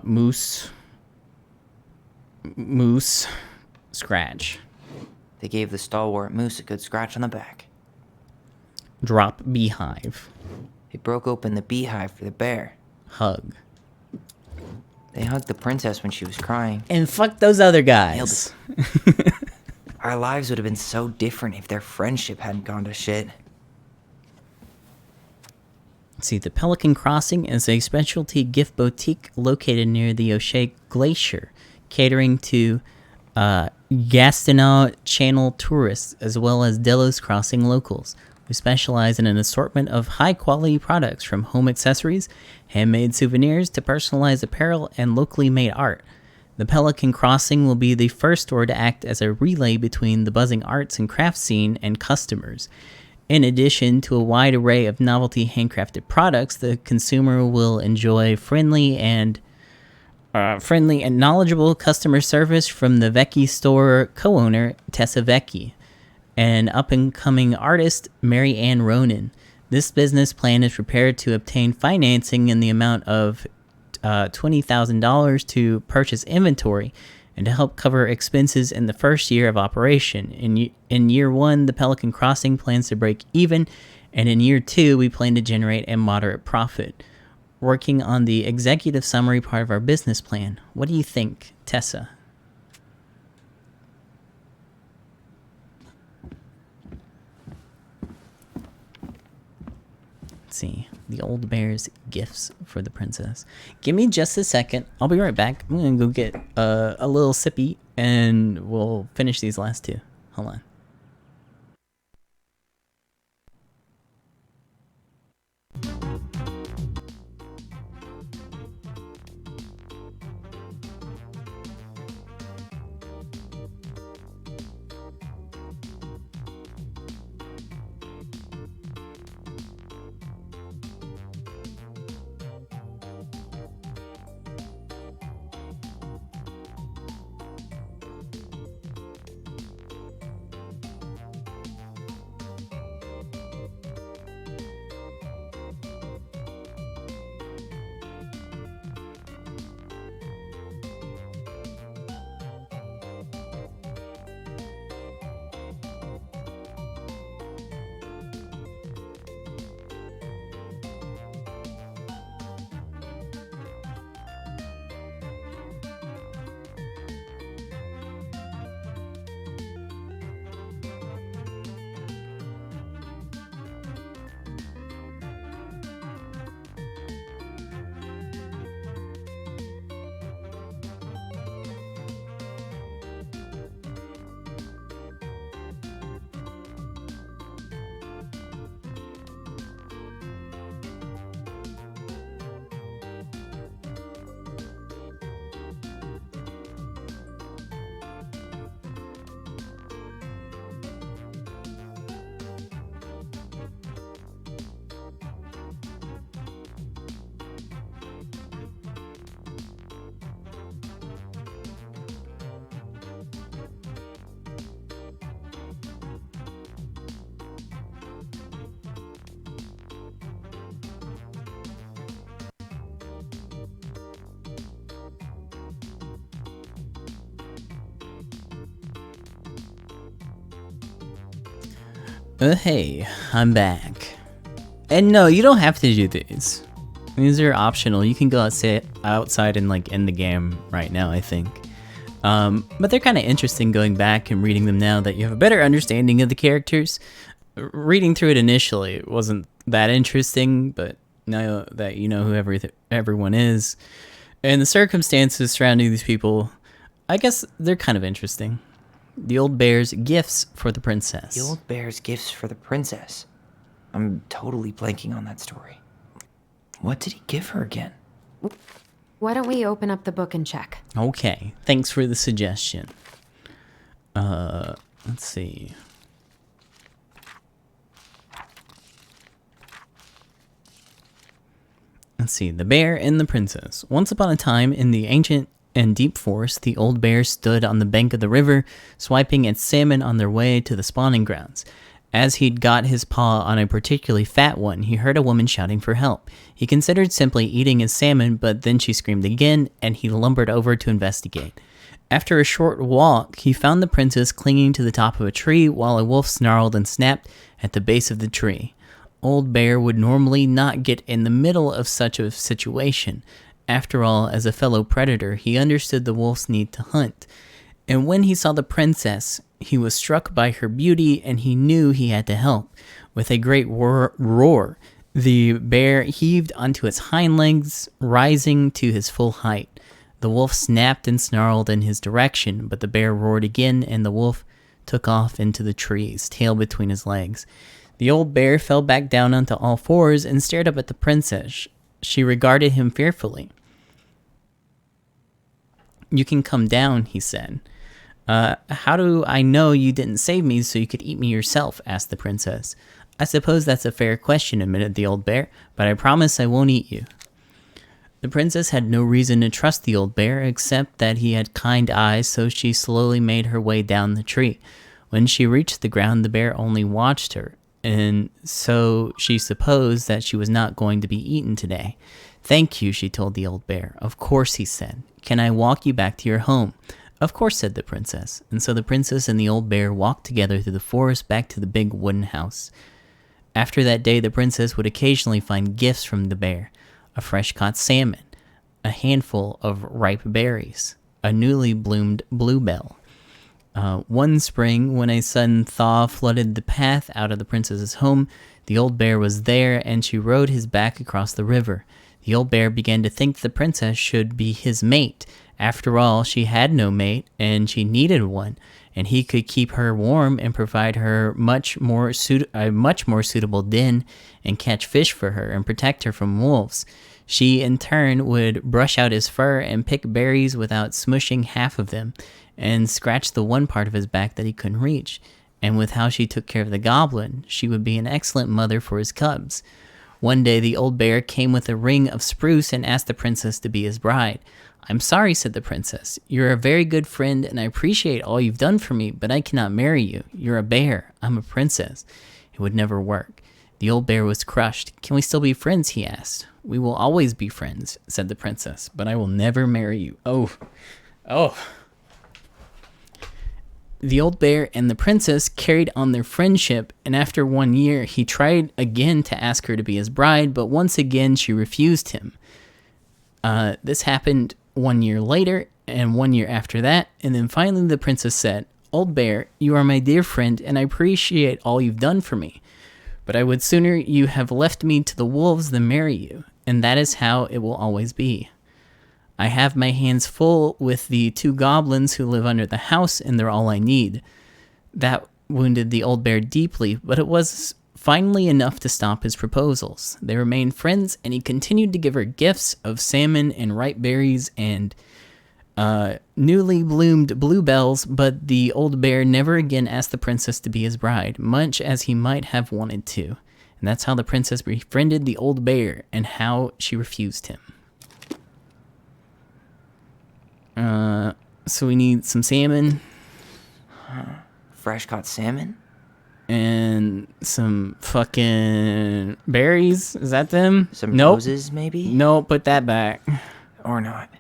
Moose, scratch. They gave the stalwart moose a good scratch on the back. Drop beehive. They broke open the beehive for the bear. Hug. They hugged the princess when she was crying. And fuck those other guys. Our lives would have been so different if their friendship hadn't gone to shit. See, the Pelican Crossing is a specialty gift boutique located near the O'Shea Glacier, catering to Gastineau Channel tourists as well as Delos Crossing locals. We specialize in an assortment of high-quality products from home accessories, handmade souvenirs, to personalized apparel and locally made art. The Pelican Crossing will be the first store to act as a relay between the buzzing arts and crafts scene and customers. In addition to a wide array of novelty handcrafted products, the consumer will enjoy friendly and knowledgeable customer service from the Vecchi store co-owner, Tessa Vecchi, and up-and-coming artist, Mary Ann Ronan. This business plan is prepared to obtain financing in the amount of $20,000 to purchase inventory and to help cover expenses in the first year of operation. In year one, the Pelican Crossing plans to break even, and in year two, we plan to generate a moderate profit. Working on the executive summary part of our business plan. What do you think, Tessa? Let's see. The old bear's gifts for the princess. Give me just a second. I'll be right back. I'm going to go get a little sippy, and we'll finish these last two. Hold on. Hey, I'm back. And no, you don't have to do these. These are optional. You can go outside and like end the game right now, I think. But they're kind of interesting going back and reading them now that you have a better understanding of the characters. Reading through it initially, it wasn't that interesting, but now that you know who everyone is and the circumstances surrounding these people, I guess they're kind of interesting. The old bear's gifts for the princess. The old bear's gifts for the princess. I'm totally blanking on that story. What did he give her again? Why don't we open up the book and check? Okay, thanks for the suggestion. Let's see. The Bear and the Princess. Once upon a time, in the ancient and deep forest, the old bear stood on the bank of the river, swiping at salmon on their way to the spawning grounds. As he'd got his paw on a particularly fat one, he heard a woman shouting for help. He considered simply eating his salmon, but then she screamed again, and he lumbered over to investigate. After a short walk, he found the princess clinging to the top of a tree while a wolf snarled and snapped at the base of the tree. Old Bear would normally not get in the middle of such a situation. After all, as a fellow predator, he understood the wolf's need to hunt. And when he saw the princess, he was struck by her beauty and he knew he had to help. With a great roar, the bear heaved onto its hind legs, rising to his full height. The wolf snapped and snarled in his direction, but the bear roared again and the wolf took off into the trees, tail between his legs. The old bear fell back down onto all fours and stared up at the princess. She regarded him fearfully. "You can come down," he said. How do I know you didn't save me so you could eat me yourself?" asked the princess. "I suppose that's a fair question," admitted the old bear, "but I promise I won't eat you." The princess had no reason to trust the old bear except that he had kind eyes, so she slowly made her way down the tree. When she reached the ground, the bear only watched her, and so she supposed that she was not going to be eaten today. "Thank you," she told the old bear. "Of course," he said. "Can I walk you back to your home?" "Of course," said the princess. And so the princess and the old bear walked together through the forest back to the big wooden house. After that day, the princess would occasionally find gifts from the bear: a fresh-caught salmon, a handful of ripe berries, a newly bloomed bluebell. One spring, when a sudden thaw flooded the path out of the princess's home, the old bear was there, and she rode his back across the river. The old bear began to think the princess should be his mate. After all, she had no mate, and she needed one, and he could keep her warm and provide her a much more suitable den and catch fish for her and protect her from wolves. She, in turn, would brush out his fur and pick berries without smushing half of them, and scratch the one part of his back that he couldn't reach. And with how she took care of the goblin, she would be an excellent mother for his cubs. One day, the old bear came with a ring of spruce and asked the princess to be his bride. "I'm sorry," said the princess. "You're a very good friend, and I appreciate all you've done for me, but I cannot marry you. You're a bear. I'm a princess." It would never work. The old bear was crushed. "Can we still be friends?" he asked. "We will always be friends," said the princess, "but I will never marry you." Oh. The old bear and the princess carried on their friendship, and after 1 year, he tried again to ask her to be his bride, but once again she refused him. This happened 1 year later, and 1 year after that, and then finally the princess said, "Old bear, you are my dear friend, and I appreciate all you've done for me, but I would sooner you have left me to the wolves than marry you, and that is how it will always be. I have my hands full with the 2 goblins who live under the house, and they're all I need." That wounded the old bear deeply, but it was finally enough to stop his proposals. They remained friends, and he continued to give her gifts of salmon and ripe berries and newly bloomed bluebells, but the old bear never again asked the princess to be his bride, much as he might have wanted to. And that's how the princess befriended the old bear, and how she refused him. So we need some salmon. Fresh caught salmon? And some fucking berries. Is that them? Some roses, maybe? No, put that back. Or not.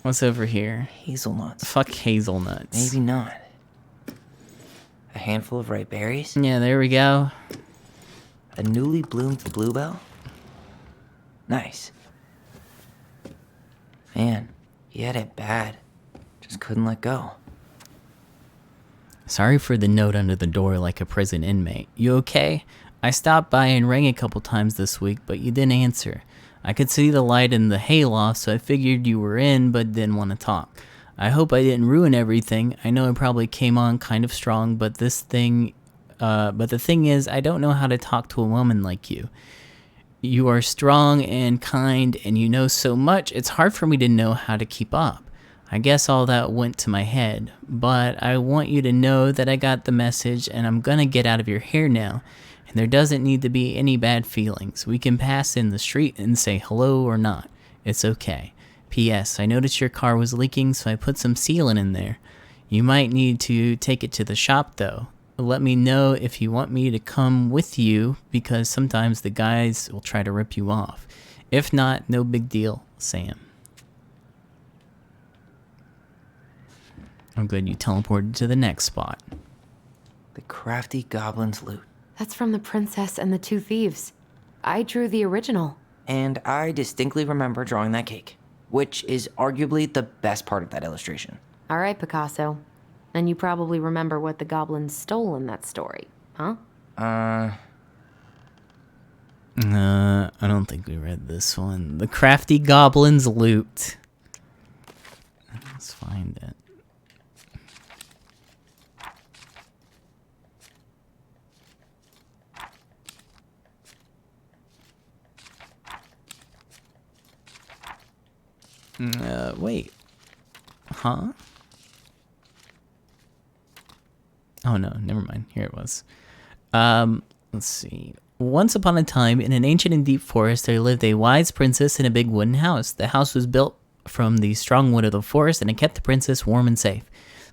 What's over here? Hazelnuts. Fuck hazelnuts. Maybe not. A handful of ripe berries? Yeah, there we go. A newly bloomed bluebell? Nice. Man, he had it bad. Just couldn't let go. Sorry for the note under the door like a prison inmate. You okay? I stopped by and rang a couple times this week, but you didn't answer. I could see the light in the hayloft, so I figured you were in, but didn't want to talk. I hope I didn't ruin everything. I know I probably came on kind of strong, but the thing is, I don't know how to talk to a woman like you. You are strong and kind, and you know so much, it's hard for me to know how to keep up. I guess all that went to my head, but I want you to know that I got the message, and I'm gonna get out of your hair now, and there doesn't need to be any bad feelings. We can pass in the street and say hello or not. It's okay. P.S. I noticed your car was leaking, so I put some sealant in there. You might need to take it to the shop, though. Let me know if you want me to come with you, because sometimes the guys will try to rip you off. If not, no big deal, Sam. I'm glad you teleported to the next spot. The crafty goblin's loot. That's from the princess and the two thieves. I drew the original. And I distinctly remember drawing that cake, which is arguably the best part of that illustration. All right, Picasso. And you probably remember what the goblins stole in that story, huh? I don't think we read this one. The crafty goblin's loot. Let's find it. Wait. Huh? Oh no, never mind. Here it was. Let's see. Once upon a time, in an ancient and deep forest, there lived a wise princess in a big wooden house. The house was built from the strong wood of the forest, and it kept the princess warm and safe.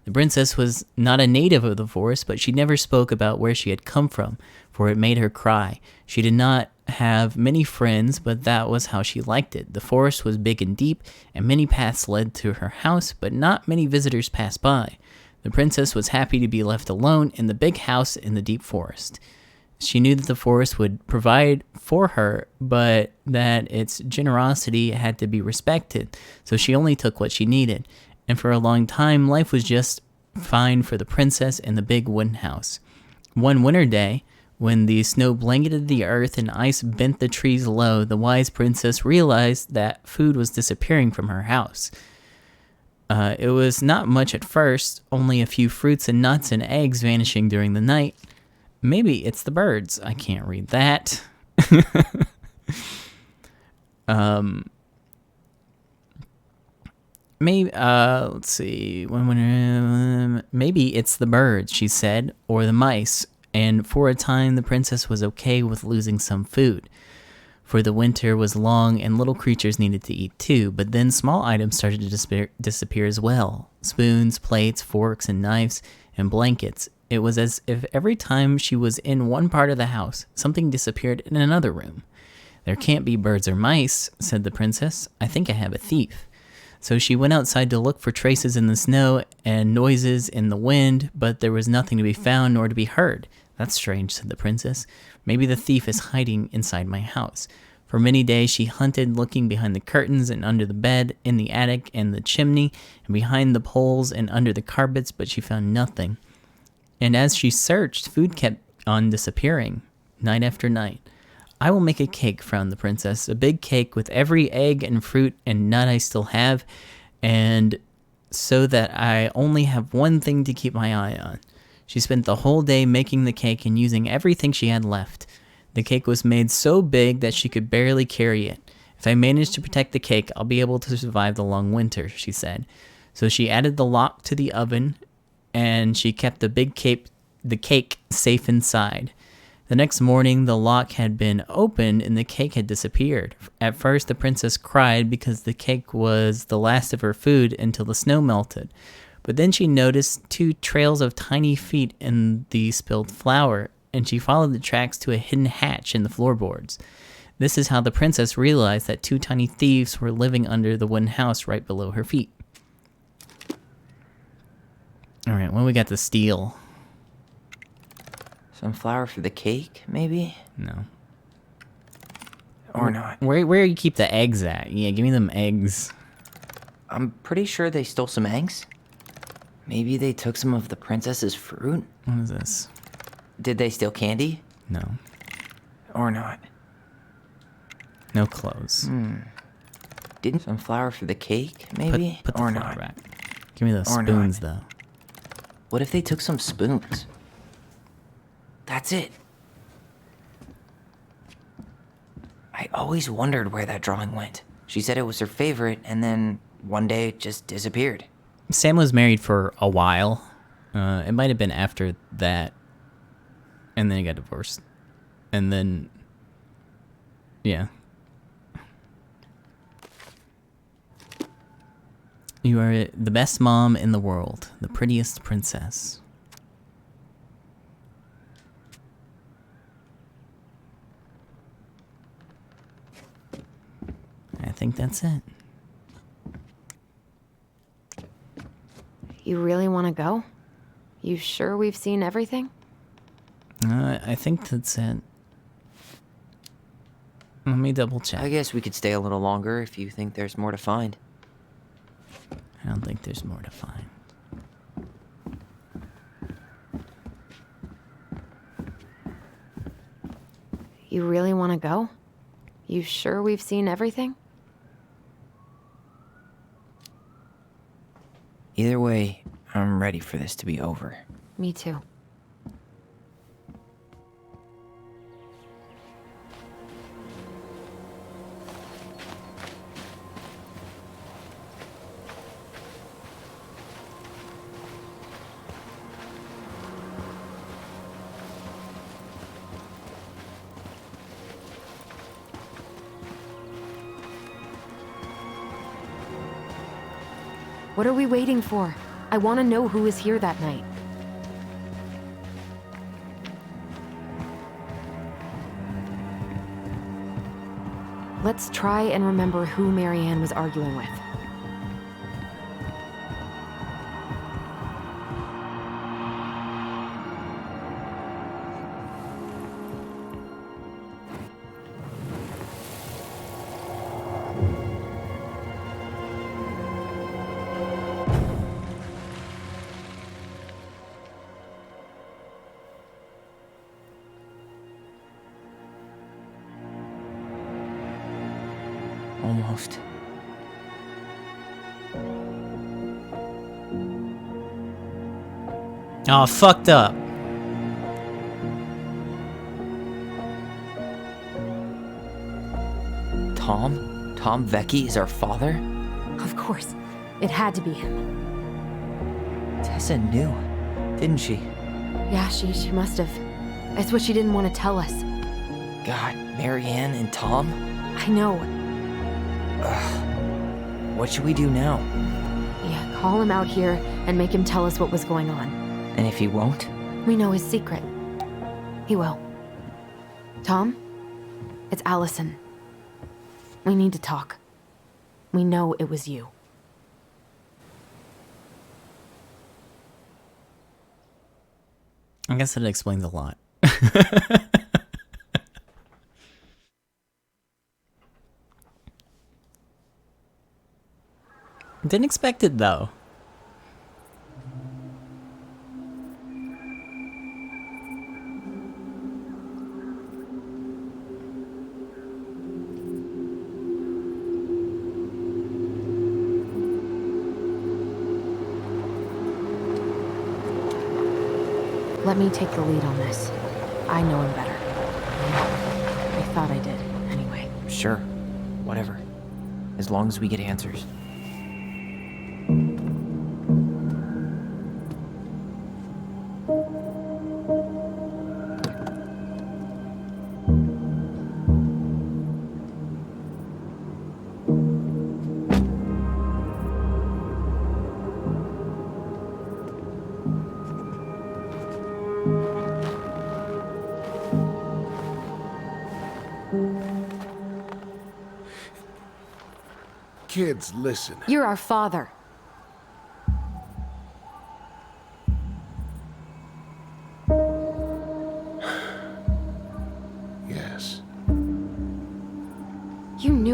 The princess was not a native of the forest, but she never spoke about where she had come from, for it made her cry. She did not have many friends, but that was how she liked it. The forest was big and deep, and many paths led to her house, but not many visitors passed by. The princess was happy to be left alone in the big house in the deep forest. She knew that the forest would provide for her, but that its generosity had to be respected, so she only took what she needed. And for a long time, life was just fine for the princess in the big wooden house. One winter day, when the snow blanketed the earth and ice bent the trees low, the wise princess realized that food was disappearing from her house. It was not much at first, only a few fruits and nuts and eggs vanishing during the night. Maybe it's the birds. I can't read that. Maybe, let's see. Maybe it's the birds, she said, or the mice. And for a time, the princess was okay with losing some food, for the winter was long and little creatures needed to eat too. But then small items started to disappear as well. Spoons, plates, forks, and knives, and blankets. It was as if every time she was in one part of the house, something disappeared in another room. There can't be birds or mice, said the princess. I think I have a thief. So she went outside to look for traces in the snow and noises in the wind, but there was nothing to be found nor to be heard. That's strange, said the princess. Maybe the thief is hiding inside my house. For many days she hunted, looking behind the curtains and under the bed, in the attic and the chimney, and behind the poles and under the carpets, but she found nothing. And as she searched, food kept on disappearing, night after night. I will make a cake, frowned the princess, a big cake with every egg and fruit and nut I still have, and so that I only have one thing to keep my eye on. She spent the whole day making the cake and using everything she had left. The cake was made so big that she could barely carry it. If I manage to protect the cake, I'll be able to survive the long winter, she said. So she added the lock to the oven, and she kept the cake safe inside. The next morning, the lock had been opened and the cake had disappeared. At first, the princess cried because the cake was the last of her food until the snow melted. But then she noticed 2 trails of tiny feet in the spilled flour, and she followed the tracks to a hidden hatch in the floorboards. This is how the princess realized that 2 tiny thieves were living under the wooden house right below her feet. Alright, what do we got to steal? Some flour for the cake, maybe? No. Or not. Where you keep the eggs at? Yeah, give me them eggs. I'm pretty sure they stole some eggs. Maybe they took some of the princess's fruit? What is this? Did they steal candy? No. Or not. No clothes. Didn't some flour for the cake, maybe? Put the or flour not. back. Give me those Or spoons, not. though. What if they took some spoons? That's it. I always wondered where that drawing went. She said it was her favorite, and then one day it just disappeared. Sam was married for a while. It might have been after that. And then he got divorced. And then... yeah. You are the best mom in the world. The prettiest princess. I think that's it. You really want to go? You sure we've seen everything? I think that's it. Let me double check. I guess we could stay a little longer if you think there's more to find. I don't think there's more to find. You really want to go? You sure we've seen everything? Either way, I'm ready for this to be over. Me too. What are we waiting for? I want to know who was here that night. Let's try and remember who Marianne was arguing with. Almost. Oh, fucked up. Tom? Tom Vecchi is our father? Of course. It had to be him. Tessa knew, didn't she? Yeah, she must have. It's what she didn't want to tell us. God, Marianne and Tom? I know. What should we do now? Yeah, call him out here and make him tell us what was going on. And if he won't? We know his secret. He will. Tom? It's Allison. We need to talk. We know it was you. I guess that explains a lot. Didn't expect it though. Let me take the lead on this. I know him better. I thought I did, anyway. Sure. Whatever. As long as we get answers. Kids, listen. You're our father.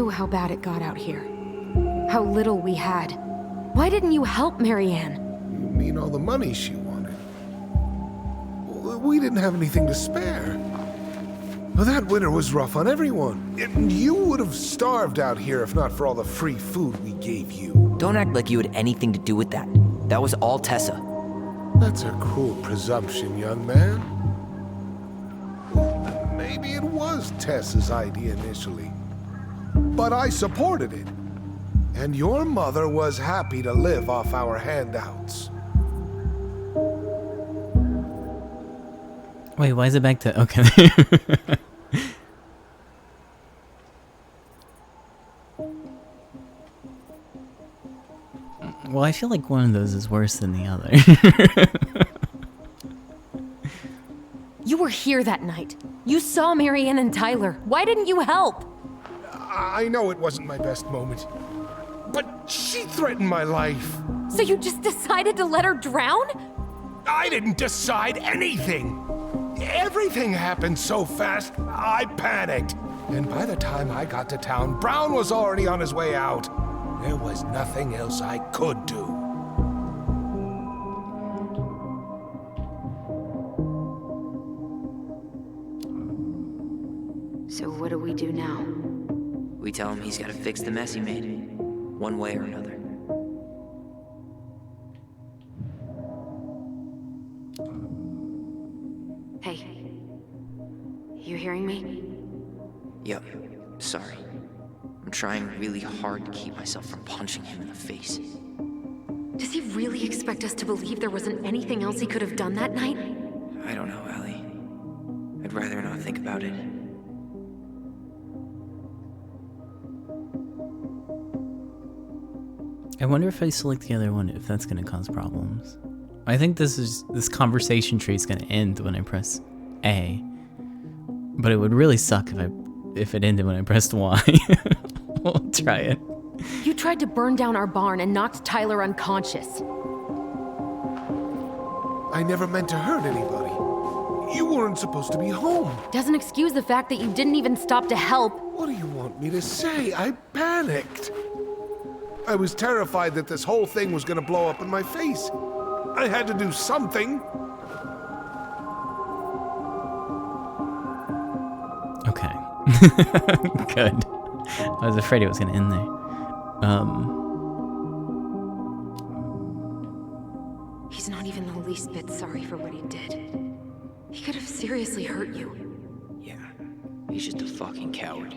knew how bad it got out here. How little we had. Why didn't you help Marianne? You mean all the money she wanted? We didn't have anything to spare. Well, that winter was rough on everyone. And you would have starved out here if not for all the free food we gave you. Don't act like you had anything to do with that. That was all Tessa. That's a cruel presumption, young man. Maybe it was Tessa's idea initially. But I supported it. And your mother was happy to live off our handouts. Wait, why is it back to... Okay. Well, I feel like one of those is worse than the other. You were here that night. You saw Marianne and Tyler. Why didn't you help? I know it wasn't my best moment. But she threatened my life. So you just decided to let her drown? I didn't decide anything. Everything happened so fast, I panicked. And by the time I got to town, Brown was already on his way out. There was nothing else I could do. So what do we do now? We tell him he's got to fix the mess he made, one way or another. Hey, you hearing me? Yep, sorry. I'm trying really hard to keep myself from punching him in the face. Does he really expect us to believe there wasn't anything else he could have done that night? I don't know, Allie. I'd rather not think about it. I wonder if I select the other one, if that's going to cause problems. I think this conversation tree is going to end when I press A. But it would really suck if it ended when I pressed Y. We'll try it. You tried to burn down our barn and knocked Tyler unconscious. I never meant to hurt anybody. You weren't supposed to be home. Doesn't excuse the fact that you didn't even stop to help. What do you want me to say? I panicked. I was terrified that this whole thing was going to blow up in my face. I had to do something. Okay. Good. I was afraid it was going to end there. He's not even the least bit sorry for what he did. He could have seriously hurt you. Yeah, he's just a fucking coward.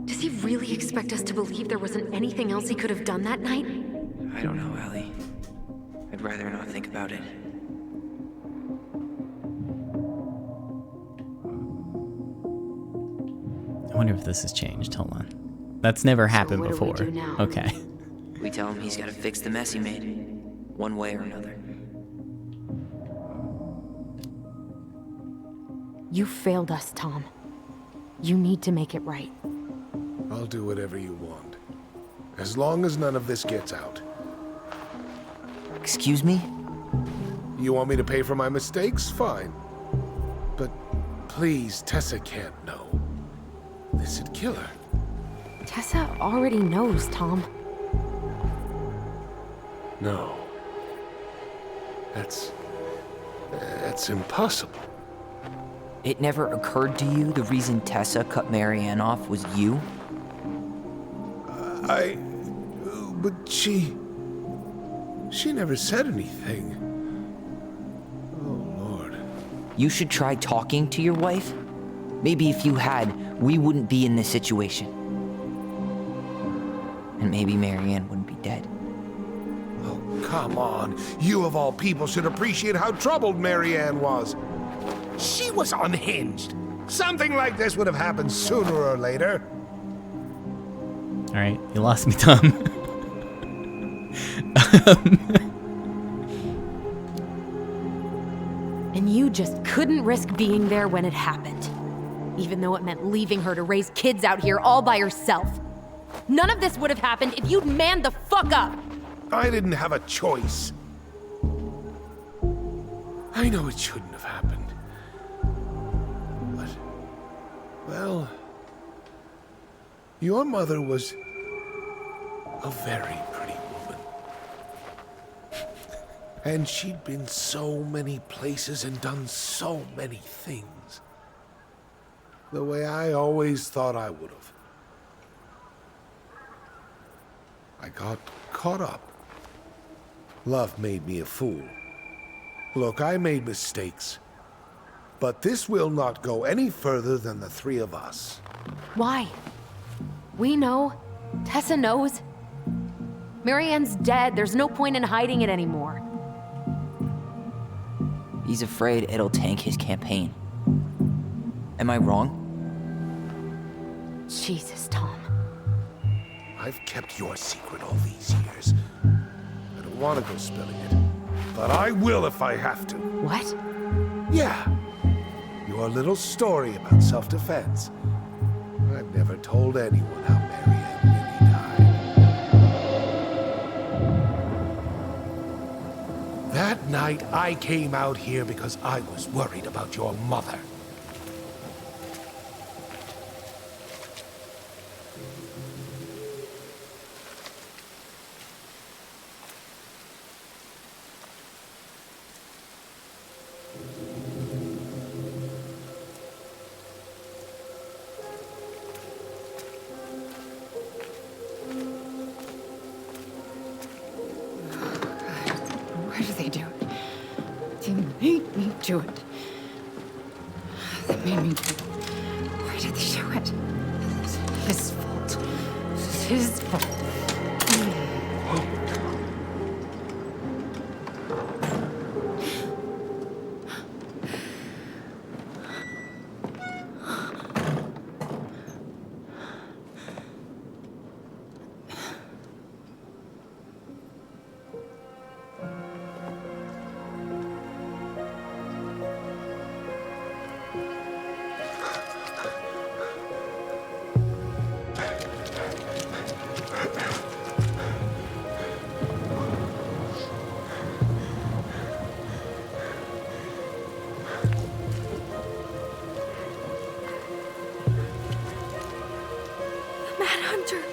Does he really expect us to believe there wasn't anything else he could have done that night? I don't know, Allie. I'd rather not think about it. I wonder if this has changed. Hold on. That's never happened what do we before. do now? Okay. We tell him he's got to fix the mess he made, one way or another. You failed us, Tom. You need to make it right. I'll do whatever you want. As long as none of this gets out. Excuse me? You want me to pay for my mistakes? Fine. But please, Tessa can't know. This'd kill her. Tessa already knows, Tom. No. That's impossible. It never occurred to you the reason Tessa cut Marianne off was you? But she never said anything. Oh, Lord. You should try talking to your wife. Maybe if you had, we wouldn't be in this situation. And maybe Marianne wouldn't be dead. Oh, come on. You of all people should appreciate how troubled Marianne was. She was unhinged. Something like this would have happened sooner or later. All right, you lost me, Tom. And you just couldn't risk being there when it happened. Even though it meant leaving her to raise kids out here all by herself. None of this would have happened if you'd manned the fuck up. I didn't have a choice. I know it shouldn't have happened. But Well, your mother was a very pretty woman. And she'd been so many places and done so many things. The way I always thought I would have. I got caught up. Love made me a fool. Look, I made mistakes. But this will not go any further than the three of us. Why? We know. Tessa knows. Marianne's dead. There's no point in hiding it anymore. He's afraid it'll tank his campaign. Am I wrong? Jesus, Tom. I've kept your secret all these years. I don't want to go spilling it. But I will if I have to. What? Yeah. Your little story about self-defense. I've never told anyone how Marianne really died. That night, I came out here because I was worried about your mother. Why do they do it? They made me do it. They made me do it. Why did they do it? It's his fault. It's his fault. Manhunter.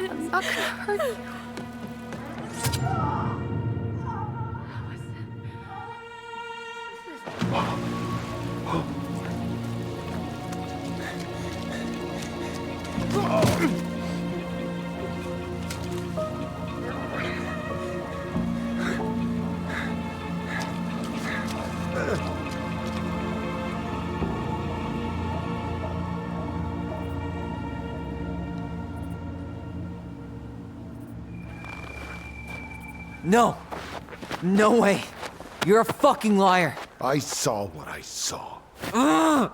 I'm not gonna hurt you. No! No way! You're a fucking liar! I saw what I saw. Ugh!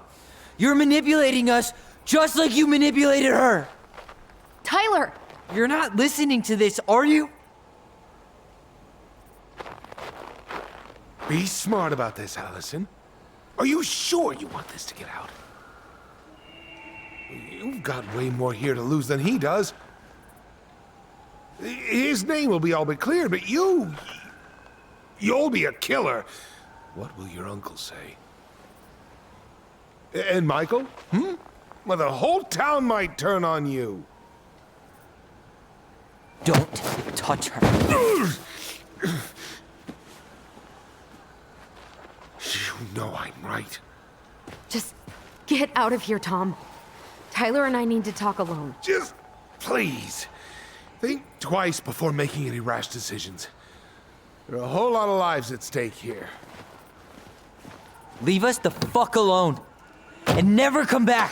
You're manipulating us just like you manipulated her! Tyler! You're not listening to this, are you? Be smart about this, Allison. Are you sure you want this to get out? You've got way more here to lose than he does. His name will be all but clear, but you'll be a killer. What will your uncle say? And Michael? Well, the whole town might turn on you. Don't touch her. You know I'm right. Just get out of here, Tom. Tyler and I need to talk alone. Just please. Think twice before making any rash decisions. There are a whole lot of lives at stake here. Leave us the fuck alone. And never come back.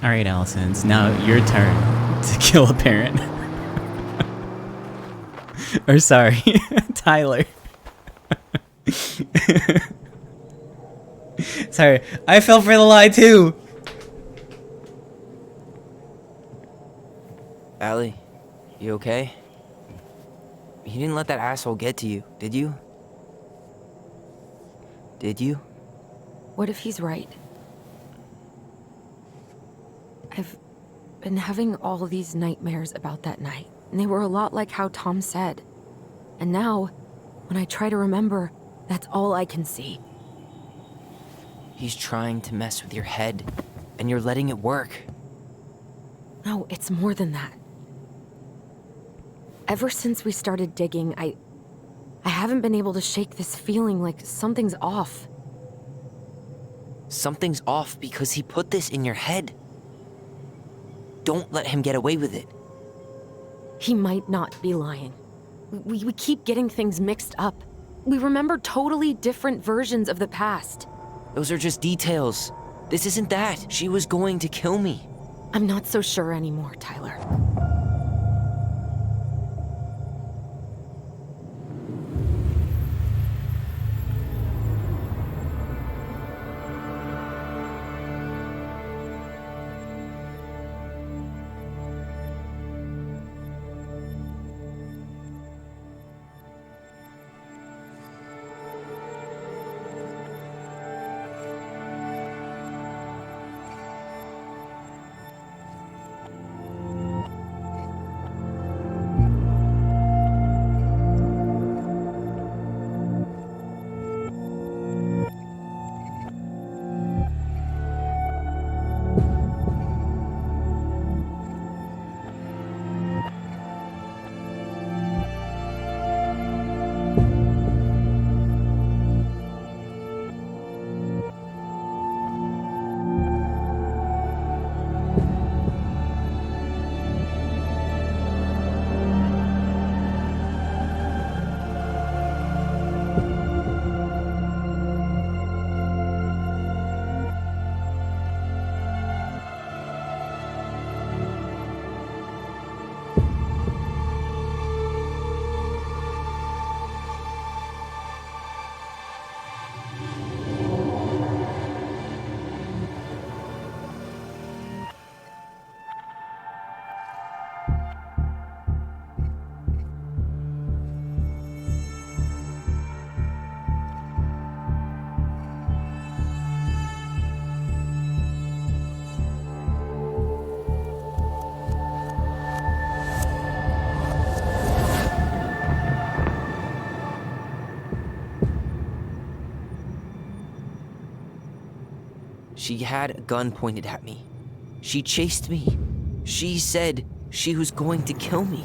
Alright, Allison, it's now your turn to kill a parent. Or sorry, Tyler. Sorry, I fell for the lie too. Allie, you okay? You didn't let that asshole get to you, did you? Did you? What if he's right? I've been having all these nightmares about that night, and they were a lot like how Tom said. And now, when I try to remember, that's all I can see. He's trying to mess with your head, and you're letting it work. No, it's more than that. Ever since we started digging, I haven't been able to shake this feeling like something's off. Something's off because he put this in your head. Don't let him get away with it. He might not be lying. We keep getting things mixed up. We remember totally different versions of the past. Those are just details. This isn't that. She was going to kill me. I'm not so sure anymore, Tyler. She had a gun pointed at me. She chased me. She said she was going to kill me.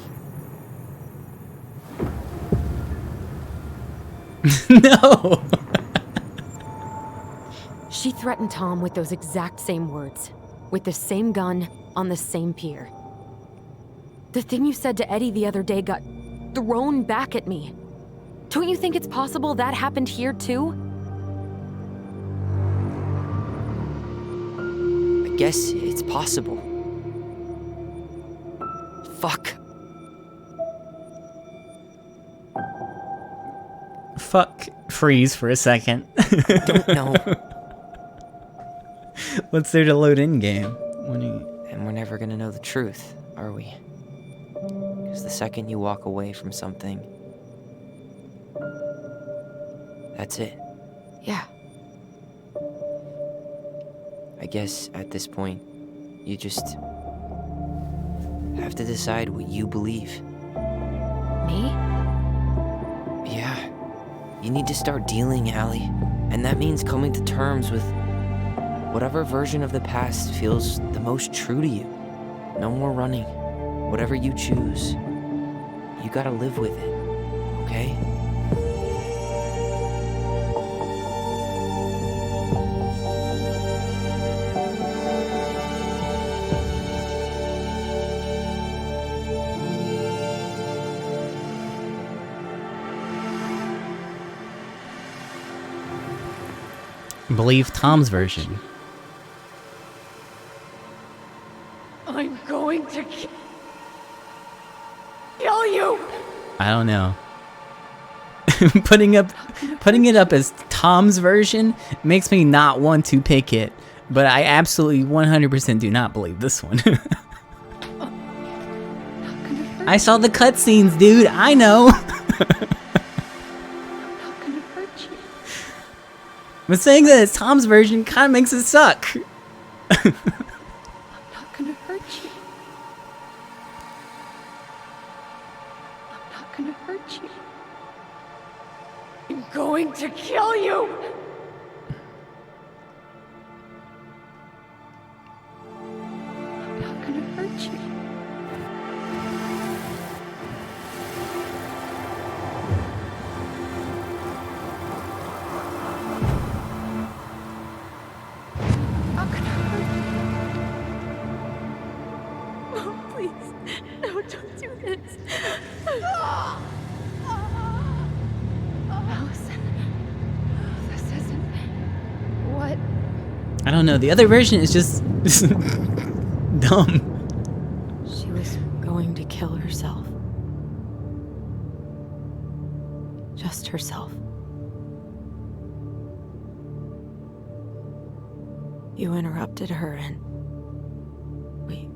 No! She threatened Tom with those exact same words. With the same gun, on the same pier. The thing you said to Eddie the other day got thrown back at me. Don't you think it's possible that happened here too? I guess it's possible. Fuck. Fuck. Freeze for a second. Don't know. What's there to load in game? And we're never gonna know the truth, are we? Because the second you walk away from something, that's it. Yeah. I guess at this point, you just have to decide what you believe. Me? Yeah. You need to start dealing, Allie. And that means coming to terms with whatever version of the past feels the most true to you. No more running. Whatever you choose, you gotta live with it, okay? Believe Tom's version. I'm going to kill you! I don't know. putting it up as Tom's version makes me not want to pick it, but I absolutely 100% do not believe this one. I saw the cutscenes, dude. I know. But saying that it's Tom's version kind of makes it suck. I'm not gonna hurt you. I'm not gonna hurt you. I'm going to kill you. I'm not gonna hurt you. I don't know. The other version is just dumb. She was going to kill herself. Just herself. You interrupted her and we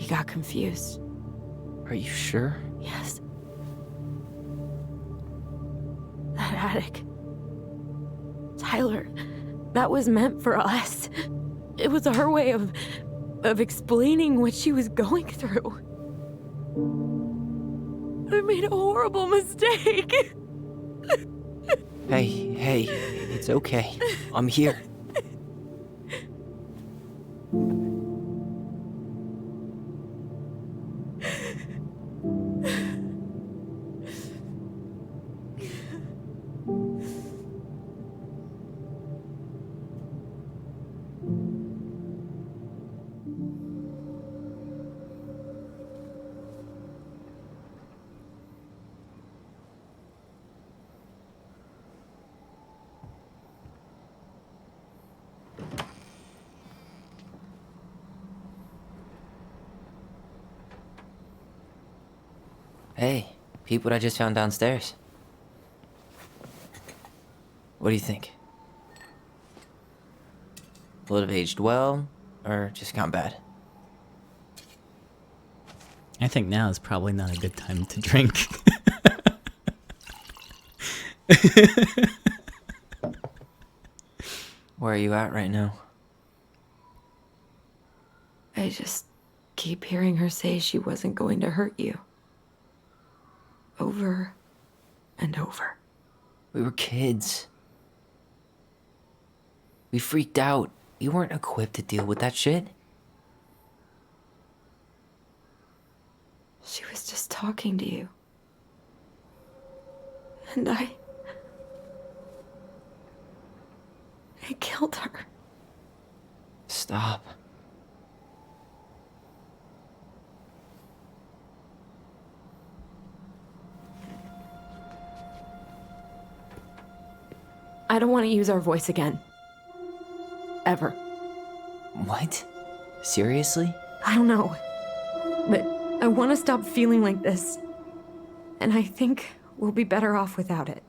got confused. Are you sure? Yes. That attic. Tyler, that was meant for us. It was our way of explaining what she was going through. I made a horrible mistake. Hey, it's okay. I'm here. Hey, peep what I just found downstairs. What do you think? Will it have aged well, or just gone bad? I think now is probably not a good time to drink. Where are you at right now? I just keep hearing her say she wasn't going to hurt you. Over and over. We were kids. We freaked out. You weren't equipped to deal with that shit. She was just talking to you. And I killed her. Stop. I don't want to use our voice again. Ever. What? Seriously? I don't know. But I want to stop feeling like this. And I think we'll be better off without it.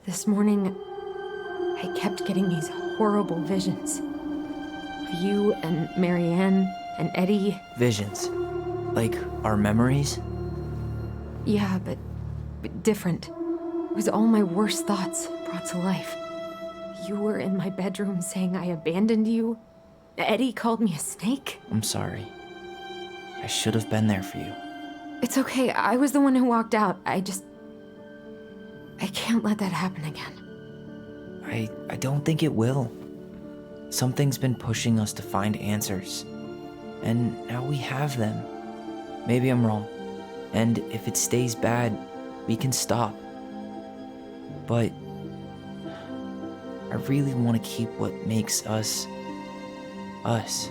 This morning, I kept getting these horrible visions. Of you and Marianne and Eddie. Visions? Like our memories? Yeah, but different. It was all my worst thoughts brought to life. You were in my bedroom saying I abandoned you. Eddie called me a snake. I'm sorry. I should have been there for you. It's okay. I was the one who walked out. I can't let that happen again. I don't think it will. Something's been pushing us to find answers. And now we have them. Maybe I'm wrong. And if it stays bad, we can stop. But I really want to keep what makes us, us.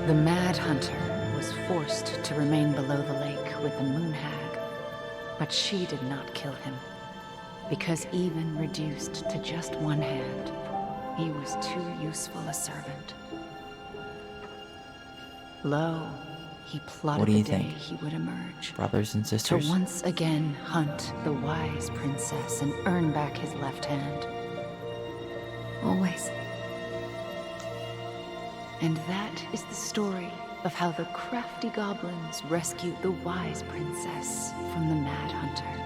The Mad Hunter was forced to remain below the lake with the Moon Hag, but she did not kill him. because even reduced to just one hand, he was too useful a servant. Lo, he plotted What do you the day think? he would emerge. Brothers and To sisters? once again hunt the wise princess and earn back his left hand. Always. And that is the story of how the crafty goblins rescued the wise princess from the Mad Hunter.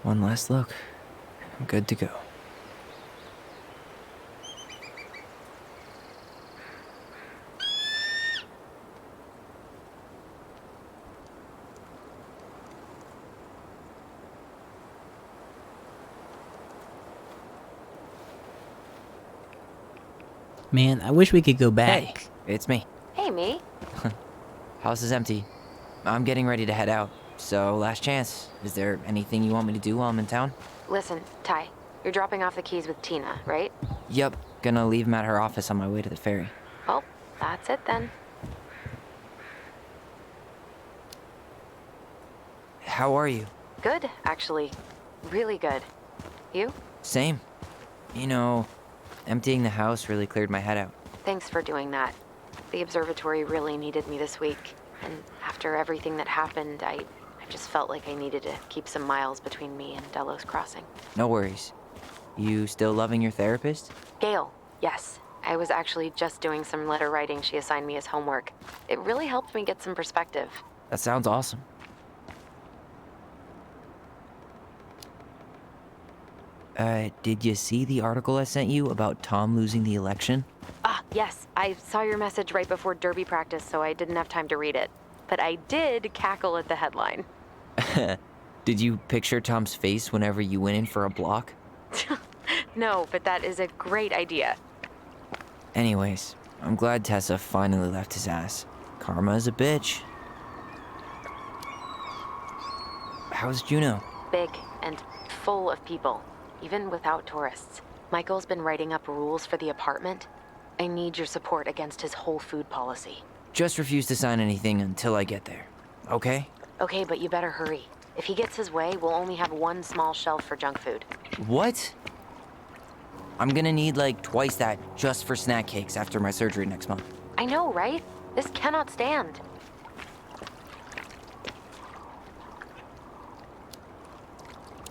One last look. I'm good to go. Man, I wish we could go back. Hey, it's me. Hey, me. House is empty. I'm getting ready to head out. So, last chance. Is there anything you want me to do while I'm in town? Listen, Ty, you're dropping off the keys with Tina, right? Yep, gonna leave them at her office on my way to the ferry. Well, that's it then. How are you? Good, actually. Really good. You? Same. You know, emptying the house really cleared my head out. Thanks for doing that. The observatory really needed me this week. And after everything that happened, I just felt like I needed to keep some miles between me and Delos Crossing. No worries. You still loving your therapist? Gail, yes. I was actually just doing some letter writing she assigned me as homework. It really helped me get some perspective. That sounds awesome. Did you see the article I sent you about Tom losing the election? Ah, yes. I saw your message right before derby practice, so I didn't have time to read it. But I did cackle at the headline. Did you picture Tom's face whenever you went in for a block? No, but that is a great idea. Anyways, I'm glad Tessa finally left his ass. Karma is a bitch. How's Juneau? Big and full of people, even without tourists. Michael's been writing up rules for the apartment. I need your support against his whole food policy. Just refuse to sign anything until I get there, okay? Okay, but you better hurry. If he gets his way, we'll only have one small shelf for junk food. What? I'm gonna need like twice that just for snack cakes after my surgery next month. I know, right? This cannot stand.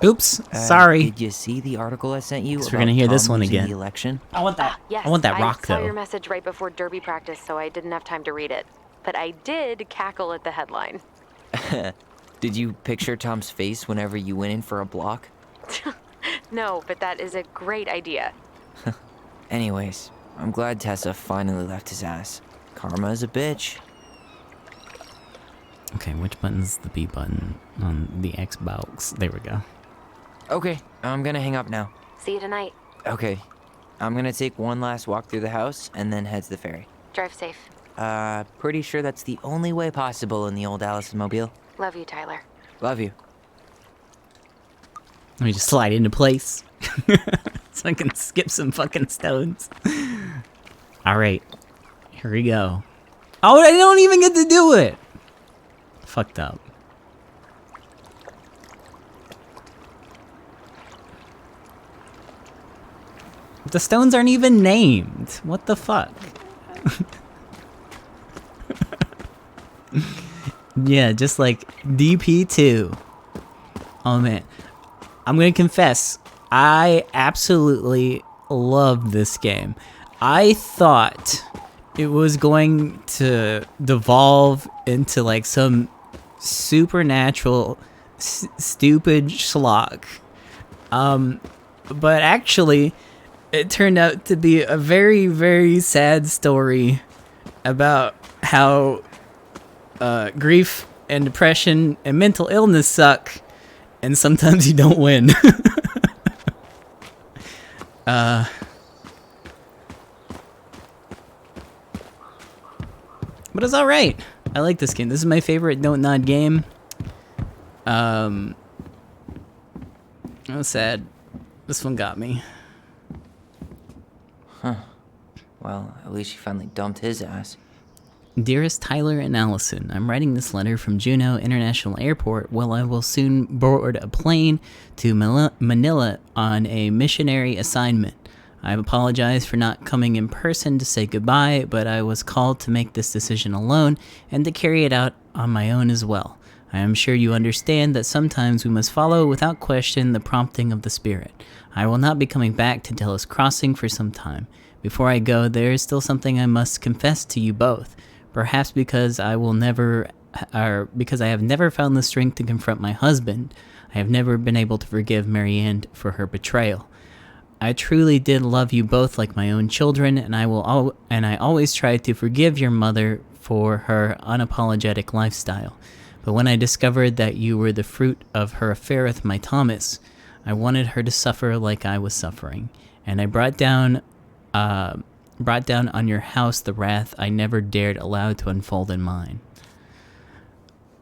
Oops, sorry. Did you see the article I sent you? Guess we're gonna hear this one losing again. The election? I want that. Yes, I want that rock I saw though. your message right before derby practice, so I didn't have time to read it. But I did cackle at the headline. Did you picture Tom's face whenever you went in for a block? No, but that is a great idea. Anyways, I'm glad Tessa finally left his ass. Karma is a bitch. Okay, which button's the B button on the Xbox? There we go. Okay, I'm gonna hang up now. See you tonight. Okay, I'm gonna take one last walk through the house and then head to the ferry. Drive safe. Pretty sure that's the only way possible in the old Allison mobile. Love you, Tyler. Love you. Let me just slide into place. So I can skip some fucking stones. Alright. Here we go. Oh, I don't even get to do it! Fucked up. The stones aren't even named. What the fuck? Yeah, just like DP2. Oh man. I'm gonna confess, I absolutely love this game. I thought it was going to devolve into like some supernatural stupid schlock. But actually, it turned out to be a very, very sad story about how grief and depression and mental illness suck, and sometimes you don't win. But it's alright. I like this game. This is my favorite Don't Nod game. Oh, sad. This one got me. Huh. Well, at least she finally dumped his ass. Dearest Tyler and Allison, I'm writing this letter from Juneau International Airport while I will soon board a plane to Manila on a missionary assignment. I apologize for not coming in person to say goodbye, but I was called to make this decision alone and to carry it out on my own as well. I am sure you understand that sometimes we must follow without question the prompting of the Spirit. I will not be coming back to Delos Crossing for some time. Before I go, there is still something I must confess to you both. Perhaps because I have never found the strength to confront my husband, I have never been able to forgive Marianne for her betrayal. I truly did love you both like my own children, and I always tried to forgive your mother for her unapologetic lifestyle. But when I discovered that you were the fruit of her affair with my Thomas, I wanted her to suffer like I was suffering, and I brought down on your house the wrath I never dared allow to unfold in mine.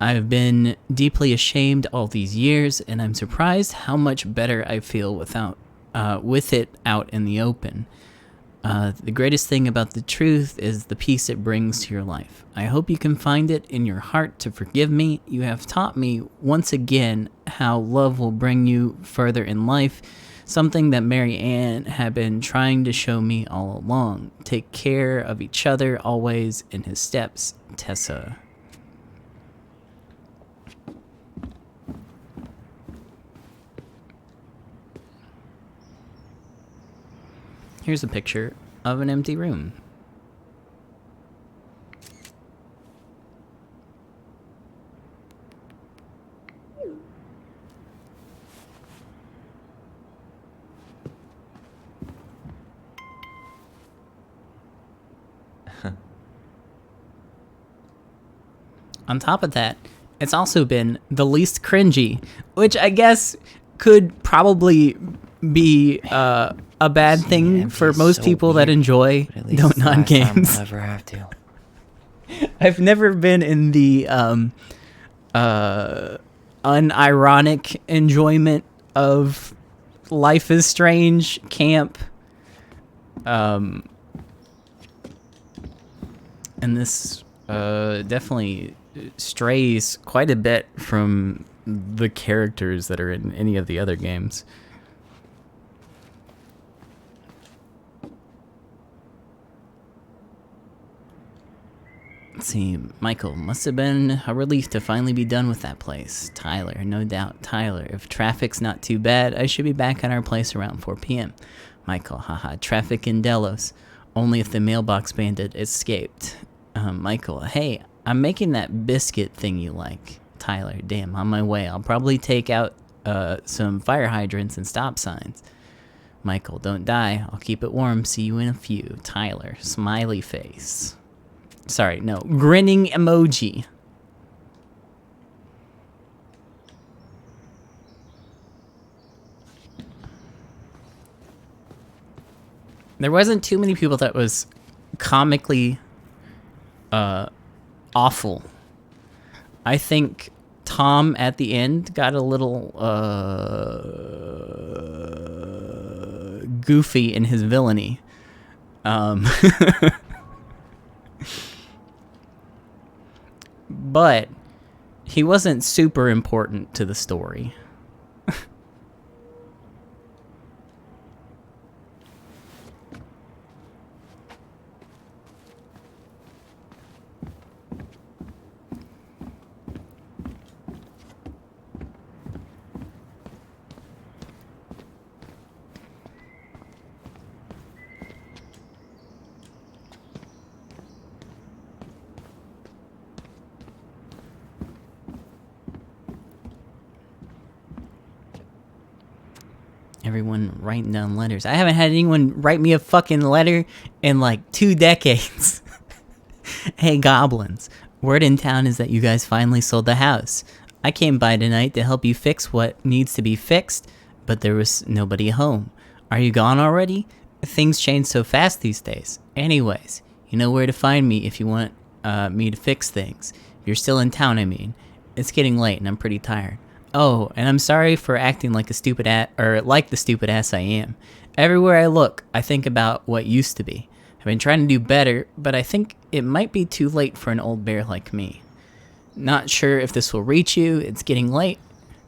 I have been deeply ashamed all these years, and I'm surprised how much better I feel with it out in the open. The greatest thing about the truth is the peace it brings to your life. I hope you can find it in your heart to forgive me. You have taught me once again how love will bring you further in life, something that Mary Ann had been trying to show me all along. Take care of each other always. In his steps, Tessa. Here's a picture of an empty room. On top of that, it's also been the least cringy, which I guess could probably be a bad thing for most people that enjoy Don't Nod games. I'll ever have to. I've never been in the unironic enjoyment of Life is Strange camp. And this definitely strays quite a bit from the characters that are in any of the other games. Let's see, Michael, must have been a relief to finally be done with that place. Tyler, no doubt. Tyler, if traffic's not too bad, I should be back at our place around 4 p.m. Michael, haha, traffic in Delos. Only if the mailbox bandit escaped. Michael, hey, I'm making that biscuit thing you like. Tyler, damn, on my way. I'll probably take out some fire hydrants and stop signs. Michael, don't die. I'll keep it warm. See you in a few. Tyler, smiley face. Sorry, no, grinning emoji. There wasn't too many people that was comically awful. I think Tom at the end got a little goofy in his villainy. But he wasn't super important to the story. Everyone writing down letters. I haven't had anyone write me a fucking letter in like 2 decades. Hey goblins, word in town is that you guys finally sold the house. I came by tonight to help you fix what needs to be fixed, but there was nobody home. Are you gone already? Things change so fast these days. Anyways, you know where to find me if you want me to fix things. If you're still in town, I mean. It's getting late and I'm pretty tired. Oh, and I'm sorry for acting like a stupid like the stupid ass I am. Everywhere I look, I think about what used to be. I've been trying to do better, but I think it might be too late for an old bear like me. Not sure if this will reach you. It's getting late.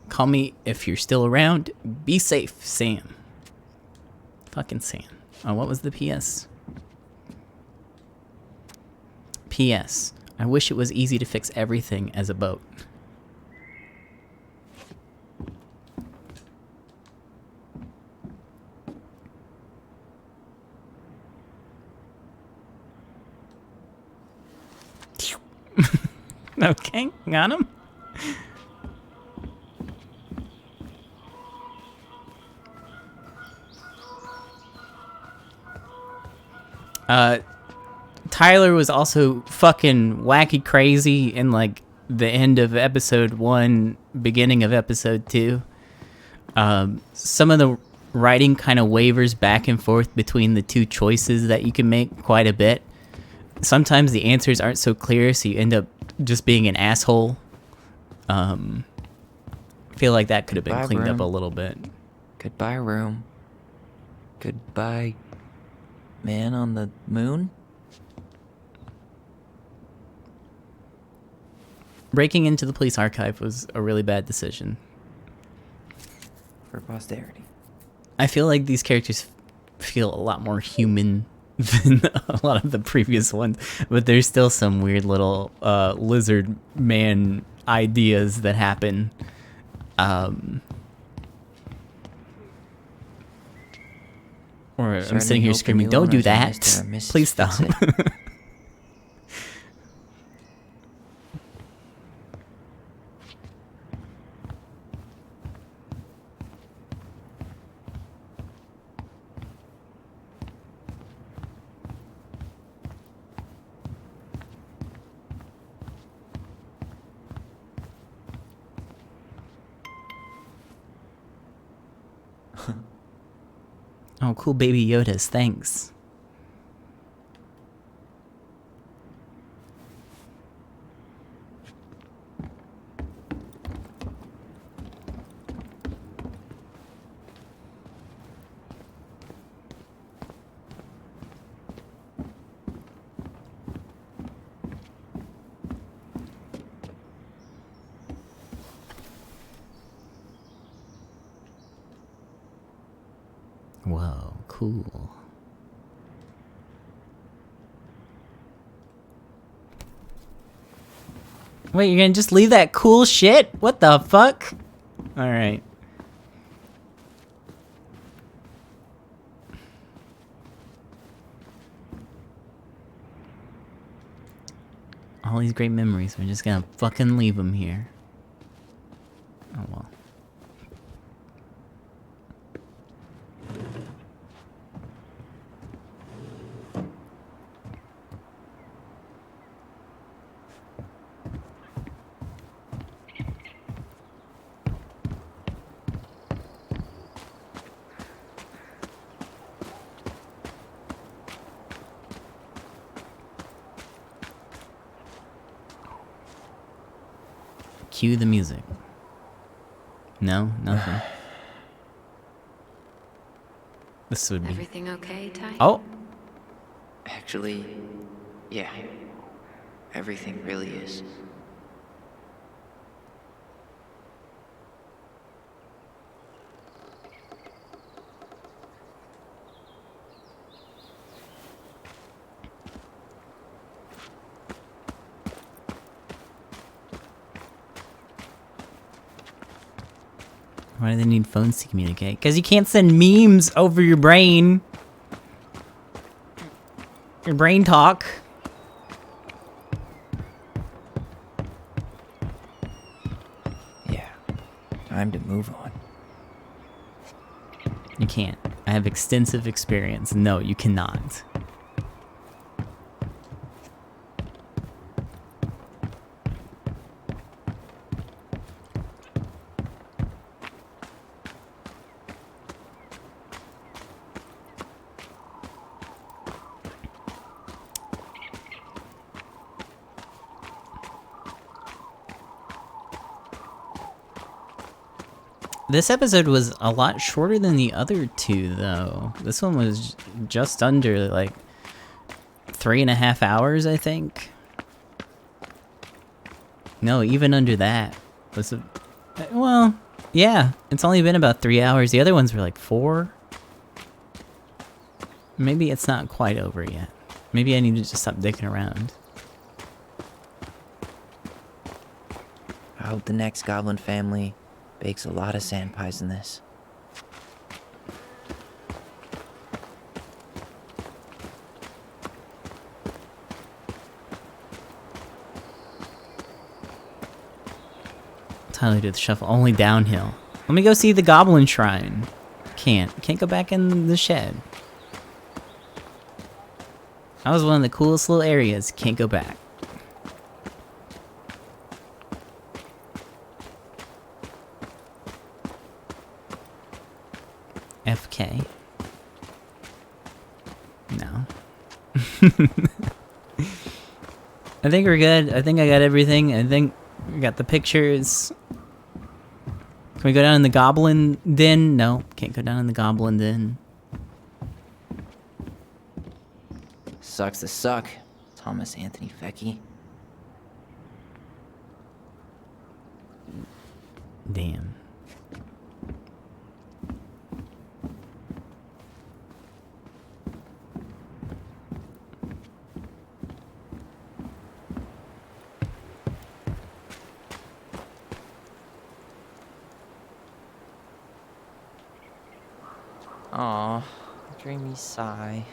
Call me if you're still around. Be safe, Sam. Fucking Sam. Oh, what was the PS? PS. I wish it was easy to fix everything as a boat. Okay, got him. Tyler was also fucking wacky crazy in like the end of episode 1, beginning of episode 2. Some of the writing kind of wavers back and forth between the two choices that you can make quite a bit. Sometimes the answers aren't so clear, so you end up just being an asshole. Feel like that could have been cleaned up a little bit. Goodbye, room. Goodbye, man on the moon? Breaking into the police archive was a really bad decision. For posterity. I feel like these characters feel a lot more human than a lot of the previous ones, but there's still some weird little lizard man ideas that happen. Or I'm sitting here screaming, "Don't do that! Please stop!" Oh, cool baby Yodas, thanks. Whoa, cool. Wait, you're gonna just leave that cool shit? What the fuck? Alright. All these great memories, we're just gonna fucking leave them here. Oh well. Cue the music. No, nothing. This would be. Everything okay, Ty? Oh. Actually, yeah. Everything really is. Why do they need phones to communicate? Because you can't send memes over your brain. Your brain talk. Yeah. Time to move on. You can't. I have extensive experience. No, you cannot. This episode was a lot shorter than the other two, though. This one was just under, like, 3.5 hours, I think. No, even under that. Well, yeah. It's only been about 3 hours. The other ones were like 4. Maybe it's not quite over yet. Maybe I need to just stop dicking around. I hope the next goblin family bakes a lot of sand pies in this. Tyler did the shuffle. Only downhill. Let me go see the goblin shrine. Can't go back in the shed. That was one of the coolest little areas. Can't go back. FK. No. I think we're good. I think I got everything. I think we got the pictures. Can we go down in the goblin den? No, can't go down in the goblin den. Sucks to suck, Thomas Anthony Fecky. Damn. Aw, dreamy sigh.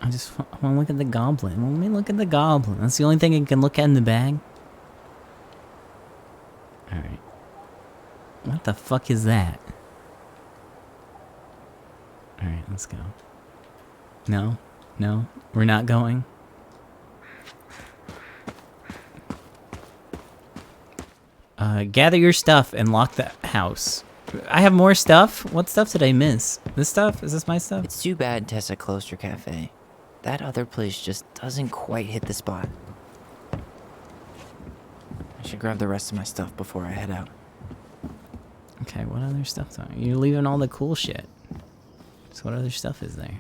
I just want to look at the goblin. Let me look at the goblin. That's the only thing I can look at in the bag. Alright. What the fuck is that? Alright, let's go. No, no, we're not going. Gather your stuff and lock the house. I have more stuff? What stuff did I miss? This stuff? Is this my stuff? It's too bad Tessa closed her cafe. That other place just doesn't quite hit the spot. I should grab the rest of my stuff before I head out. Okay, what other stuff though? You're leaving all the cool shit. So what other stuff is there?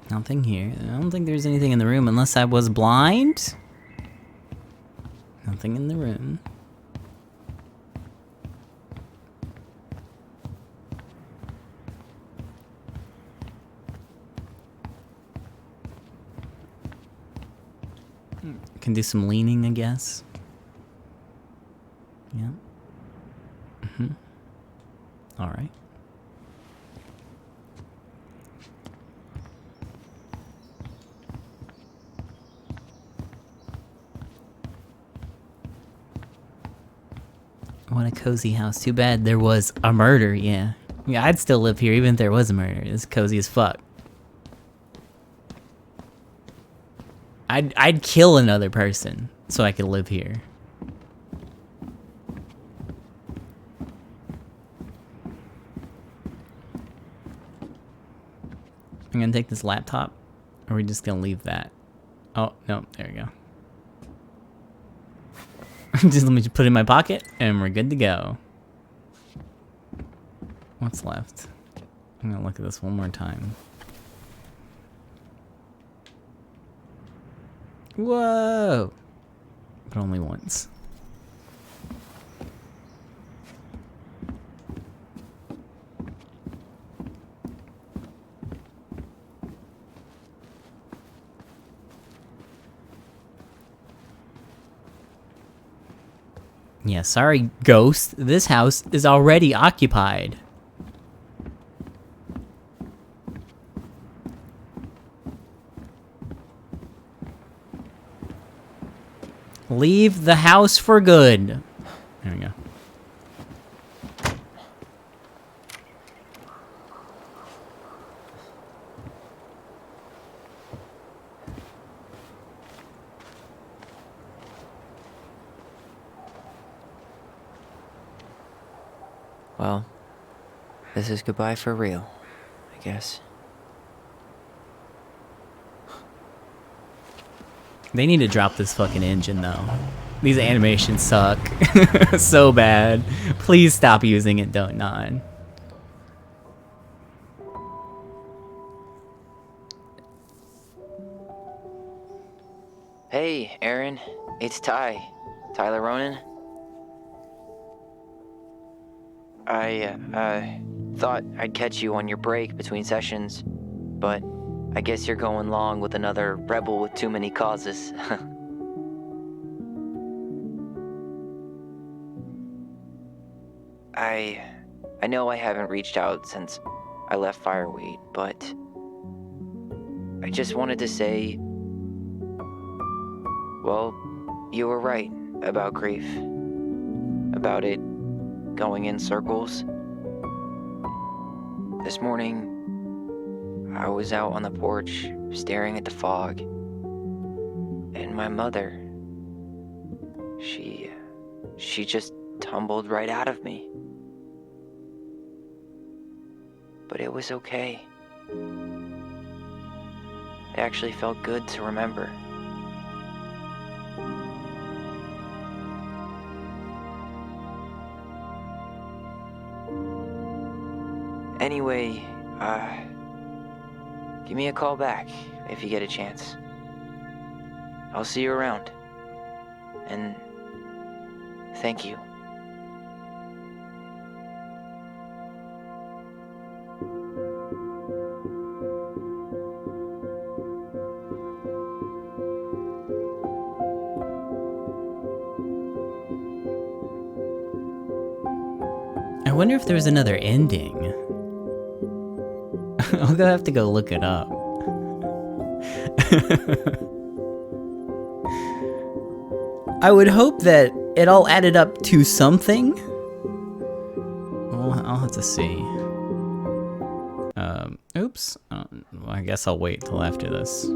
Nothing here. I don't think there's anything in the room unless I was blind. Nothing in the room. Can do some leaning, I guess. Yeah. All right. What a cozy house. Too bad there was a murder, yeah. Yeah, I'd still live here even if there was a murder. It's cozy as fuck. I'd kill another person so I could live here. I'm gonna take this laptop. Or are we just gonna leave that? Oh, no, there we go. Just let me put it in my pocket and we're good to go. What's left? I'm gonna look at this one more time. Whoa! But only once. Yeah, sorry, ghost. This house is already occupied. Leave the house for good. There we go. Well, this is goodbye for real, I guess. They need to drop this fucking engine, though. These animations suck. So bad. Please stop using it, don't not. Hey, Aaron. It's Ty. Tyler Ronan. I thought I'd catch you on your break between sessions, but I guess you're going long with another rebel with too many causes. I know I haven't reached out since I left Fireweight, but I just wanted to say, well, you were right about grief. About it going in circles. This morning, I was out on the porch staring at the fog, and my mother, she just tumbled right out of me. But it was okay. It actually felt good to remember. Anyway, give me a call back if you get a chance. I'll see you around. And thank you. I wonder if there's another ending. I'll have to go look it up. I would hope that it all added up to something. Well, I'll have to see. Oops. Well, I guess I'll wait till after this.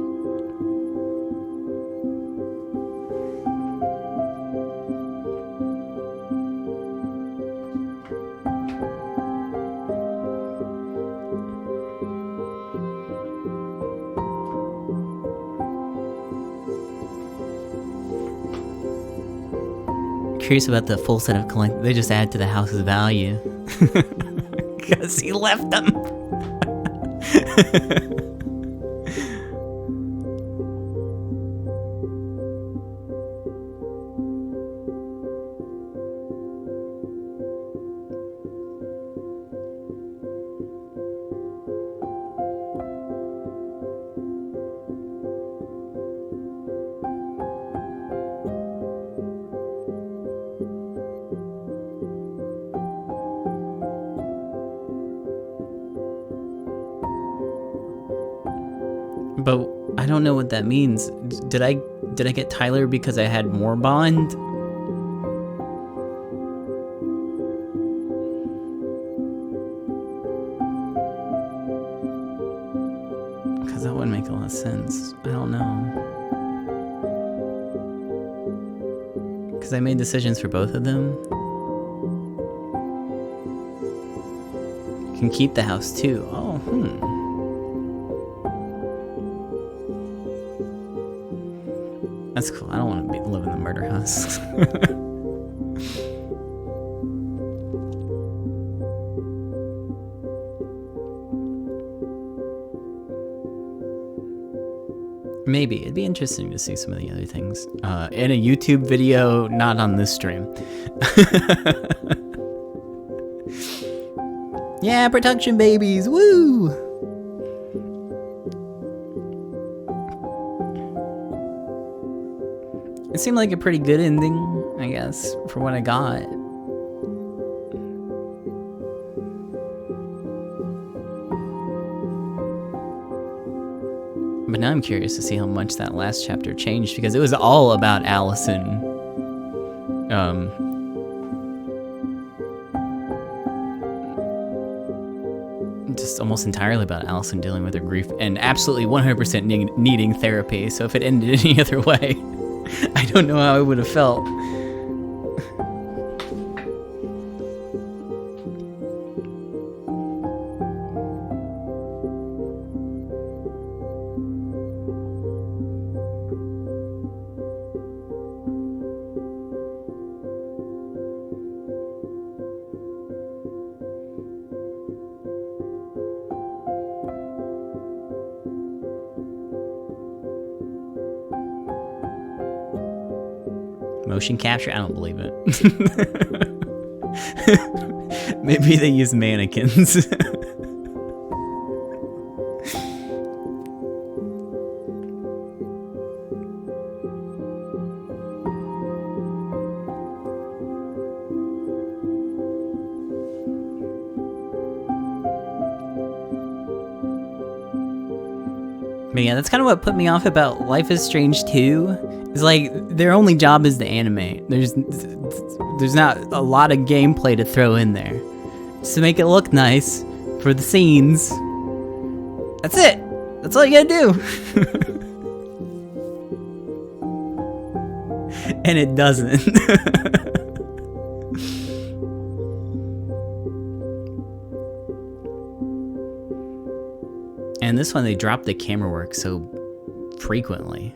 Curious about the full set of collect. They just add to the house's value because he left them. But I don't know what that means. Did I get Tyler because I had more bond? Because that wouldn't make a lot of sense. I don't know. Because I made decisions for both of them. Can keep the house too. Oh, That's cool. I don't want to live in the murder house. Maybe. It'd be interesting to see some of the other things. In a YouTube video, not on this stream. Yeah, production babies, woo! It seemed like a pretty good ending, I guess, for what I got. But now I'm curious to see how much that last chapter changed, because it was all about Allison. Just almost entirely about Allison dealing with her grief and absolutely 100% needing therapy. So if it ended any other way, I don't know how I would have felt. Motion capture? I don't believe it. Maybe they use mannequins. But yeah, that's kind of what put me off about Life is Strange 2. Is like their only job is to animate. There's not a lot of gameplay to throw in there. Just to make it look nice for the scenes. That's it. That's all you gotta do. And it doesn't. And this one, they dropped the camera work so frequently.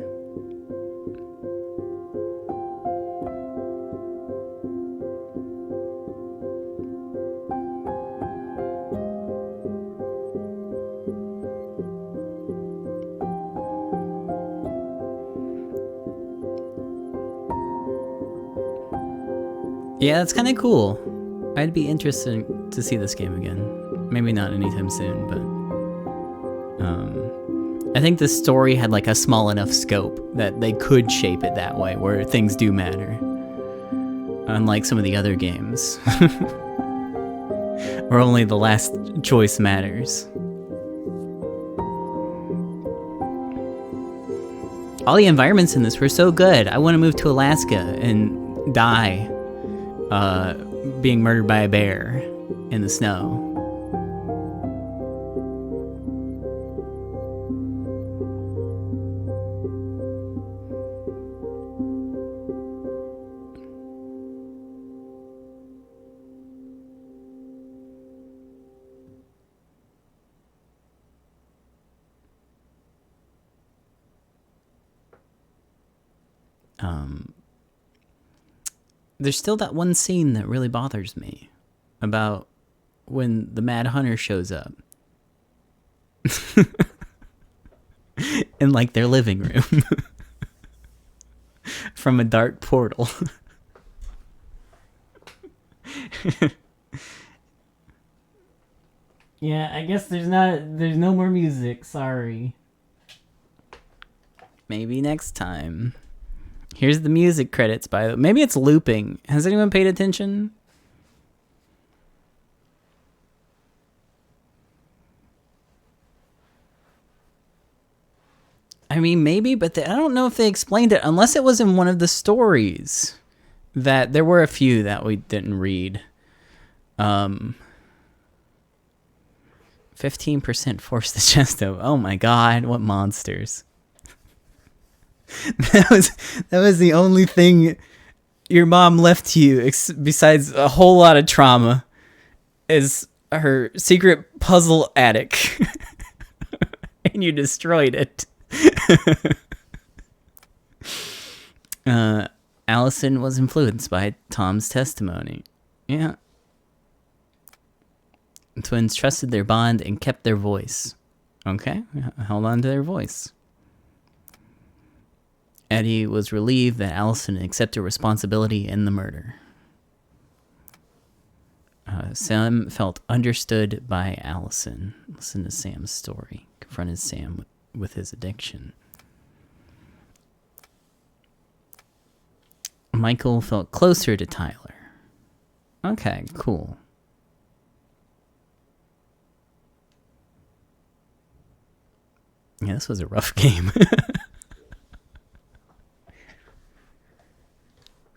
Yeah, that's kind of cool. I'd be interested to see this game again. Maybe not anytime soon, but I think the story had like a small enough scope that they could shape it that way, where things do matter. Unlike some of the other games. Where only the last choice matters. All the environments in this were so good. I want to move to Alaska and die being murdered by a bear in the snow. There's still that one scene that really bothers me about when the Mad Hunter shows up in like their living room from a dark portal. Yeah, I guess there's no more music, sorry. Maybe next time. Here's the music credits, by the way. Maybe it's looping. Has anyone paid attention? I mean, maybe, but I don't know if they explained it, unless it was in one of the stories. That there were a few that we didn't read. 15% force the chest of. Oh my god, what monsters. That was the only thing your mom left you, besides a whole lot of trauma, is her secret puzzle attic. And you destroyed it. Allison was influenced by Tom's testimony. Yeah. The twins trusted their bond and kept their voice. Okay, held on to their voice. Eddie was relieved that Allison accepted responsibility in the murder. Sam felt understood by Allison. Listen to Sam's story. Confronted Sam with his addiction. Michael felt closer to Tyler. Okay, cool. Yeah, this was a rough game.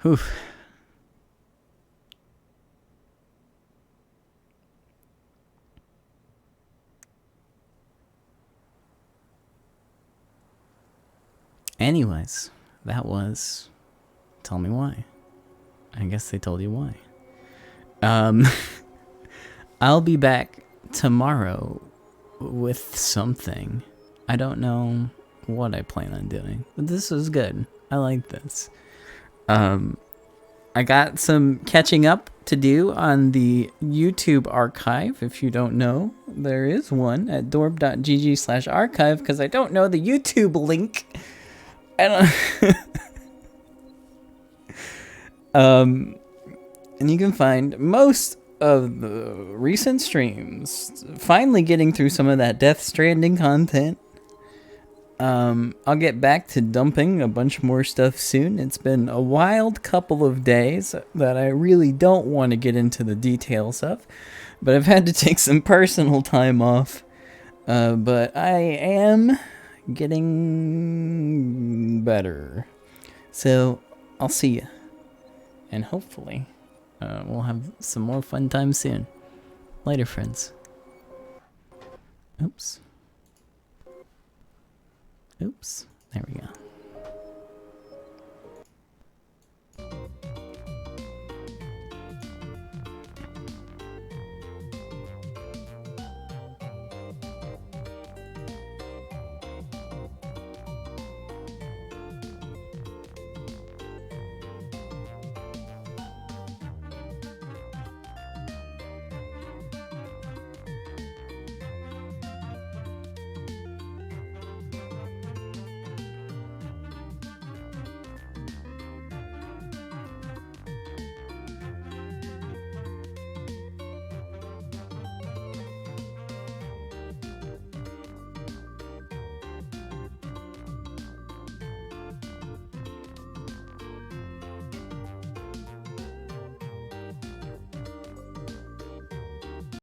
Whew. Anyways, that was Tell Me Why. I guess they told you why. I'll be back tomorrow with something. I don't know what I plan on doing, but this was good. I like this. I got some catching up to do on the YouTube archive. If you don't know, there is one at dorb.gg/archive because I don't know the YouTube link. I don't. And you can find most of the recent streams. Finally getting through some of that Death Stranding content. I'll get back to dumping a bunch more stuff soon. It's been a wild couple of days that I really don't want to get into the details of, but I've had to take some personal time off. But I am getting better. So I'll see you. And hopefully we'll have some more fun time soon. Later, friends. Oops. Oops. There we go.